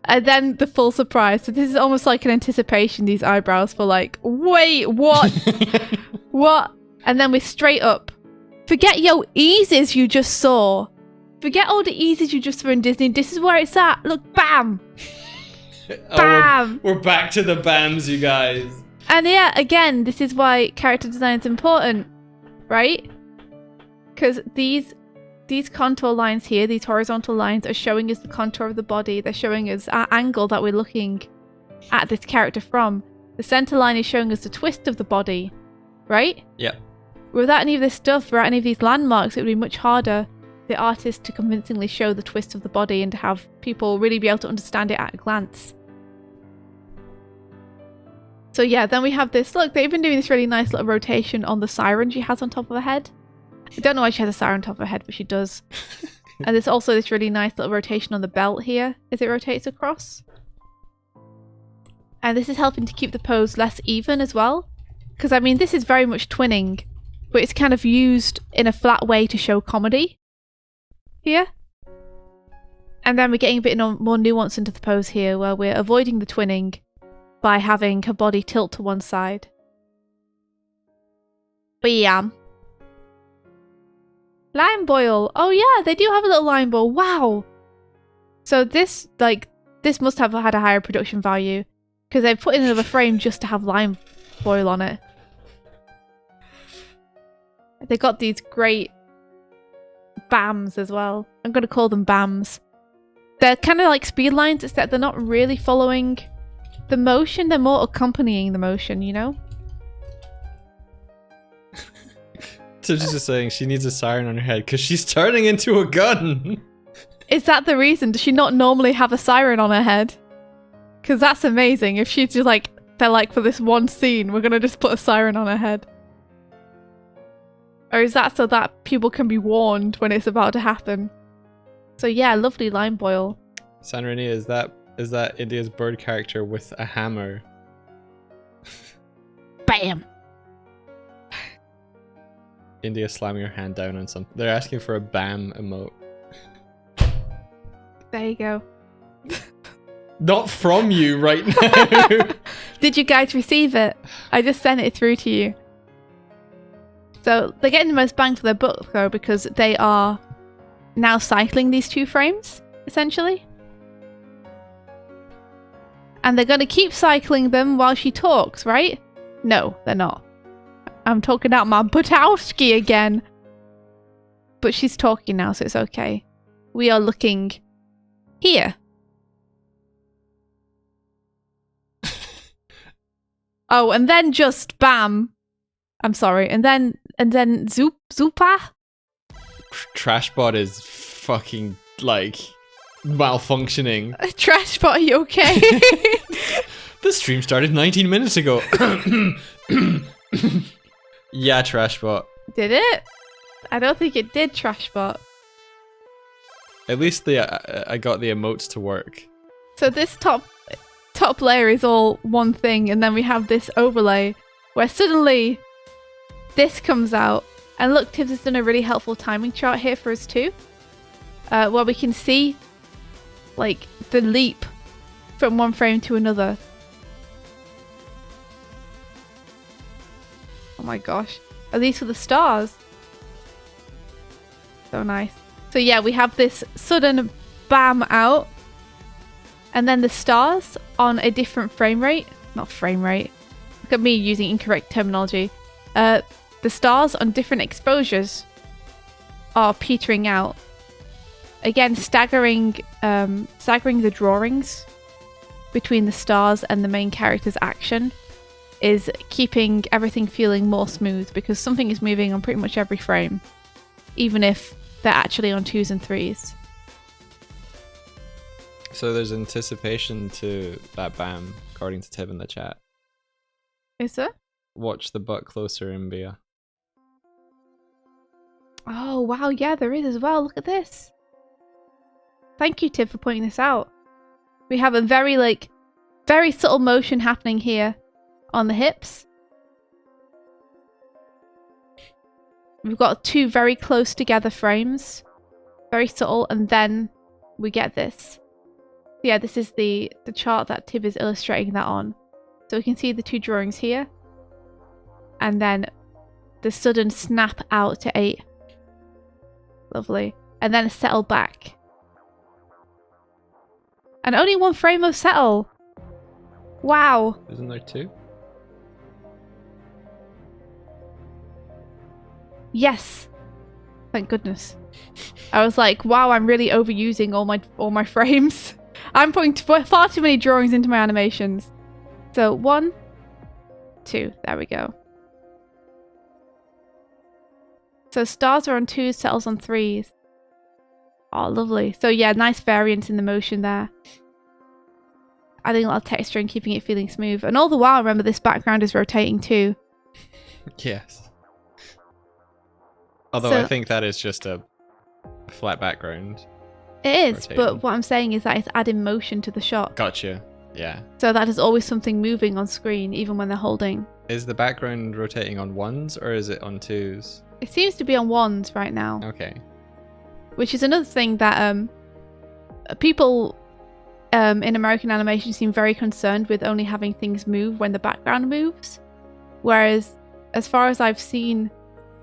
And then the full surprise. So this is almost like an anticipation, these eyebrows, for like, wait, what? What? And then we're straight up. Forget your eases you just saw. Forget all the eases you just saw in Disney. This is where it's at. Look, bam. Bam. We're back to the BAMs, you guys. And yeah, again, this is why character design is important, right? Because these contour lines here, these horizontal lines, are showing us the contour of the body. They're showing us our angle that we're looking at this character from. The center line is showing us the twist of the body, right? Yeah. Without any of this stuff, without any of these landmarks, it would be much harder for the artist to convincingly show the twist of the body and to have people really be able to understand it at a glance. So yeah, then we have this, look, they've been doing this really nice little rotation on the siren she has on top of her head. I don't know why she has a siren on top of her head, but she does. And there's also this really nice little rotation on the belt here as it rotates across. And this is helping to keep the pose less even as well. Because, I mean, this is very much twinning, but it's kind of used in a flat way to show comedy here. And then we're getting a bit more nuance into the pose here, where we're avoiding the twinning by having her body tilt to one side. Bam. Lime boil. Oh yeah, they do have a little lime boil. Wow. So this must have had a higher production value, because they've put in another frame just to have lime boil on it. They got these great BAMs as well. I'm going to call them BAMs. They're kind of like speed lines, except they're not really following the motion, they're more accompanying the motion, you know? So she's just saying she needs a siren on her head because she's turning into a gun. Is that the reason? Does she not normally have a siren on her head? Because that's amazing. If she's just like, they're like, for this one scene, we're going to just put a siren on her head. Or is that so that people can be warned when it's about to happen? So yeah, lovely lime boil. Sanrini, is that India's bird character with a hammer? Bam! India slamming her hand down on something. They're asking for a BAM emote. There you go. Not from you right now. Did you guys receive it? I just sent it through to you. So they're getting the most bang for their buck though, because they are now cycling these two frames, essentially. And they're going to keep cycling them while she talks, right? No, they're not. I'm talking out my Butowski again. But she's talking now, so it's okay. We are looking here. Oh, and then just bam. I'm sorry. And then Zupa? Trashbot is fucking, like, malfunctioning. Trashbot, are you okay? The stream started 19 minutes ago. Yeah, Trashbot. Did it? I don't think it did, Trashbot. At least I got the emotes to work. So this top layer is all one thing, and then we have this overlay where suddenly this comes out. And look, Tibbs has done a really helpful timing chart here for us too, where we can see like the leap from one frame to another. Oh my gosh. At least for the stars. So nice. So yeah, we have this sudden bam out. And then the stars on a different frame rate. Not frame rate. Look at me using incorrect terminology. The stars on different exposures are petering out. Again, staggering the drawings between the stars and the main character's action is keeping everything feeling more smooth because something is moving on pretty much every frame, even if they're actually on 2s and 3s. So there's anticipation to that BAM, according to Tib in the chat. Is there? Watch the butt closer, Imbia. Oh wow, yeah, there is as well. Look at this. Thank you, Tib, for pointing this out. We have a very subtle motion happening here on the hips. We've got 2 very close together frames. Very subtle, and then we get this. Yeah, this is the chart that Tib is illustrating that on. So we can see the 2 drawings here. And then the sudden snap out to 8. Lovely. And then a settle back. And only 1 frame of settle. Wow. Isn't there 2? Yes. Thank goodness. I was like, wow, I'm really overusing all my frames. I'm putting far too many drawings into my animations. So 1, 2. There we go. So stars are on 2s, settles on 3s. Oh, lovely. So yeah, nice variance in the motion there. Adding a lot of texture and keeping it feeling smooth. And all the while, remember, this background is rotating too. Yes. Although I think that is just a flat background. It is, rotating. But what I'm saying is that it's adding motion to the shot. Gotcha. Yeah. So that is always something moving on screen, even when they're holding. Is the background rotating on 1s or is it on 2s? It seems to be on 1s right now. Okay. Which is another thing that people in American animation seem very concerned with only having things move when the background moves. Whereas, as far as I've seen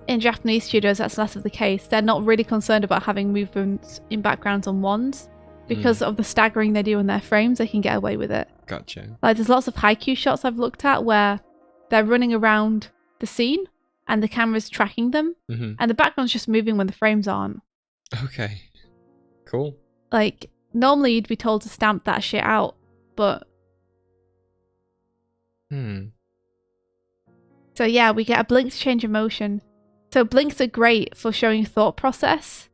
in Japanese studios, that's less of the case. They're not really concerned about having movements in backgrounds on 1s. Because of the staggering they do in their frames, they can get away with it. Gotcha. Like, there's lots of haiku shots I've looked at where they're running around the scene and the camera's tracking them, and the background's just moving when the frames aren't. Okay. Cool. Like, normally you'd be told to stamp that shit out, but... So yeah, we get a blink to change emotion. So blinks are great for showing thought process.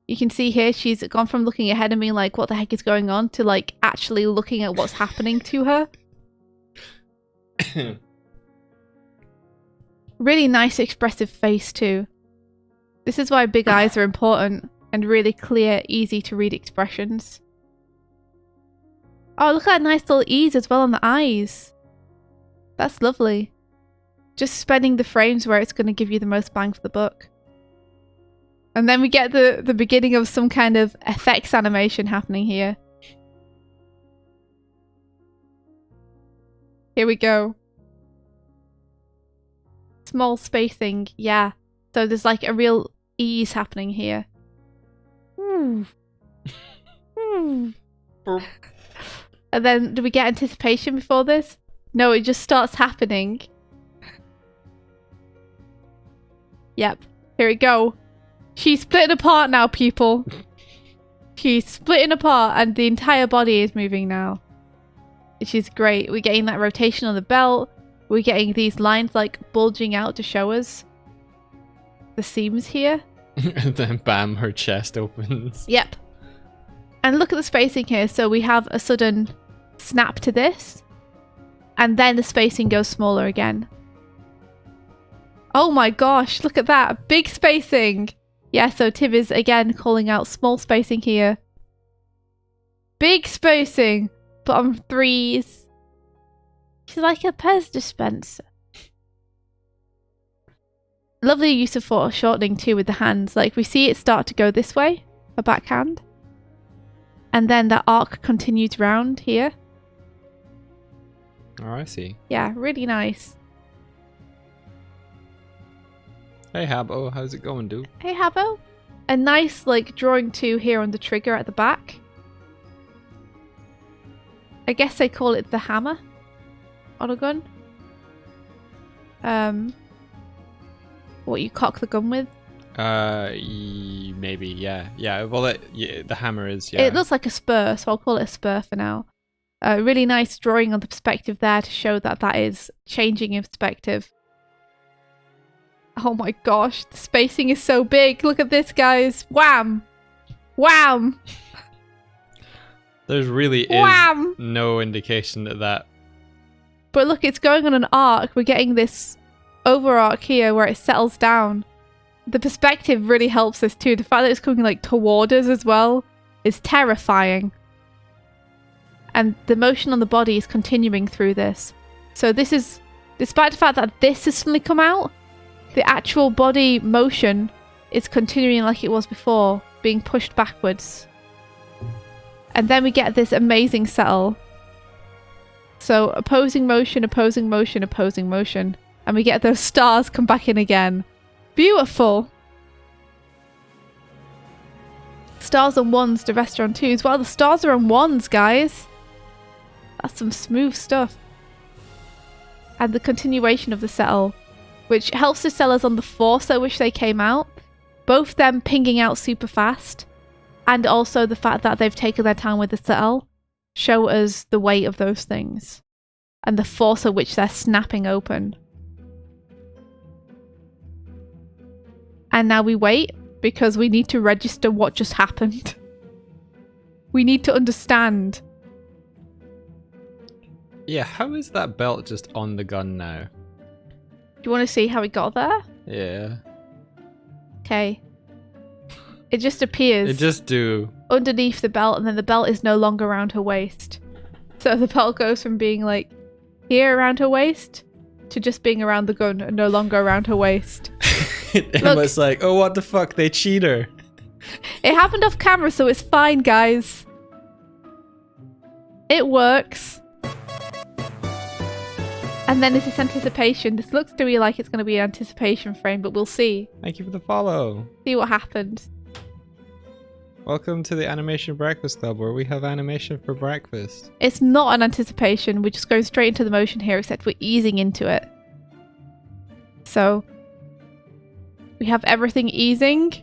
You can see here she's gone from looking ahead and being like, what the heck is going on, to like actually looking at what's happening to her. Really nice expressive face too. This is why big eyes are important and really clear, easy to read expressions. Oh, look at that nice little ease as well on the eyes. That's lovely. Just spending the frames where it's going to give you the most bang for the buck. And then we get the beginning of some kind of effects animation happening here. Here we go. Small spacing, yeah. So there's like a real ease happening here. And then do we get anticipation before this? No, it just starts happening. Yep, here we go. She's splitting apart now, people. She's splitting apart and the entire body is moving now. Which is great. We're getting that rotation on the belt. we're getting these lines like bulging out to show us the seams here. And then bam, her chest opens. Yep. And look at the spacing here. So we have a sudden snap to this, and then the spacing goes smaller again. Oh my gosh, look at that. Big spacing. Yeah, so Tib is again calling out small spacing here. Big spacing. Bottom threes. She's like a Pez dispenser. Lovely use of foreshortening too with the hands. Like we see it start to go this way, a backhand. And then that arc continues round here. Oh, I see. Yeah, really nice. Hey Habbo, how's it going, dude? Hey Habbo. A nice like drawing too here on the trigger at the back. I guess they call it the hammer on a gun. What you cock the gun with? Maybe, yeah. Yeah, well, the hammer is, yeah. It looks like a spur, so I'll call it a spur for now. Really nice drawing on the perspective there to show that that is changing in perspective. Oh my gosh, the spacing is so big. Look at this, guys. Wham! Wham! There's really Wham! is no indication of that. But look, it's going on an arc. We're getting this over arc here where it settles down. The perspective really helps this too. The fact that it's coming like toward us as well is terrifying. And the motion on the body is continuing through this. So this is, despite the fact that this has suddenly come out, the actual body motion is continuing like it was before, being pushed backwards. And then we get this amazing settle. So opposing motion, opposing motion, opposing motion. And we get those stars come back in again. Beautiful. Stars on ones, the rest are on twos. Wow, the stars are on ones, guys. That's some smooth stuff. And the continuation of the settle, which helps to sell us on the force at which they came out. Both them pinging out super fast, and also the fact that they've taken their time with the settle, show us the weight of those things. And the force at which they're snapping open. And now we wait, because we need to register what just happened. We need to understand. Yeah, how is that belt just on the gun now? Do you want to see how it got there? Yeah. Okay. It just appears. It just do. Underneath the belt, and then the belt is no longer around her waist. So the belt goes from being like here around her waist to just being around the gun and no longer around her waist. It was like, oh, what the fuck? They cheat her. It happened off camera, so it's fine, guys. It works. And then there's this anticipation. This looks to me like it's going to be an anticipation frame, but we'll see. Thank you for the follow. See what happened. Welcome to the Animation Breakfast Club, where we have animation for breakfast. It's not an anticipation. We're just going straight into the motion here, except we're easing into it. So we have everything easing.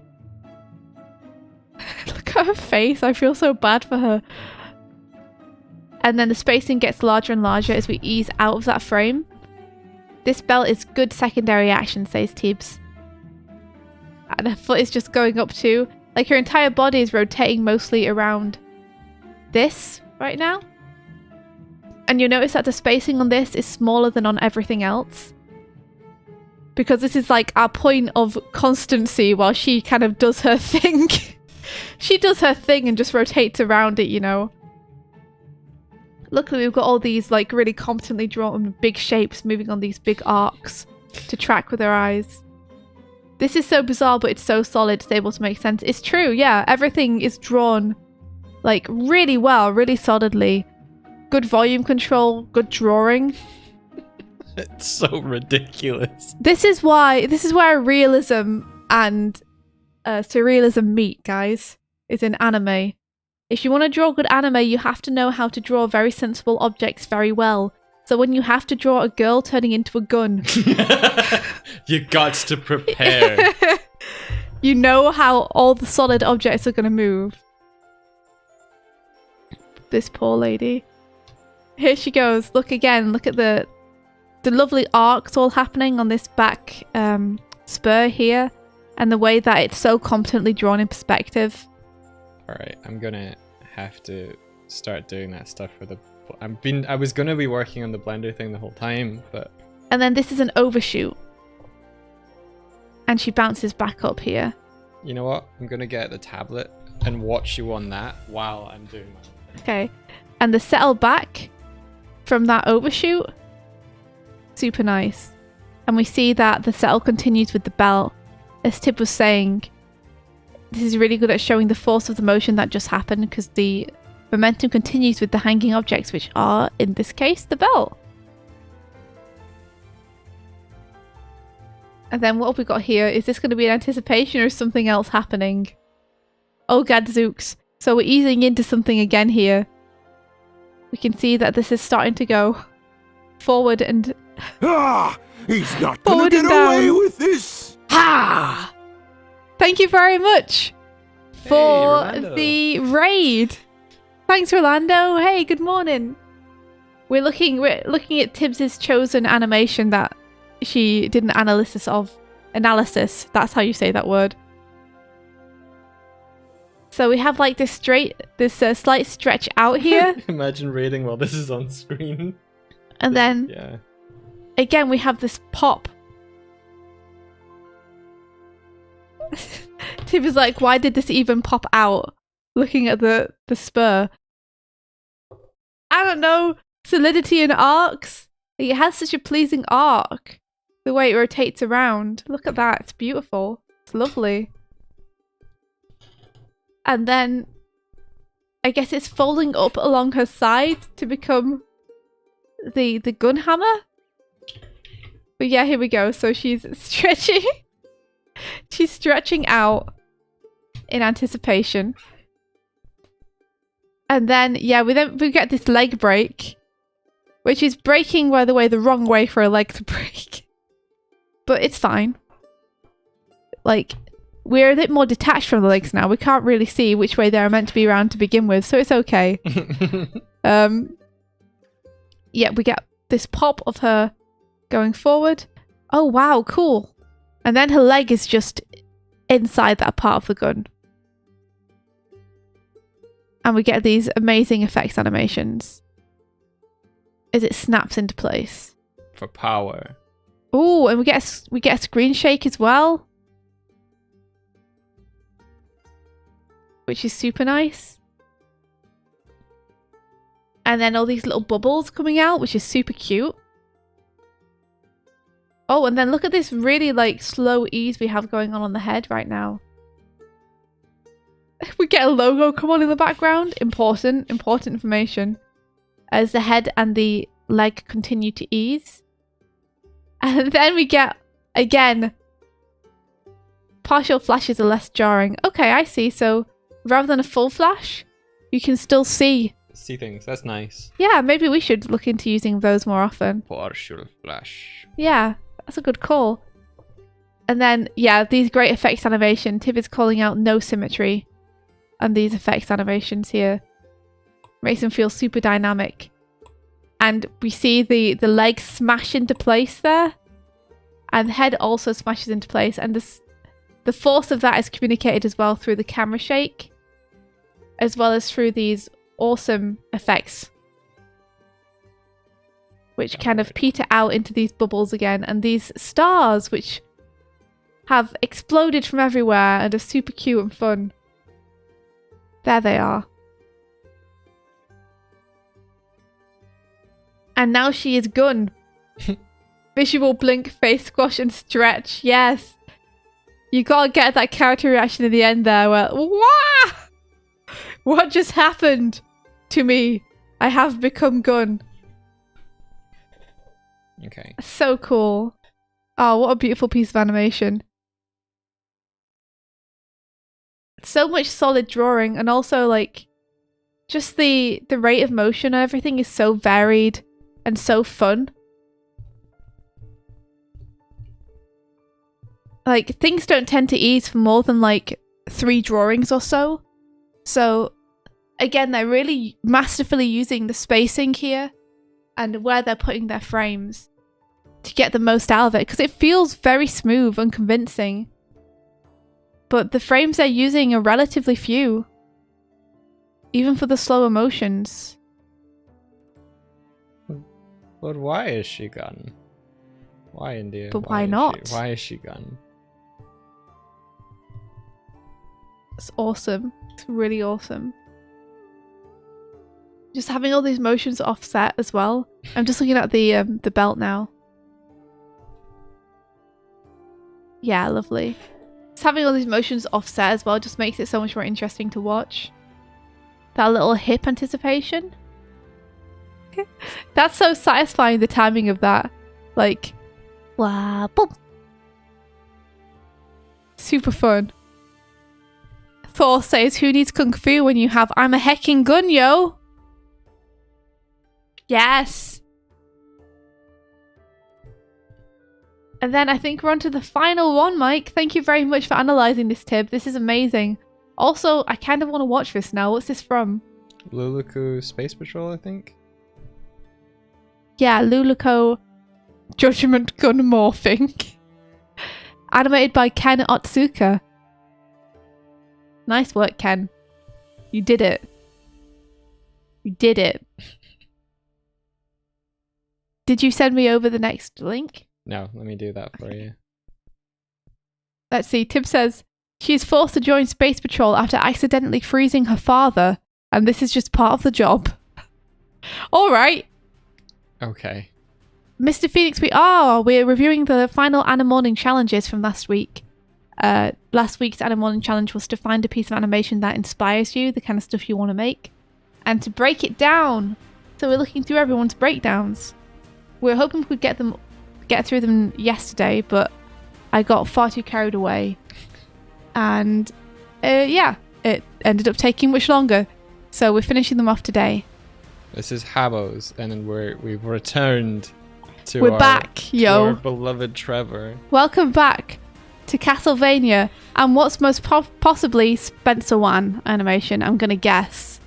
Look at her face. I feel so bad for her. And then the spacing gets larger and larger as we ease out of that frame. This belt is good secondary action, says Tibbs. And her foot is just going up too. Like her entire body is rotating mostly around this right now. And you'll notice that the spacing on this is smaller than on everything else. Because this is like our point of constancy while she kind of does her thing. She does her thing and just rotates around it, you know. Luckily, we've got all these like really competently drawn big shapes moving on these big arcs to track with our eyes. This is so bizarre, but it's so solid, it's able to make sense. It's true, yeah. Everything is drawn like really well, really solidly. Good volume control, good drawing. It's so ridiculous. This is where realism and surrealism meet, guys. Is in anime. If you want to draw good anime, you have to know how to draw very sensible objects very well. So when you have to draw a girl turning into a gun... You got to prepare. You know how all the solid objects are going to move. This poor lady. Here she goes. Look again. Look at the the lovely arcs all happening on this back spur here, and the way that it's so competently drawn in perspective. Alright, I'm gonna have to start doing that stuff for the... I was gonna be working on the Blender thing the whole time, but... And then this is an overshoot. And she bounces back up here. You know what? I'm gonna get the tablet and watch you on that while I'm doing that. Okay. And the settle back from that overshoot, super nice. And we see that the settle continues with the belt. As Tib was saying, this is really good at showing the force of the motion that just happened, because the momentum continues with the hanging objects, which are, in this case, the belt. And then what have we got here? Is this going to be an anticipation or something else happening? Oh gadzooks. So we're easing into something again here. We can see that this is starting to go forward and... Ah! He's not gonna get away with this! Ha! Thank you very much for the raid. Thanks, Rolando. Hey, good morning. We're looking at Tibbs's chosen animation that she did an analysis of. Analysis. That's how you say that word. So we have like this slight stretch out here. Imagine raiding while this is on screen. And then yeah. Again we have this pop. Tib is like, why did this even pop out? Looking at the spur. I don't know. Solidity and arcs. It has such a pleasing arc. The way it rotates around. Look at that. It's beautiful. It's lovely. And then I guess it's folding up along her side to become the gun hammer. But yeah, here we go. So she's stretching. She's stretching out in anticipation. And then, yeah, we get this leg break, which is breaking, by the way, the wrong way for a leg to break. But it's fine. Like, we're a bit more detached from the legs now. We can't really see which way they're meant to be around to begin with, so it's okay. Yeah, we get this pop of her going forward. Oh, wow, cool. And then her leg is just inside that part of the gun. And we get these amazing effects animations as it snaps into place. For power. Oh, and we get a screen shake as well, which is super nice. And then all these little bubbles coming out, which is super cute. Oh, and then look at this really like slow ease we have going on the head right now. We get a logo come on in the background. Important information. As the head and the leg continue to ease. And then we get, again, partial flashes are less jarring. Okay, I see. So rather than a full flash, you can still see things. That's nice. Yeah, maybe we should look into using those more often. Partial flash. Yeah, that's a good call. And then, yeah, these great effects animation. Tib is calling out no symmetry. And these effects animations here makes them feel super dynamic. And we see the leg smash into place there. And the head also smashes into place. And the force of that is communicated as well through the camera shake. As well as through these awesome effects. Which kind of peter out into these bubbles again. And these stars which have exploded from everywhere and are super cute and fun. There they are. And now she is gun. Visual blink, face squash and stretch. Yes. You gotta get that character reaction in the end there where, wah! What just happened to me? I have become gun. Okay. So cool. Oh, what a beautiful piece of animation. So much solid drawing, and also like just the rate of motion and everything is so varied and so fun. Like things don't tend to ease for more than like 3 drawings or so. So again, they're really masterfully using the spacing here and where they're putting their frames to get the most out of it, because it feels very smooth and convincing. But the frames they're using are relatively few, even for the slower motions. But why is she gone? Why, India? But why not? Why is she gone? It's awesome. It's really awesome. Just having all these motions offset as well. I'm just looking at the belt now. Yeah, lovely. Just having all these motions offset as well just makes it so much more interesting to watch. That little hip anticipation. That's so satisfying, the timing of that. Like, wah, boom. Super fun. Thor says, who needs kung fu when you have I'm a hecking gun, yo? Yes. And then I think we're on to the final one, Mike. Thank you very much for analysing this, Tib. This is amazing. Also, I kind of want to watch this now. What's this from? Luluco Space Patrol, I think? Yeah, Luluco Judgment Gun Morphing. Animated by Ken Otsuka. Nice work, Ken. You did it. You did it. Did you send me over the next link? No, let me do that for you. Let's see. Tib says, she is forced to join Space Patrol after accidentally freezing her father, and this is just part of the job. Alright. Okay. Mr. Phoenix, we're reviewing the final Animatoonings challenges from last week. Last week's Animatoonings challenge was to find a piece of animation that inspires you, the kind of stuff you want to make, and to break it down. So we're looking through everyone's breakdowns. We're hoping we could get through them yesterday, but I got far too carried away. And yeah, it ended up taking much longer. So we're finishing them off today. This is Habbo's, and then we've returned to We're back, yo. our beloved Trevor. Welcome back to Castlevania and what's most possibly Spencer Wan animation. I'm gonna guess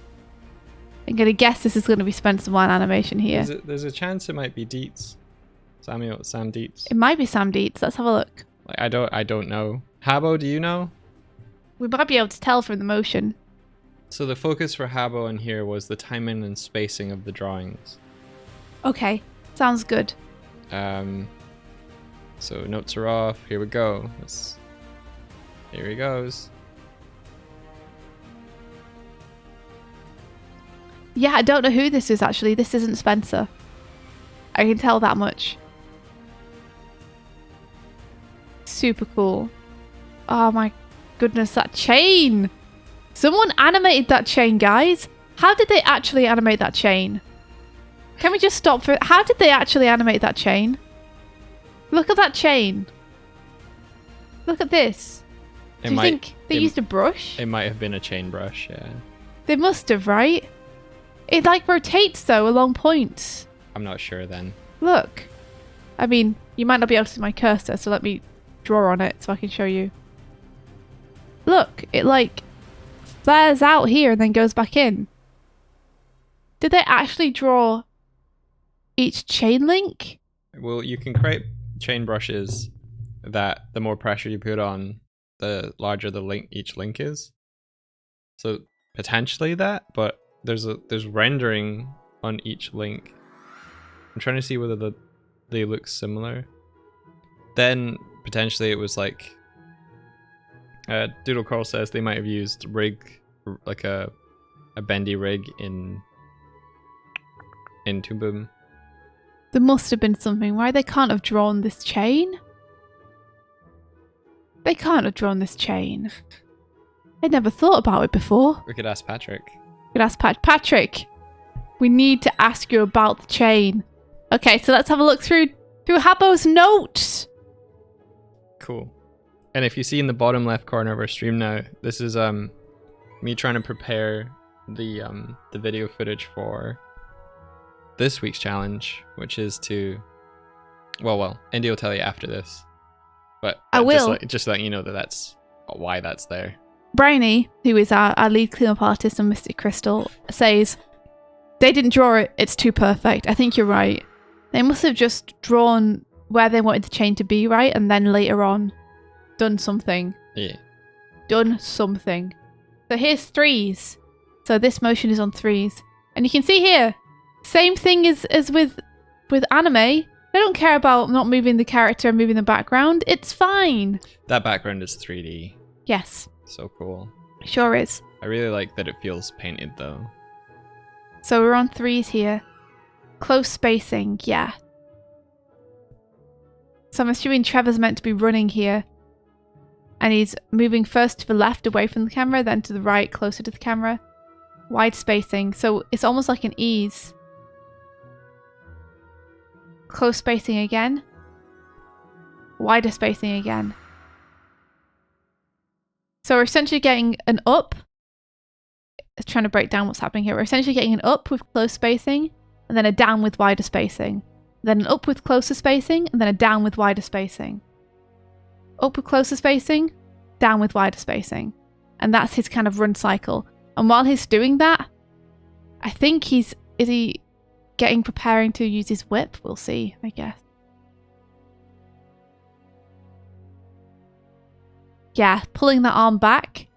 this is gonna be Spencer Wan animation here. There's a chance it might be Dietz. Sam Dietz. It might be Sam Dietz. Let's have a look. Like, I don't know. Habbo, do you know? We might be able to tell from the motion. So the focus for Habbo in here was the timing and spacing of the drawings. Okay, sounds good. So notes are off. Here we go. Here he goes. Yeah, I don't know who this is actually. This isn't Spencer. I can tell that much. Super cool. Oh my goodness, that chain! Someone animated that chain, guys. How did they actually animate that chain? Can we just stop for... How did they actually animate that chain? Look at that chain. Look at this. Do you think they used a brush? It might have been a chain brush, yeah. They must have, right? It like rotates though along points. I'm not sure then. Look. I mean, you might not be able to see my cursor, so let me draw on it so I can show you. Look, it like flares out here and then goes back in. Did they actually draw each chain link? Well, you can create chain brushes that the more pressure you put on, the larger the link each link is. So potentially that, but there's rendering on each link. I'm trying to see whether they look similar. Then potentially it was like Doodle Carl says they might have used rig, like a bendy rig in Toon Boom. There must have been something. Why they can't have drawn this chain? They can't have drawn this chain. I never thought about it before. We could ask Patrick. We could ask Patrick. We need to ask you about the chain. Okay, so let's have a look through Habbo's notes. Cool. And if you see in the bottom left corner of our stream now, this is me trying to prepare the video footage for this week's challenge, which is to well, Indy will tell you after this, but I will just letting you know that's why that's there. Briny, who is our lead cleanup artist on Mystic Crystal, says they didn't draw it. It's too perfect. I think you're right. They must have just drawn where they wanted the chain to be, right? And then later on, done something. Yeah. Done something. So here's 3s. So this motion is on 3s. And you can see here, same thing as with anime. They don't care about not moving the character and moving the background. It's fine. That background is 3D. Yes. So cool. Sure is. I really like that it feels painted though. So we're on 3s here. Close spacing, yeah. So I'm assuming Trevor's meant to be running here. And he's moving first to the left away from the camera, then to the right closer to the camera. Wide spacing, so it's almost like an ease. Close spacing again. Wider spacing again. So we're essentially getting an up. Trying to break down what's happening here. We're essentially getting an up with close spacing, and then a down with wider spacing. Then an up with closer spacing, and then a down with wider spacing. Up with closer spacing, down with wider spacing. And that's his kind of run cycle. And while he's doing that, I think is he preparing to use his whip? We'll see, I guess. Yeah, pulling that arm back.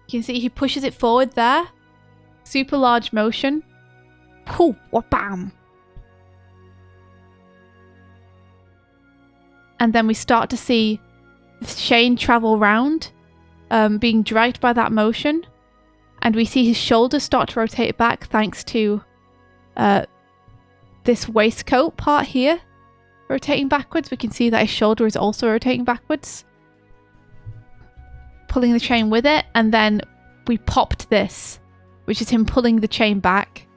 You can see he pushes it forward there. Super large motion. Whoo, bam. And then we start to see the chain travel round, being dragged by that motion. And we see his shoulders start to rotate back thanks to this waistcoat part here rotating backwards. We can see that his shoulder is also rotating backwards. Pulling the chain with it, and then we popped this, which is him pulling the chain back,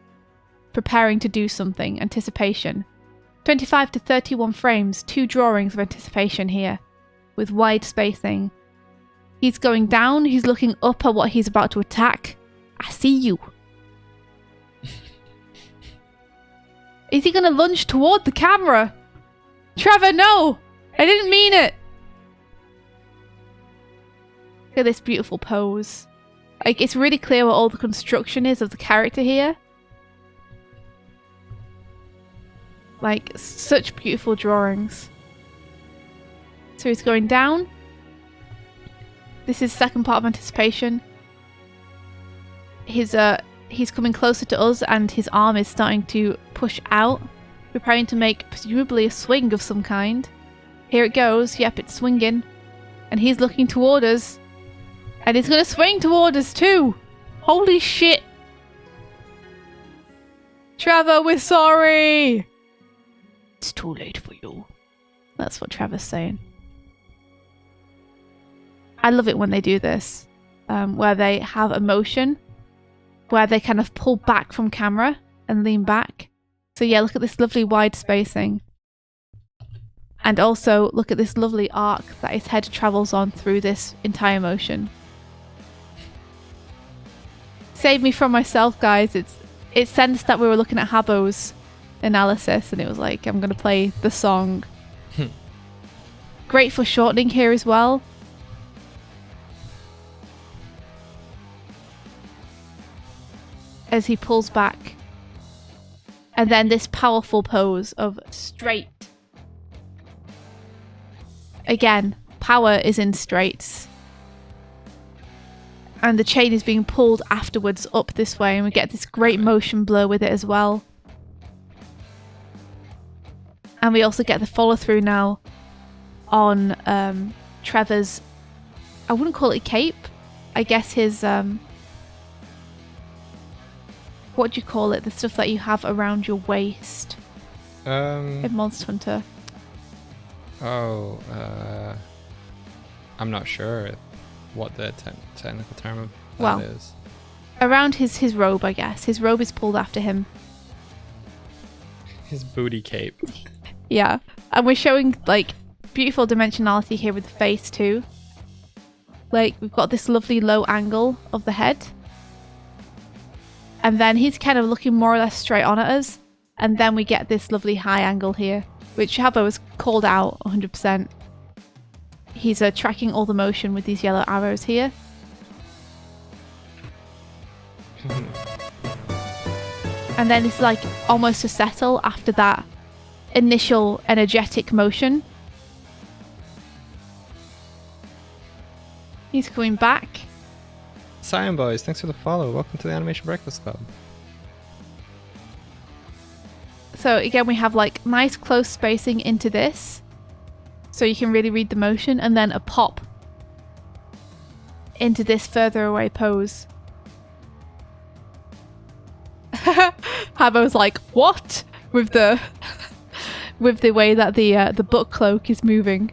preparing to do something, anticipation. 25 to 31 frames, 2 drawings of anticipation here, with wide spacing. He's going down, he's looking up at what he's about to attack. I see you. Is he going to lunge toward the camera? Trevor, no! I didn't mean it! Look at this beautiful pose. Like, it's really clear what all the construction is of the character here. Like, such beautiful drawings. So he's going down. This is the second part of anticipation. He's coming closer to us, and his arm is starting to push out, preparing to make presumably a swing of some kind. Here it goes. Yep, it's swinging. And he's looking toward us. And he's going to swing toward us too. Holy shit. Trevor, we're sorry. It's too late for you. That's what Trevor's saying. I love it when they do this. Where they have emotion. Where they kind of pull back from camera and lean back. So yeah, look at this lovely wide spacing. And also look at this lovely arc that his head travels on through this entire motion. Save me from myself, guys. It sensed that we were looking at Habbo's analysis, and it was like, I'm going to play the song. Great for shortening here as well. As he pulls back. And then this powerful pose of straight. Again, power is in straights. And the chain is being pulled afterwards up this way, and we get this great motion blur with it as well. And we also get the follow through now on Trevor's, I wouldn't call it cape, I guess his, what do you call it? The stuff that you have around your waist in Monster Hunter. I'm not sure what the technical term of that is. Around his robe, I guess. His robe is pulled after him. His booty cape. Yeah. And we're showing, like, beautiful dimensionality here with the face, too. Like, we've got this lovely low angle of the head. And then he's kind of looking more or less straight on at us. And then we get this lovely high angle here, which Habbo has called out 100%. He's tracking all the motion with these yellow arrows here. And then it's like almost a settle after that initial energetic motion. He's coming back. Cyan Boys, thanks for the follow. Welcome to the Animation Breakfast Club. So again, we have like nice close spacing into this, so you can really read the motion, and then a pop into this further away pose. Habbo's like, what? With the with the way that the book cloak is moving.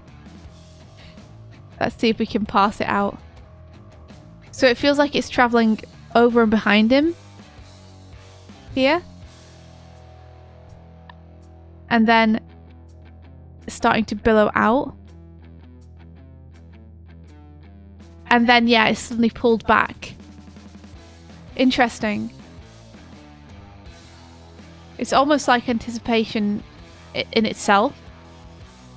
Let's see if we can pass it out. So it feels like it's traveling over and behind him here. And then starting to billow out. And then, yeah, it's suddenly pulled back. Interesting. It's almost like anticipation in itself.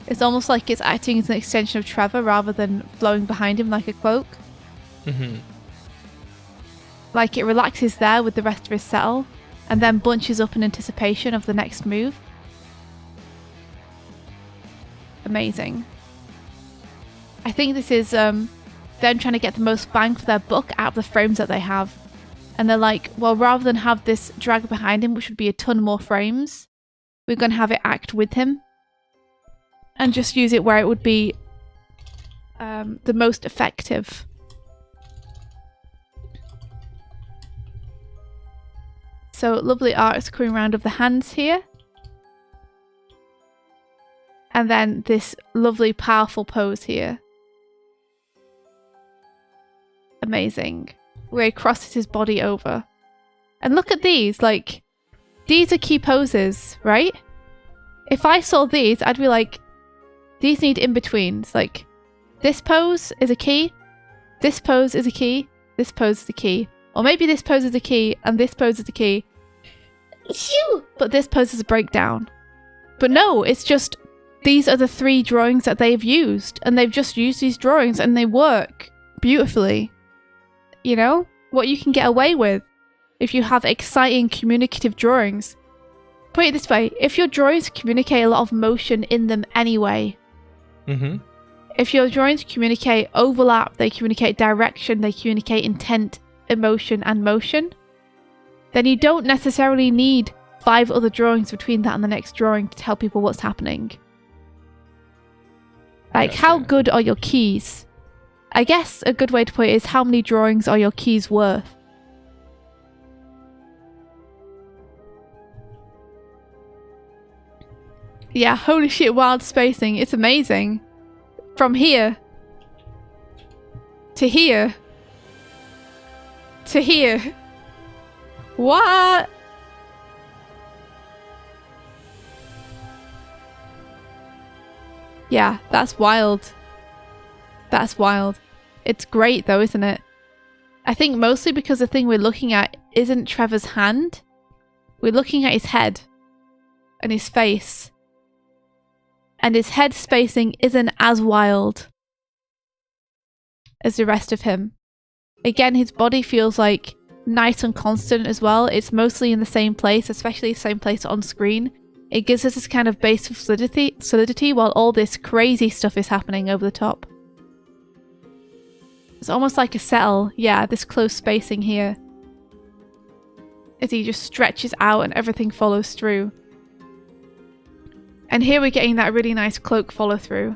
It's almost like it's acting as an extension of Trevor rather than flowing behind him like a cloak. Mm-hmm. Like it relaxes there with the rest of his settle and then bunches up in anticipation of the next move. Amazing. I think this is them trying to get the most bang for their buck out of the frames that they have. And they're like, well, rather than have this drag behind him, which would be a ton more frames, we're going to have it act with him. And just use it where it would be the most effective. So lovely art is coming around of the hands here. And then this lovely, powerful pose here. Amazing. Where he crosses his body over. And look at these, like, these are key poses, right? If I saw these, I'd be like, these need in-betweens. Like, this pose is a key, this pose is a key, this pose is a key. Or maybe this pose is a key, and this pose is a key. But this pose is a breakdown. But no, it's just, these are the 3 drawings that they've used. And they've just used these drawings, and they work beautifully. You know? What you can get away with if you have exciting communicative drawings. Put it this way, if your drawings communicate a lot of motion in them anyway, if your drawings communicate overlap, they communicate direction, they communicate intent, emotion, and motion, then you don't necessarily need 5 other drawings between that and the next drawing to tell people what's happening. Like, how good are your keys? I guess a good way to put it is how many drawings are your keys worth? Yeah, holy shit, wild spacing. It's amazing. From here to here to here. What? Yeah, that's wild. That's wild. It's great though, isn't it? I think mostly because the thing we're looking at isn't Trevor's hand. We're looking at his head and his face. And his head spacing isn't as wild as the rest of him. Again, his body feels like nice and constant as well. It's mostly in the same place, especially the same place on screen. It gives us this kind of base of solidity while all this crazy stuff is happening over the top. It's almost like a settle. Yeah, this close spacing here. As he just stretches out and everything follows through. And here we're getting that really nice cloak follow through.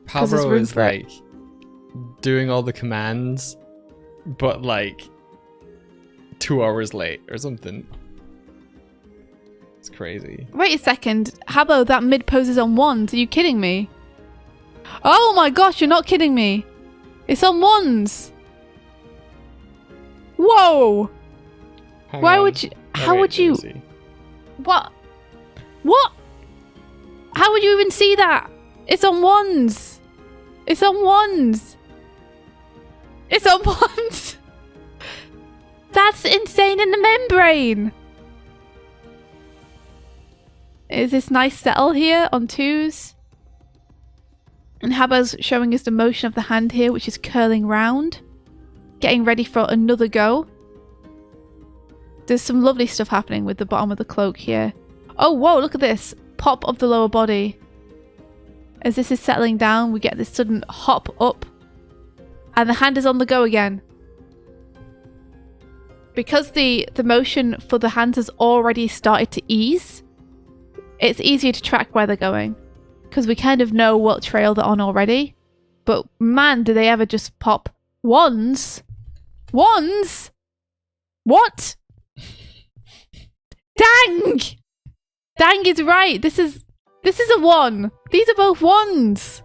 PalBro is like doing all the commands, but like 2 hours late or something. It's crazy. Wait a second. Habbo, that mid pose is on 1s. Are you kidding me? Oh my gosh, you're not kidding me. It's on 1s. Whoa. Why would you... How would you... What? What? How would you even see that? It's on 1s. It's on 1s. It's on 1s. That's insane in the membrane. Is this nice settle here on 2s? And Habbo's showing us the motion of the hand here, which is curling round. Getting ready for another go. There's some lovely stuff happening with the bottom of the cloak here. Oh, whoa, look at this. Pop of the lower body. As this is settling down, we get this sudden hop up. And the hand is on the go again. Because the motion for the hands has already started to ease, it's easier to track where they're going. Because we kind of know what trail they're on already. But man, do they ever just pop wands? Wands? What? Dang! Dang is right. This is a one. These are both ones.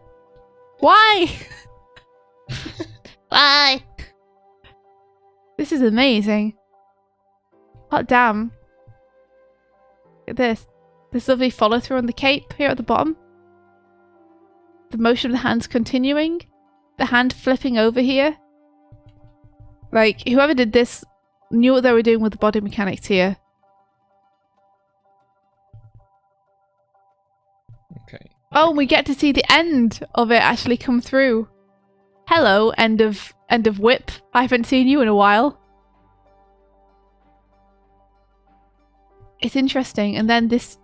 Why? Why? This is amazing. Hot damn. Look at this. This lovely follow through on the cape here at the bottom. The motion of the hands continuing. The hand flipping over here. Like, whoever did this knew what they were doing with the body mechanics here. Okay. Oh, we get to see the end of it actually come through. Hello, end of whip. I haven't seen you in a while. It's interesting. And then this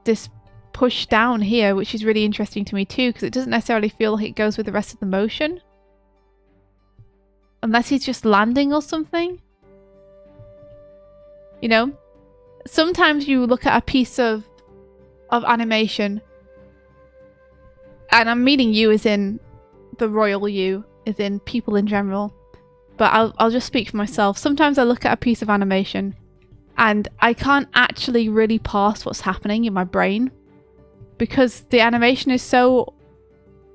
push down here, which is really interesting to me too, because it doesn't necessarily feel like it goes with the rest of the motion. Unless he's just landing or something. You know? Sometimes you look at a piece of animation, and I'm meaning you as in the royal you, as in people in general. But I'll just speak for myself. Sometimes I look at a piece of animation and I can't actually really parse what's happening in my brain. Because the animation is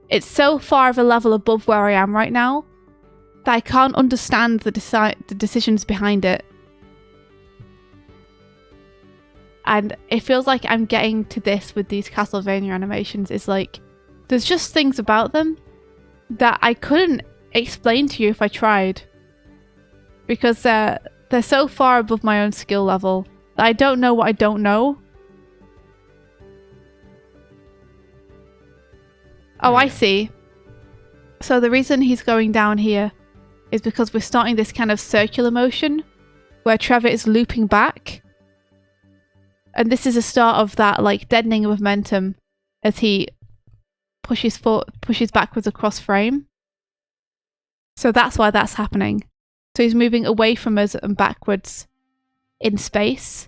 it's so far of a level above where I am right now that I can't understand the decisions behind it. And it feels like I'm getting to this with these Castlevania animations. It's like, there's just things about them that I couldn't explain to you if I tried. Because they're so far above my own skill level that I don't know what I don't know. Oh, I see. So the reason he's going down here is because we're starting this kind of circular motion where Trevor is looping back. And this is a start of that like deadening of momentum as he pushes backwards across frame. So that's why that's happening. So he's moving away from us and backwards in space.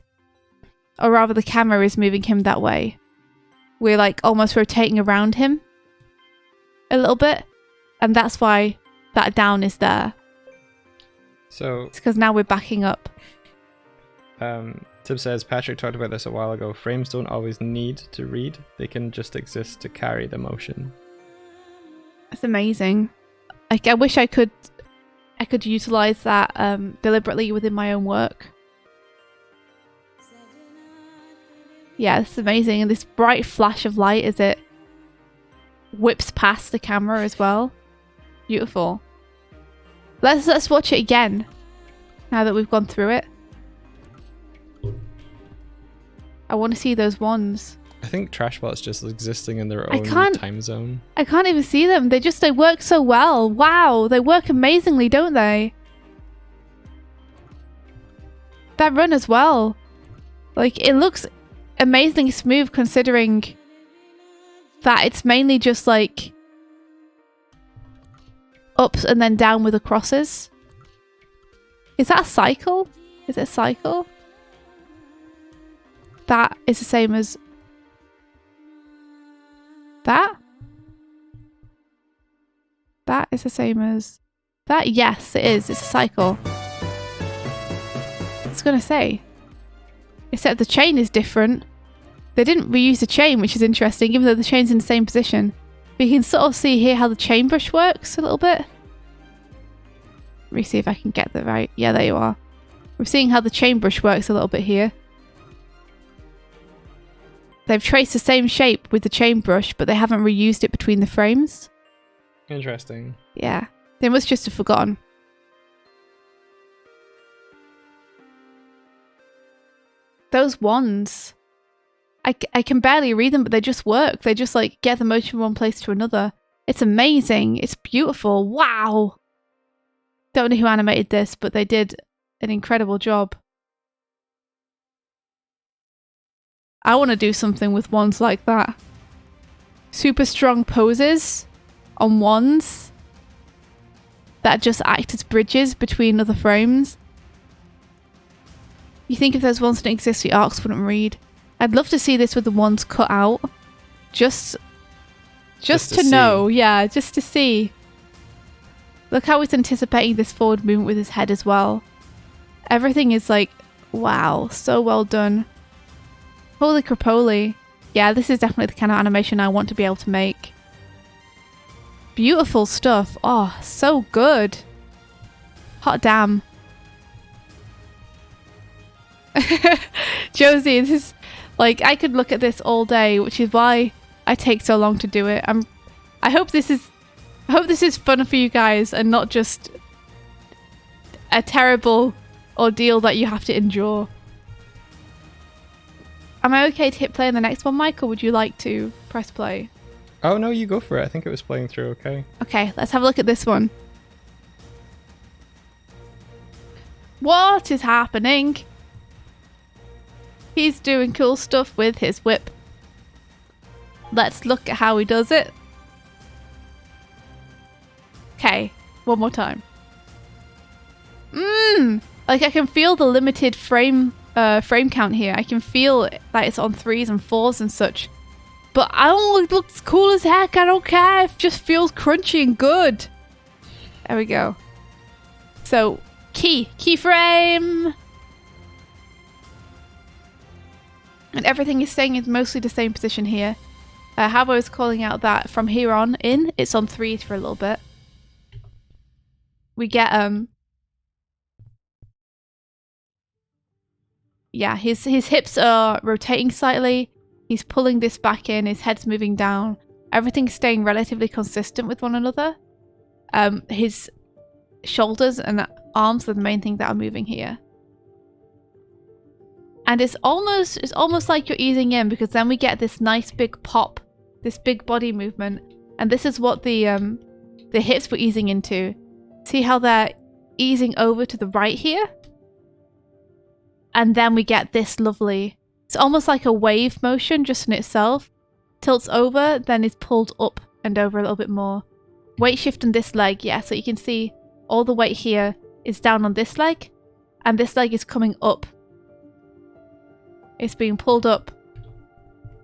Or rather, the camera is moving him that way. We're like almost rotating around him a little bit. And that's why that down is there. So it's because now we're backing up. Tib says, Patrick talked about this a while ago. Frames don't always need to read. They can just exist to carry the motion. That's amazing. Like, I wish I could utilize that deliberately within my own work. Yeah, it's amazing. And this bright flash of light as it whips past the camera as well. Beautiful. Let's watch it again now that we've gone through it. I want to see those ones. I think Trashbot's just existing in their own time zone. I can't even see them. They work so well. Wow, they work amazingly, don't they? That run as well. Like, it looks amazingly smooth considering that it's mainly just like ups and then down with the crosses. Is that a cycle? Is it a cycle? That is the same as that? That is the same as that? Yes, it is. It's a cycle. I was going to say. Except the chain is different. They didn't reuse the chain, which is interesting, even though the chain's in the same position. But you can sort of see here how the chain brush works a little bit. Let me see if I can get that right. Yeah, there you are. We're seeing how the chain brush works a little bit here. They've traced the same shape with the chain brush, but they haven't reused it between the frames. Interesting. Yeah. They must just have forgotten. Those wands. I can barely read them, but they just work. They just like get the motion from one place to another. It's amazing. It's beautiful. Wow. Don't know who animated this, but they did an incredible job. I want to do something with wands like that. Super strong poses on wands that just act as bridges between other frames. You think if those wands didn't exist, the arcs wouldn't read. I'd love to see this with the wands cut out. Just to know. Yeah, just to see. Look how he's anticipating this forward movement with his head as well. Everything is like, wow, so well done. Holy crapoli. Yeah, this is definitely the kind of animation I want to be able to make. Beautiful stuff. Oh, so good. Hot damn. Josie, this is like, I could look at this all day, which is why I take so long to do it. I hope this is fun for you guys and not just a terrible ordeal that you have to endure. Am I okay to hit play on the next one, Mike, or would you like to press play? Oh no, you go for it. I think it was playing through okay. Okay, let's have a look at this one. What is happening? He's doing cool stuff with his whip. Let's look at how he does it. Okay, one more time. Like I can feel the limited frame count here. I can feel that it's on 3s and 4s and such. But it looks cool as heck. I don't care. It just feels crunchy and good. There we go. So, keyframe. And everything is staying in mostly the same position here. Habbo is calling out that from here on in, it's on 3s for a little bit. We get, yeah, his hips are rotating slightly. He's pulling this back in. His head's moving down. Everything's staying relatively consistent with one another. His shoulders and arms are the main thing that are moving here. And it's almost like you're easing in, because then we get this nice big pop, this big body movement, and this is what the hips were easing into. See how they're easing over to the right here? And then we get this lovely, it's almost like a wave motion just in itself. Tilts over, then is pulled up and over a little bit more. Weight shift on this leg, yeah, so you can see all the weight here is down on this leg, and this leg is coming up. It's being pulled up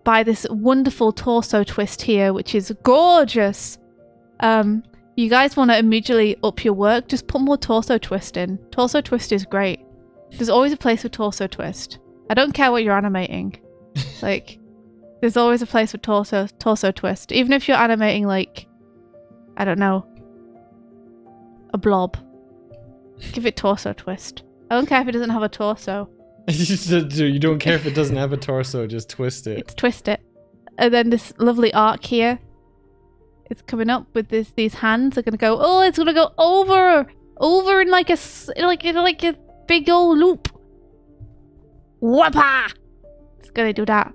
by this wonderful torso twist here, which is gorgeous. You guys want to immediately up your work, just put more torso twist in. Torso twist is great. There's always a place for torso twist. I don't care what you're animating. Like, there's always a place for torso twist. Even if you're animating, like, I don't know, a blob. Give it torso twist. I don't care if it doesn't have a torso. You don't care if it doesn't have a torso, just twist it. It's twist it. And then this lovely arc here. It's coming up with these hands are gonna go, oh, it's gonna go over in like a big old loop. Whoppa! It's gonna do that.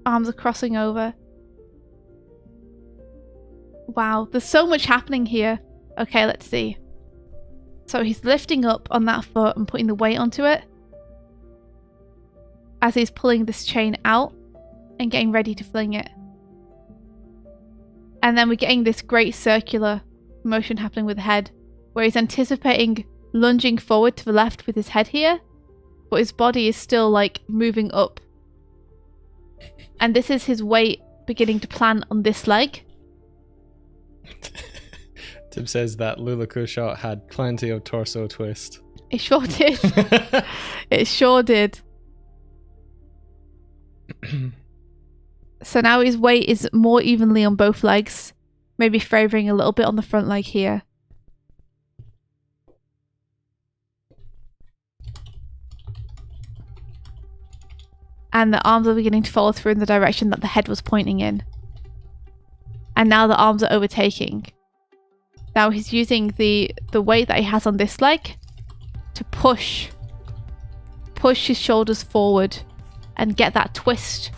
Arms are crossing over. Wow, there's so much happening here. Okay, let's see. So he's lifting up on that foot and putting the weight onto it as he's pulling this chain out and getting ready to fling it. And then we're getting this great circular motion happening with the head, where he's anticipating lunging forward to the left with his head here, but his body is still like moving up. And this is his weight beginning to plant on this leg. Tim says that Luluco shot had plenty of torso twist. It sure did. It sure did. So now his weight is more evenly on both legs, maybe favouring a little bit on the front leg here. And the arms are beginning to follow through in the direction that the head was pointing in. And now the arms are overtaking. Now he's using the weight that he has on this leg to push his shoulders forward and get that twist.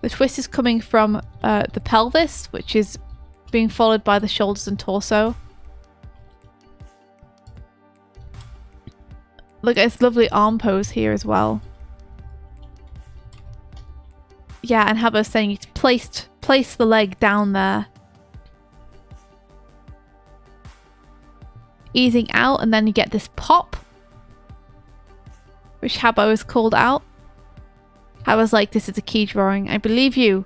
The twist is coming from the pelvis, which is being followed by the shoulders and torso. Look at this lovely arm pose here as well. Yeah, and Habbo's saying it's place the leg down there. Easing out, and then you get this pop, which Habbo has called out. Habbo's like, this is a key drawing. I believe you.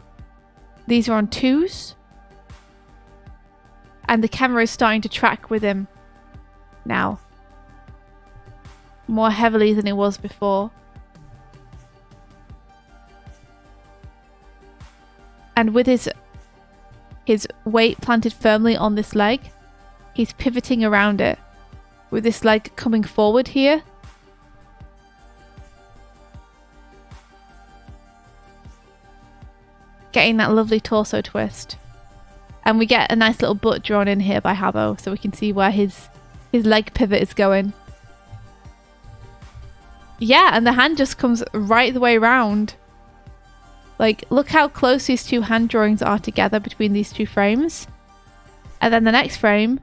These are on 2s. And the camera is starting to track with him now. More heavily than it was before. And with his weight planted firmly on this leg, he's pivoting around it with this leg coming forward here. Getting that lovely torso twist. And we get a nice little butt drawn in here by Habbo, so we can see where his leg pivot is going. Yeah, and the hand just comes right the way around. Like, look how close these two hand drawings are together between these two frames. And then the next frame,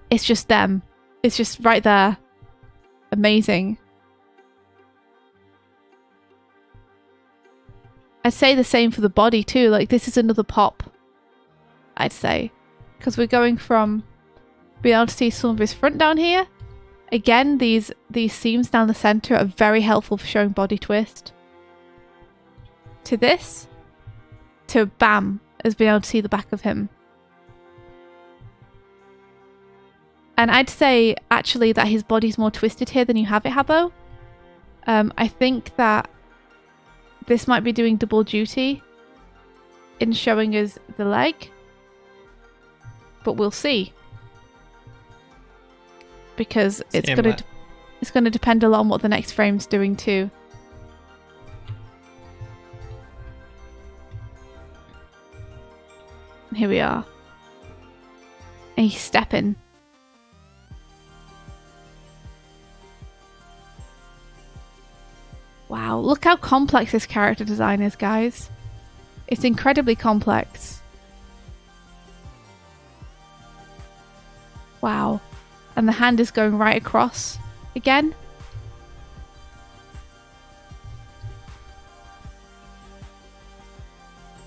it's just them. It's just right there. Amazing. I'd say the same for the body too. Like, this is another pop, I'd say. Because we're going from being able to see some of his front down here. Again, these seams down the center are very helpful for showing body twist. To this, to bam, as being able to see the back of him. And I'd say actually that his body's more twisted here than you have it, Habbo. I think that this might be doing double duty in showing us the leg, but we'll see, because it's gonna depend a lot on what the next frame's doing too. Here we are. And he's stepping. Wow, look how complex this character design is, guys. It's incredibly complex. Wow. And the hand is going right across again.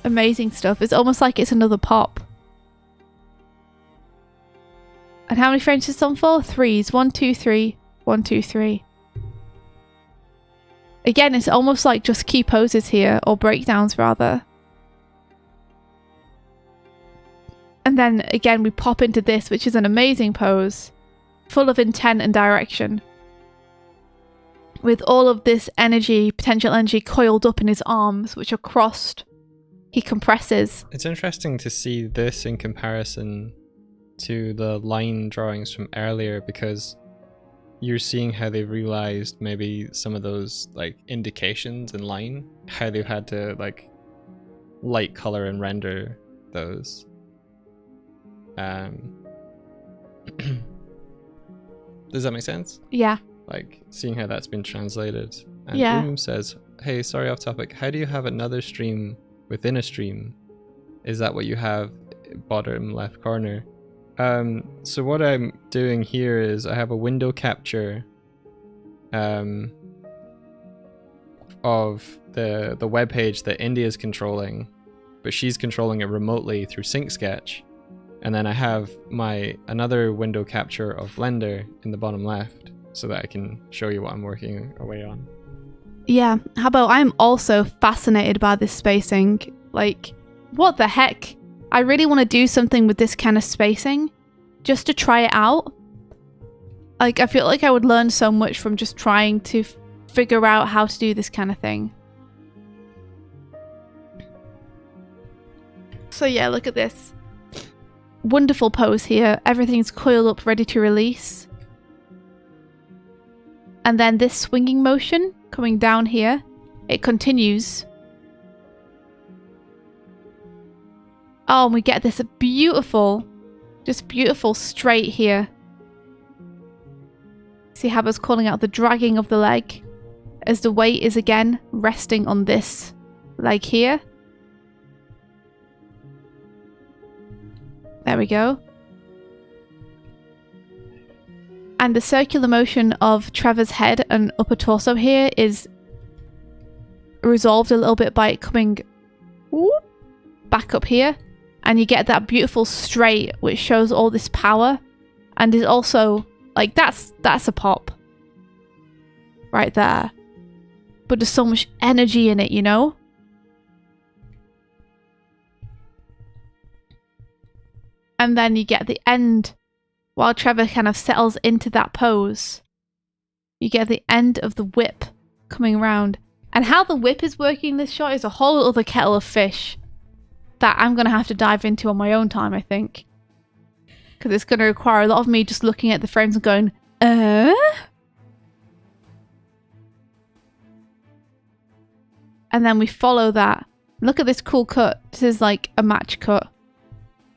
Amazing stuff. It's almost like it's another pop. And how many frames is this on for? 3s. 1, 2, 3. 1, 2, 3. Again, it's almost like just key poses here, or breakdowns rather. And then again, we pop into this, which is an amazing pose, full of intent and direction. With all of this energy, potential energy coiled up in his arms, which are crossed. He compresses. It's interesting to see this in comparison to the line drawings from earlier, because you're seeing how they've realized maybe some of those like indications in line, how they've had to like light color and render those. Does that make sense? Yeah. Like seeing how that's been translated. And yeah. Boom says, hey, sorry, off topic. How do you have another stream within a stream? Is that what you have bottom left corner? So what I'm doing here is I have a window capture of the web page that India is controlling, but she's controlling it remotely through Sync Sketch. And then I have another window capture of Blender in the bottom left, so that I can show you what I'm working away on. Yeah, Habbo, I'm also fascinated by this spacing. Like, what the heck? I really want to do something with this kind of spacing, just to try it out. Like, I feel like I would learn so much from just trying to figure out how to do this kind of thing. So yeah, look at this. Wonderful pose here. Everything's coiled up, ready to release. And then this swinging motion coming down here, it continues. Oh, and we get this beautiful, just beautiful straight here. See how it's calling out the dragging of the leg as the weight is again resting on this leg here. There we go. And the circular motion of Trevor's head and upper torso here is resolved a little bit by it coming back up here. And you get that beautiful straight, which shows all this power. And is also, like, that's a pop. Right there. But there's so much energy in it, you know? And then you get the end. While Trevor kind of settles into that pose, you get the end of the whip coming around. And how the whip is working in this shot is a whole other kettle of fish that I'm going to have to dive into on my own time, I think. Because it's going to require a lot of me just looking at the frames and going, And then we follow that. Look at this cool cut. This is like a match cut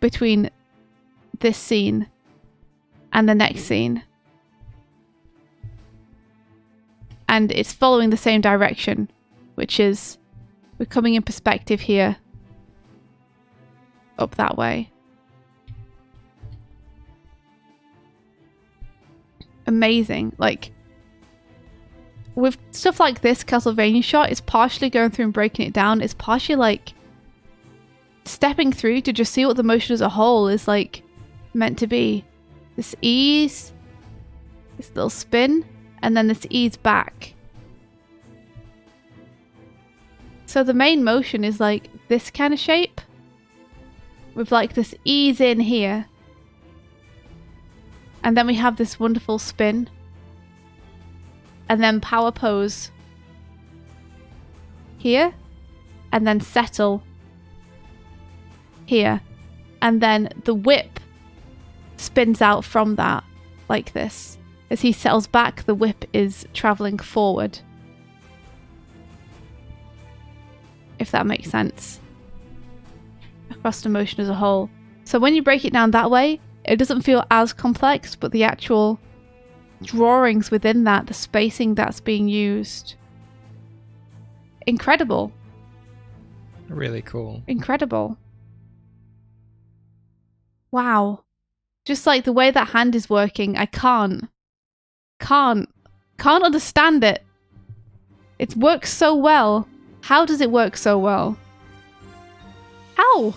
between this scene and the next scene. And it's following the same direction, which is we're coming in perspective here. Up that way. Amazing. Like, with stuff like this Castlevania shot, it's partially going through and breaking it down. It's partially like stepping through to just see what the motion as a whole is like meant to be. This ease, this little spin, and then this ease back. So the main motion is like this kind of shape with like this ease in here. And then we have this wonderful spin. And then power pose here. And then settle here. And then the whip spins out from that like this. As he settles back, the whip is traveling forward. If that makes sense. Across the motion as a whole. So when you break it down that way, it doesn't feel as complex, but the actual drawings within that, the spacing that's being used. Incredible. Really cool. Incredible. Wow. Just like the way that hand is working, I can't understand it. It works so well. How does it work so well? How?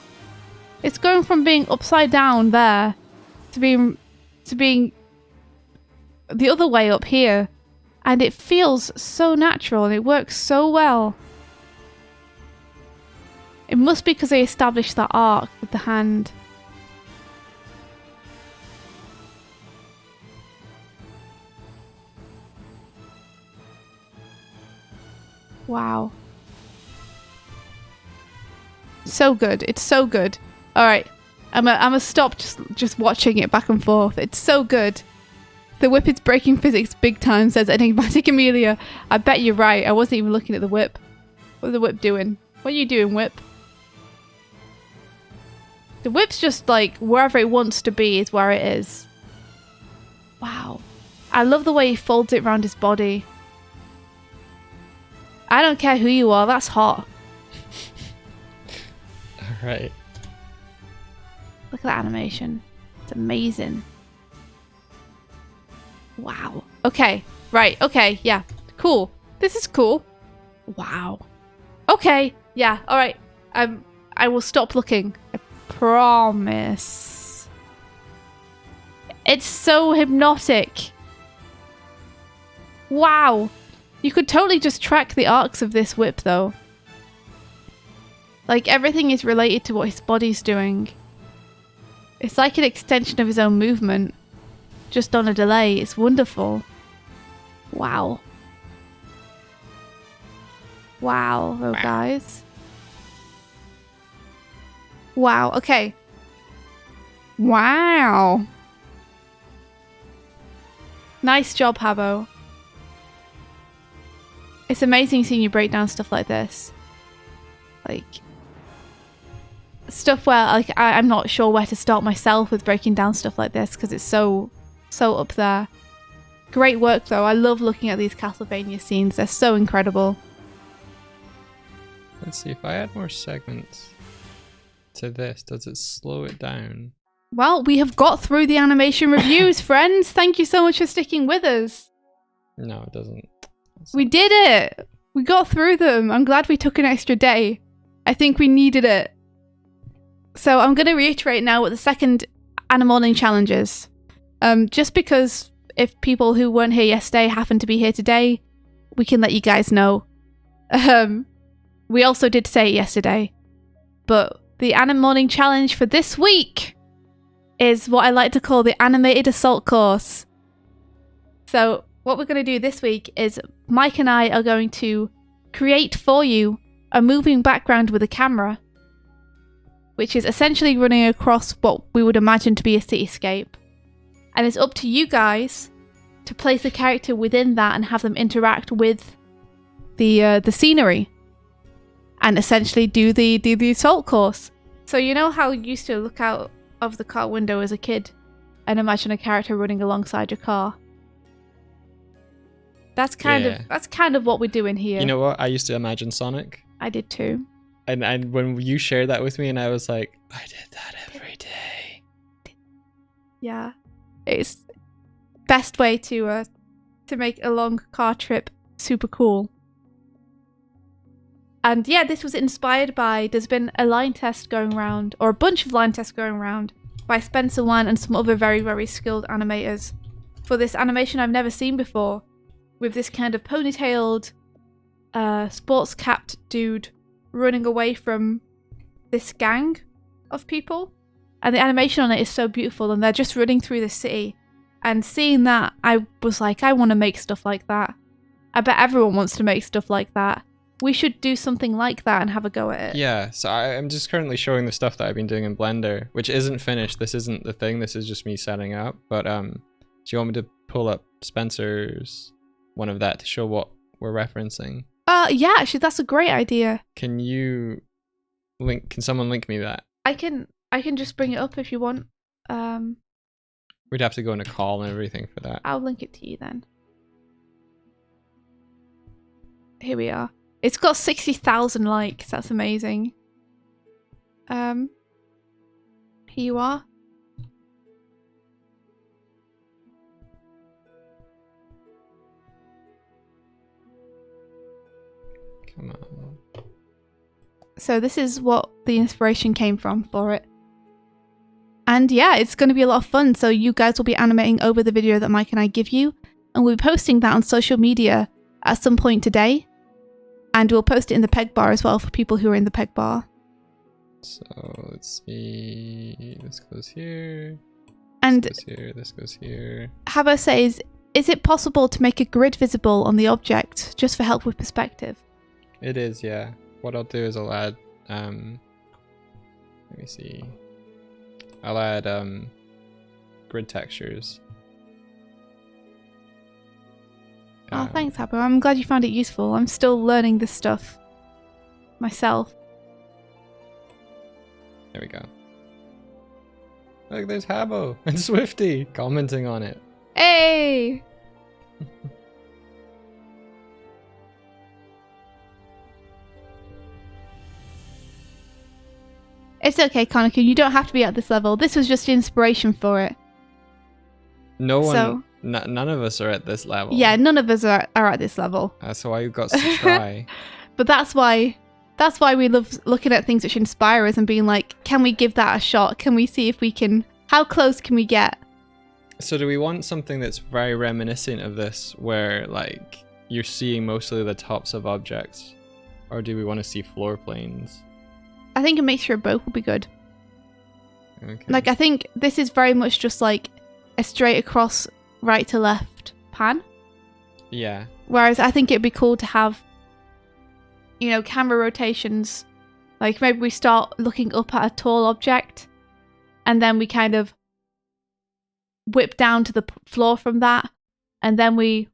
It's going from being upside down there to being the other way up here. And it feels so natural and it works so well. It must be because they established that arc with the hand. Wow. So good. It's so good. Alright. I'm gonna stop just watching it back and forth. It's so good. The whip is breaking physics big time, says Enigmatic Amelia. I bet you're right. I wasn't even looking at the whip. What's the whip doing? What are you doing, whip? The whip's just like wherever it wants to be is where it is. Wow. I love the way he folds it around his body. I don't care who you are, that's hot. Alright. Look at that animation. It's amazing. Wow. Okay. Right. Okay. Yeah. Cool. This is cool. Wow. Okay. Yeah. Alright. I will stop looking. I promise. It's so hypnotic. Wow. You could totally just track the arcs of this whip, though. Like, everything is related to what his body's doing. It's like an extension of his own movement. Just on a delay. It's wonderful. Wow. Wow, though, guys. Wow, okay. Wow. Nice job, Habbo. It's amazing seeing you break down stuff like this. Like, stuff where like I'm not sure where to start myself with breaking down stuff like this because it's so up there. Great work though. I love looking at these Castlevania scenes. They're so incredible. Let's see, if I add more segments to this, does it slow it down? Well, we have got through the animation reviews, friends. Thank you so much for sticking with us. No, it doesn't. We did it. We got through them. I'm glad we took an extra day. I think we needed it. So I'm going to reiterate now what the second Animatoonings challenge is. Just because if people who weren't here yesterday happen to be here today, we can let you guys know. We also did say it yesterday, but the Animatoonings challenge for this week is what I like to call the Animated Assault Course. So what we're going to do this week is Mike and I are going to create for you a moving background with a camera, which is essentially running across what we would imagine to be a cityscape. And it's up to you guys to place a character within that and have them interact with the scenery and essentially do the assault course. So you know how you used to look out of the car window as a kid and imagine a character running alongside your car? That's kind of what we're doing here. You know what? I used to imagine Sonic. I did too. And when you shared that with me, and I was like, I did that every day. Yeah, it's best way to make a long car trip super cool. And yeah, this was inspired by, there's been a line test going around, or a bunch of line tests going around, by Spencer Wan and some other very, very skilled animators for this animation I've never seen before, with this kind of ponytailed, sports-capped dude running away from this gang of people. And the animation on it is so beautiful, and they're just running through the city. And seeing that, I was like, I want to make stuff like that. I bet everyone wants to make stuff like that. We should do something like that and have a go at it. Yeah, so I'm just currently showing the stuff that I've been doing in Blender, which isn't finished. This isn't the thing. This is just me setting up. But do you want me to pull up Spencer's one of that to show what we're referencing? Yeah, actually, that's a great idea. Can you link? Can someone link me that? I can just bring it up if you want. We'd have to go in a call and everything for that. I'll link it to you then. Here we are. It's got 60,000 likes. That's amazing. Here you are. Come on. So this is what the inspiration came from for it. And yeah, it's going to be a lot of fun. So you guys will be animating over the video that Mike and I give you. And we'll be posting that on social media at some point today. And we'll post it in the peg bar as well for people who are in the peg bar. So let's see. This goes here. And this goes here. This goes here. Habo says, is it possible to make a grid visible on the object just for help with perspective? It is, yeah. What I'll do is I'll add, let me see. I'll add grid textures. Oh, thanks, Habo. I'm glad you found it useful. I'm still learning this stuff myself. There we go. Look, there's Habo and Swifty commenting on it. Hey! It's okay, Konika. You don't have to be at this level. This was just inspiration for it. No one... So, none of us are at this level. yeah, none of us are at this level. That's why you got to try. But that's why we love looking at things which inspire us and being like, can we give that a shot? Can we see if we can... How close can we get? So do we want something that's very reminiscent of this, where like you're seeing mostly the tops of objects? Or do we want to see floor planes? I think a mixture of both would be good. Okay. Like, I think this is very much just like a straight across right to left pan. Yeah. Whereas I think it'd be cool to have, you know, camera rotations. Like maybe we start looking up at a tall object and then we kind of whip down to the floor from that. And then we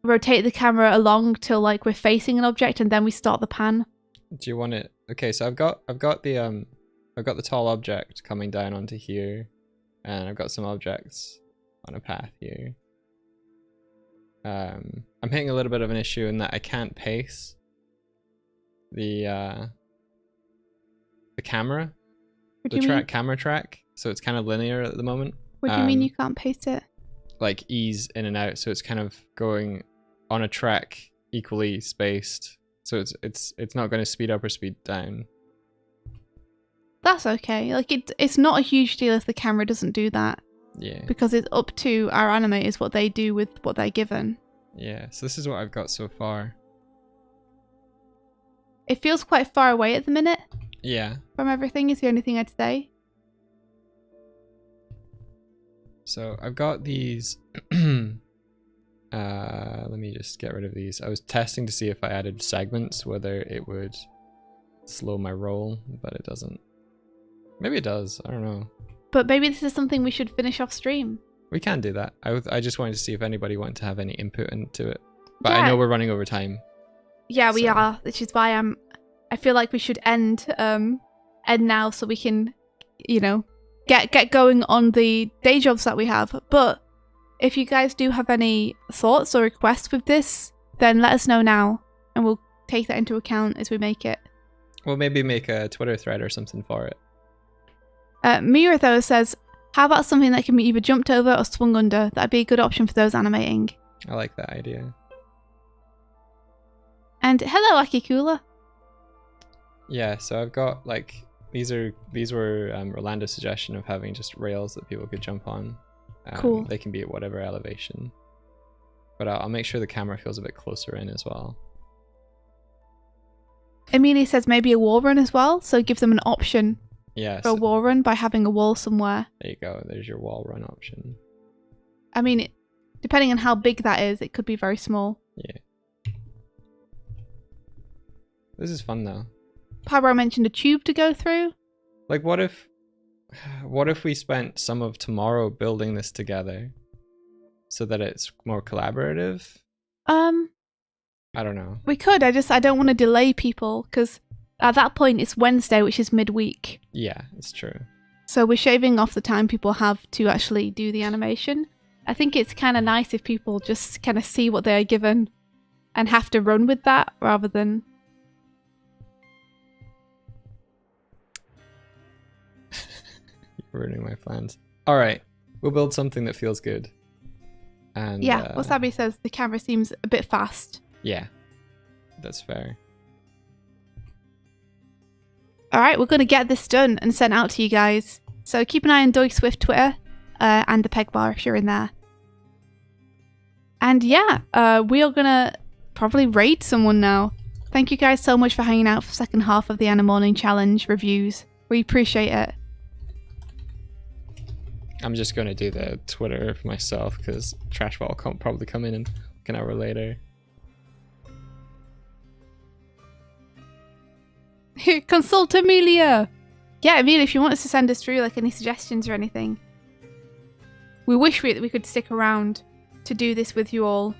rotate the camera along till like we're facing an object and then we start the pan. Do you want it? Okay, so I've got the tall object coming down onto here, and I've got some objects on a path here. I'm hitting a little bit of an issue in that I can't pace the camera, camera track. so it's kind of linear at the moment. What do you mean you can't paste it? Like ease in and out, so it's kind of going on a track equally spaced. So it's not going to speed up or speed down. That's okay. Like it's not a huge deal if the camera doesn't do that. Yeah. Because it's up to our animators what they do with what they're given. Yeah, so this is what I've got so far. It feels quite far away at the minute. Yeah. From everything is the only thing I'd say. So I've got these. Let me just get rid of these. I was testing to see if I added segments, whether it would slow my roll, but it doesn't. Maybe it does. I don't know. But maybe this is something we should finish off stream. We can do that. I just wanted to see if anybody wanted to have any input into it. But Yeah. I know we're running over time. Yeah, we are, which is why I feel like we should end now so we can, you know, get going on the day jobs that we have. But if you guys do have any thoughts or requests with this, then let us know now and we'll take that into account as we make it. We'll maybe make a Twitter thread or something for it. Mira, though, says, how about something that can be either jumped over or swung under? That'd be a good option for those animating. I like that idea. And hello, Akikula. Yeah, so I've got like these were Rolando's suggestion of having just rails that people could jump on. Cool. They can be at whatever elevation. But I'll make sure the camera feels a bit closer in as well. Amelia says maybe a wall run as well, so give them an option Yeah. for a wall run by having a wall somewhere. There you go. There's your wall run option. I mean, depending on how big that is, it could be very small. Yeah. This is fun though. Pablo mentioned a tube to go through. Like what if we spent some of tomorrow building this together so that it's more collaborative? I don't know. We could. I don't want to delay people because at that point it's Wednesday, which is midweek. Yeah, it's true. So we're shaving off the time people have to actually do the animation. I think it's kind of nice if people just kind of see what they're given and have to run with that rather than... You're ruining my plans. All right, we'll build something that feels good. And yeah, Wasabi says the camera seems a bit fast. Yeah, that's fair. All right, we're going to get this done and sent out to you guys. So keep an eye on Doig Swift Twitter and the Peg Bar if you're in there. And yeah, we are going to probably raid someone now. Thank you guys so much for hanging out for the second half of the Animatoonings Challenge reviews. We appreciate it. I'm just going to do the Twitter for myself because Trashball will probably come in an hour later. Consult Amelia! Yeah, Amelia, if you want us to send us through like any suggestions or anything. We wish we could stick around to do this with you all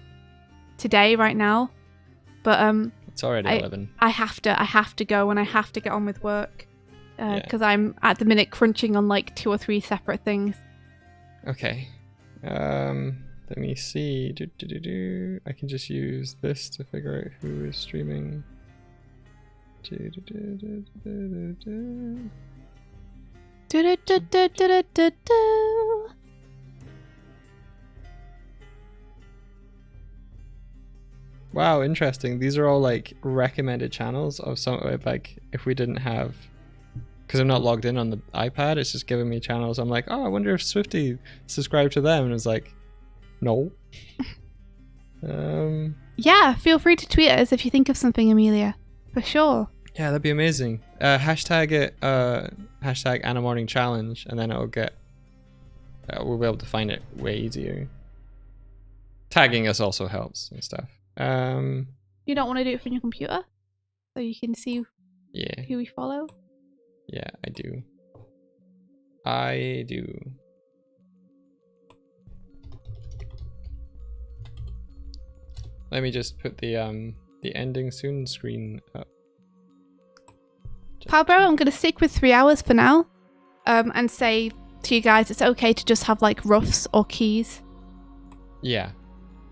today, right now. But it's already 11. I have to go and I have to get on with work. Because I'm at the minute crunching on like 2 or 3 separate things. Okay. Let me see. I can just use this to figure out who is streaming. Wow, interesting. These are all like recommended channels of some, like if we didn't have, because I'm not logged in on the iPad, it's just giving me channels. I'm like, oh, I wonder if Swifty subscribed to them, and it's like, no. Yeah, feel free to tweet us if you think of something, Amelia, for sure. Yeah, that'd be amazing. Hashtag it, hashtag Animatorning Challenge, and then it'll get, we'll be able to find it way easier. Tagging us also helps and stuff. You don't want to do it from your computer? So you can see who we follow? Yeah, I do. I do. Let me just put the ending soon screen up. PalBro, I'm going to stick with 3 hours for now. And say to you guys it's okay to just have like roughs or keys. Yeah.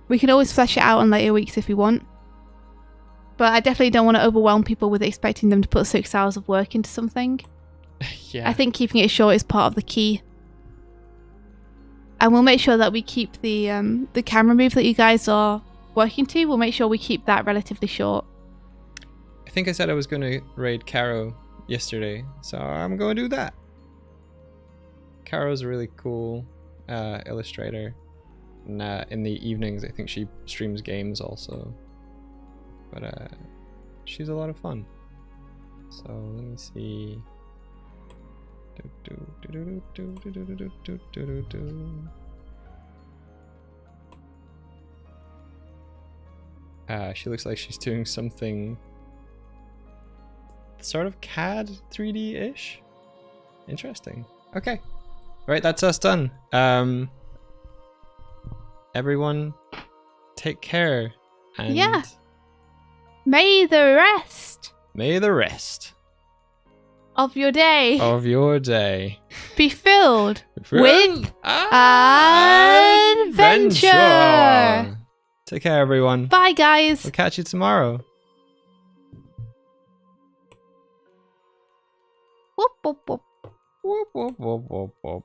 We can always flesh it out on later weeks if we want. But I definitely don't want to overwhelm people with expecting them to put 6 hours of work into something. Yeah. I think keeping it short is part of the key. And we'll make sure that we keep the camera move that you guys are working to. We'll make sure we keep that relatively short. I think I said I was going to raid Caro yesterday, so I'm going to do that. Caro's a really cool illustrator. And in the evenings, I think she streams games also. But she's a lot of fun. So let me see. She looks like she's doing something sort of CAD 3D-ish. Interesting. Okay. Right, that's us done. Everyone take care. And yeah. May the rest of your day be filled with adventure. Take care, everyone. Bye, guys. We'll catch you tomorrow. Whoop, whoop, whoop. Whoop, whoop, whoop, whoop, whoop.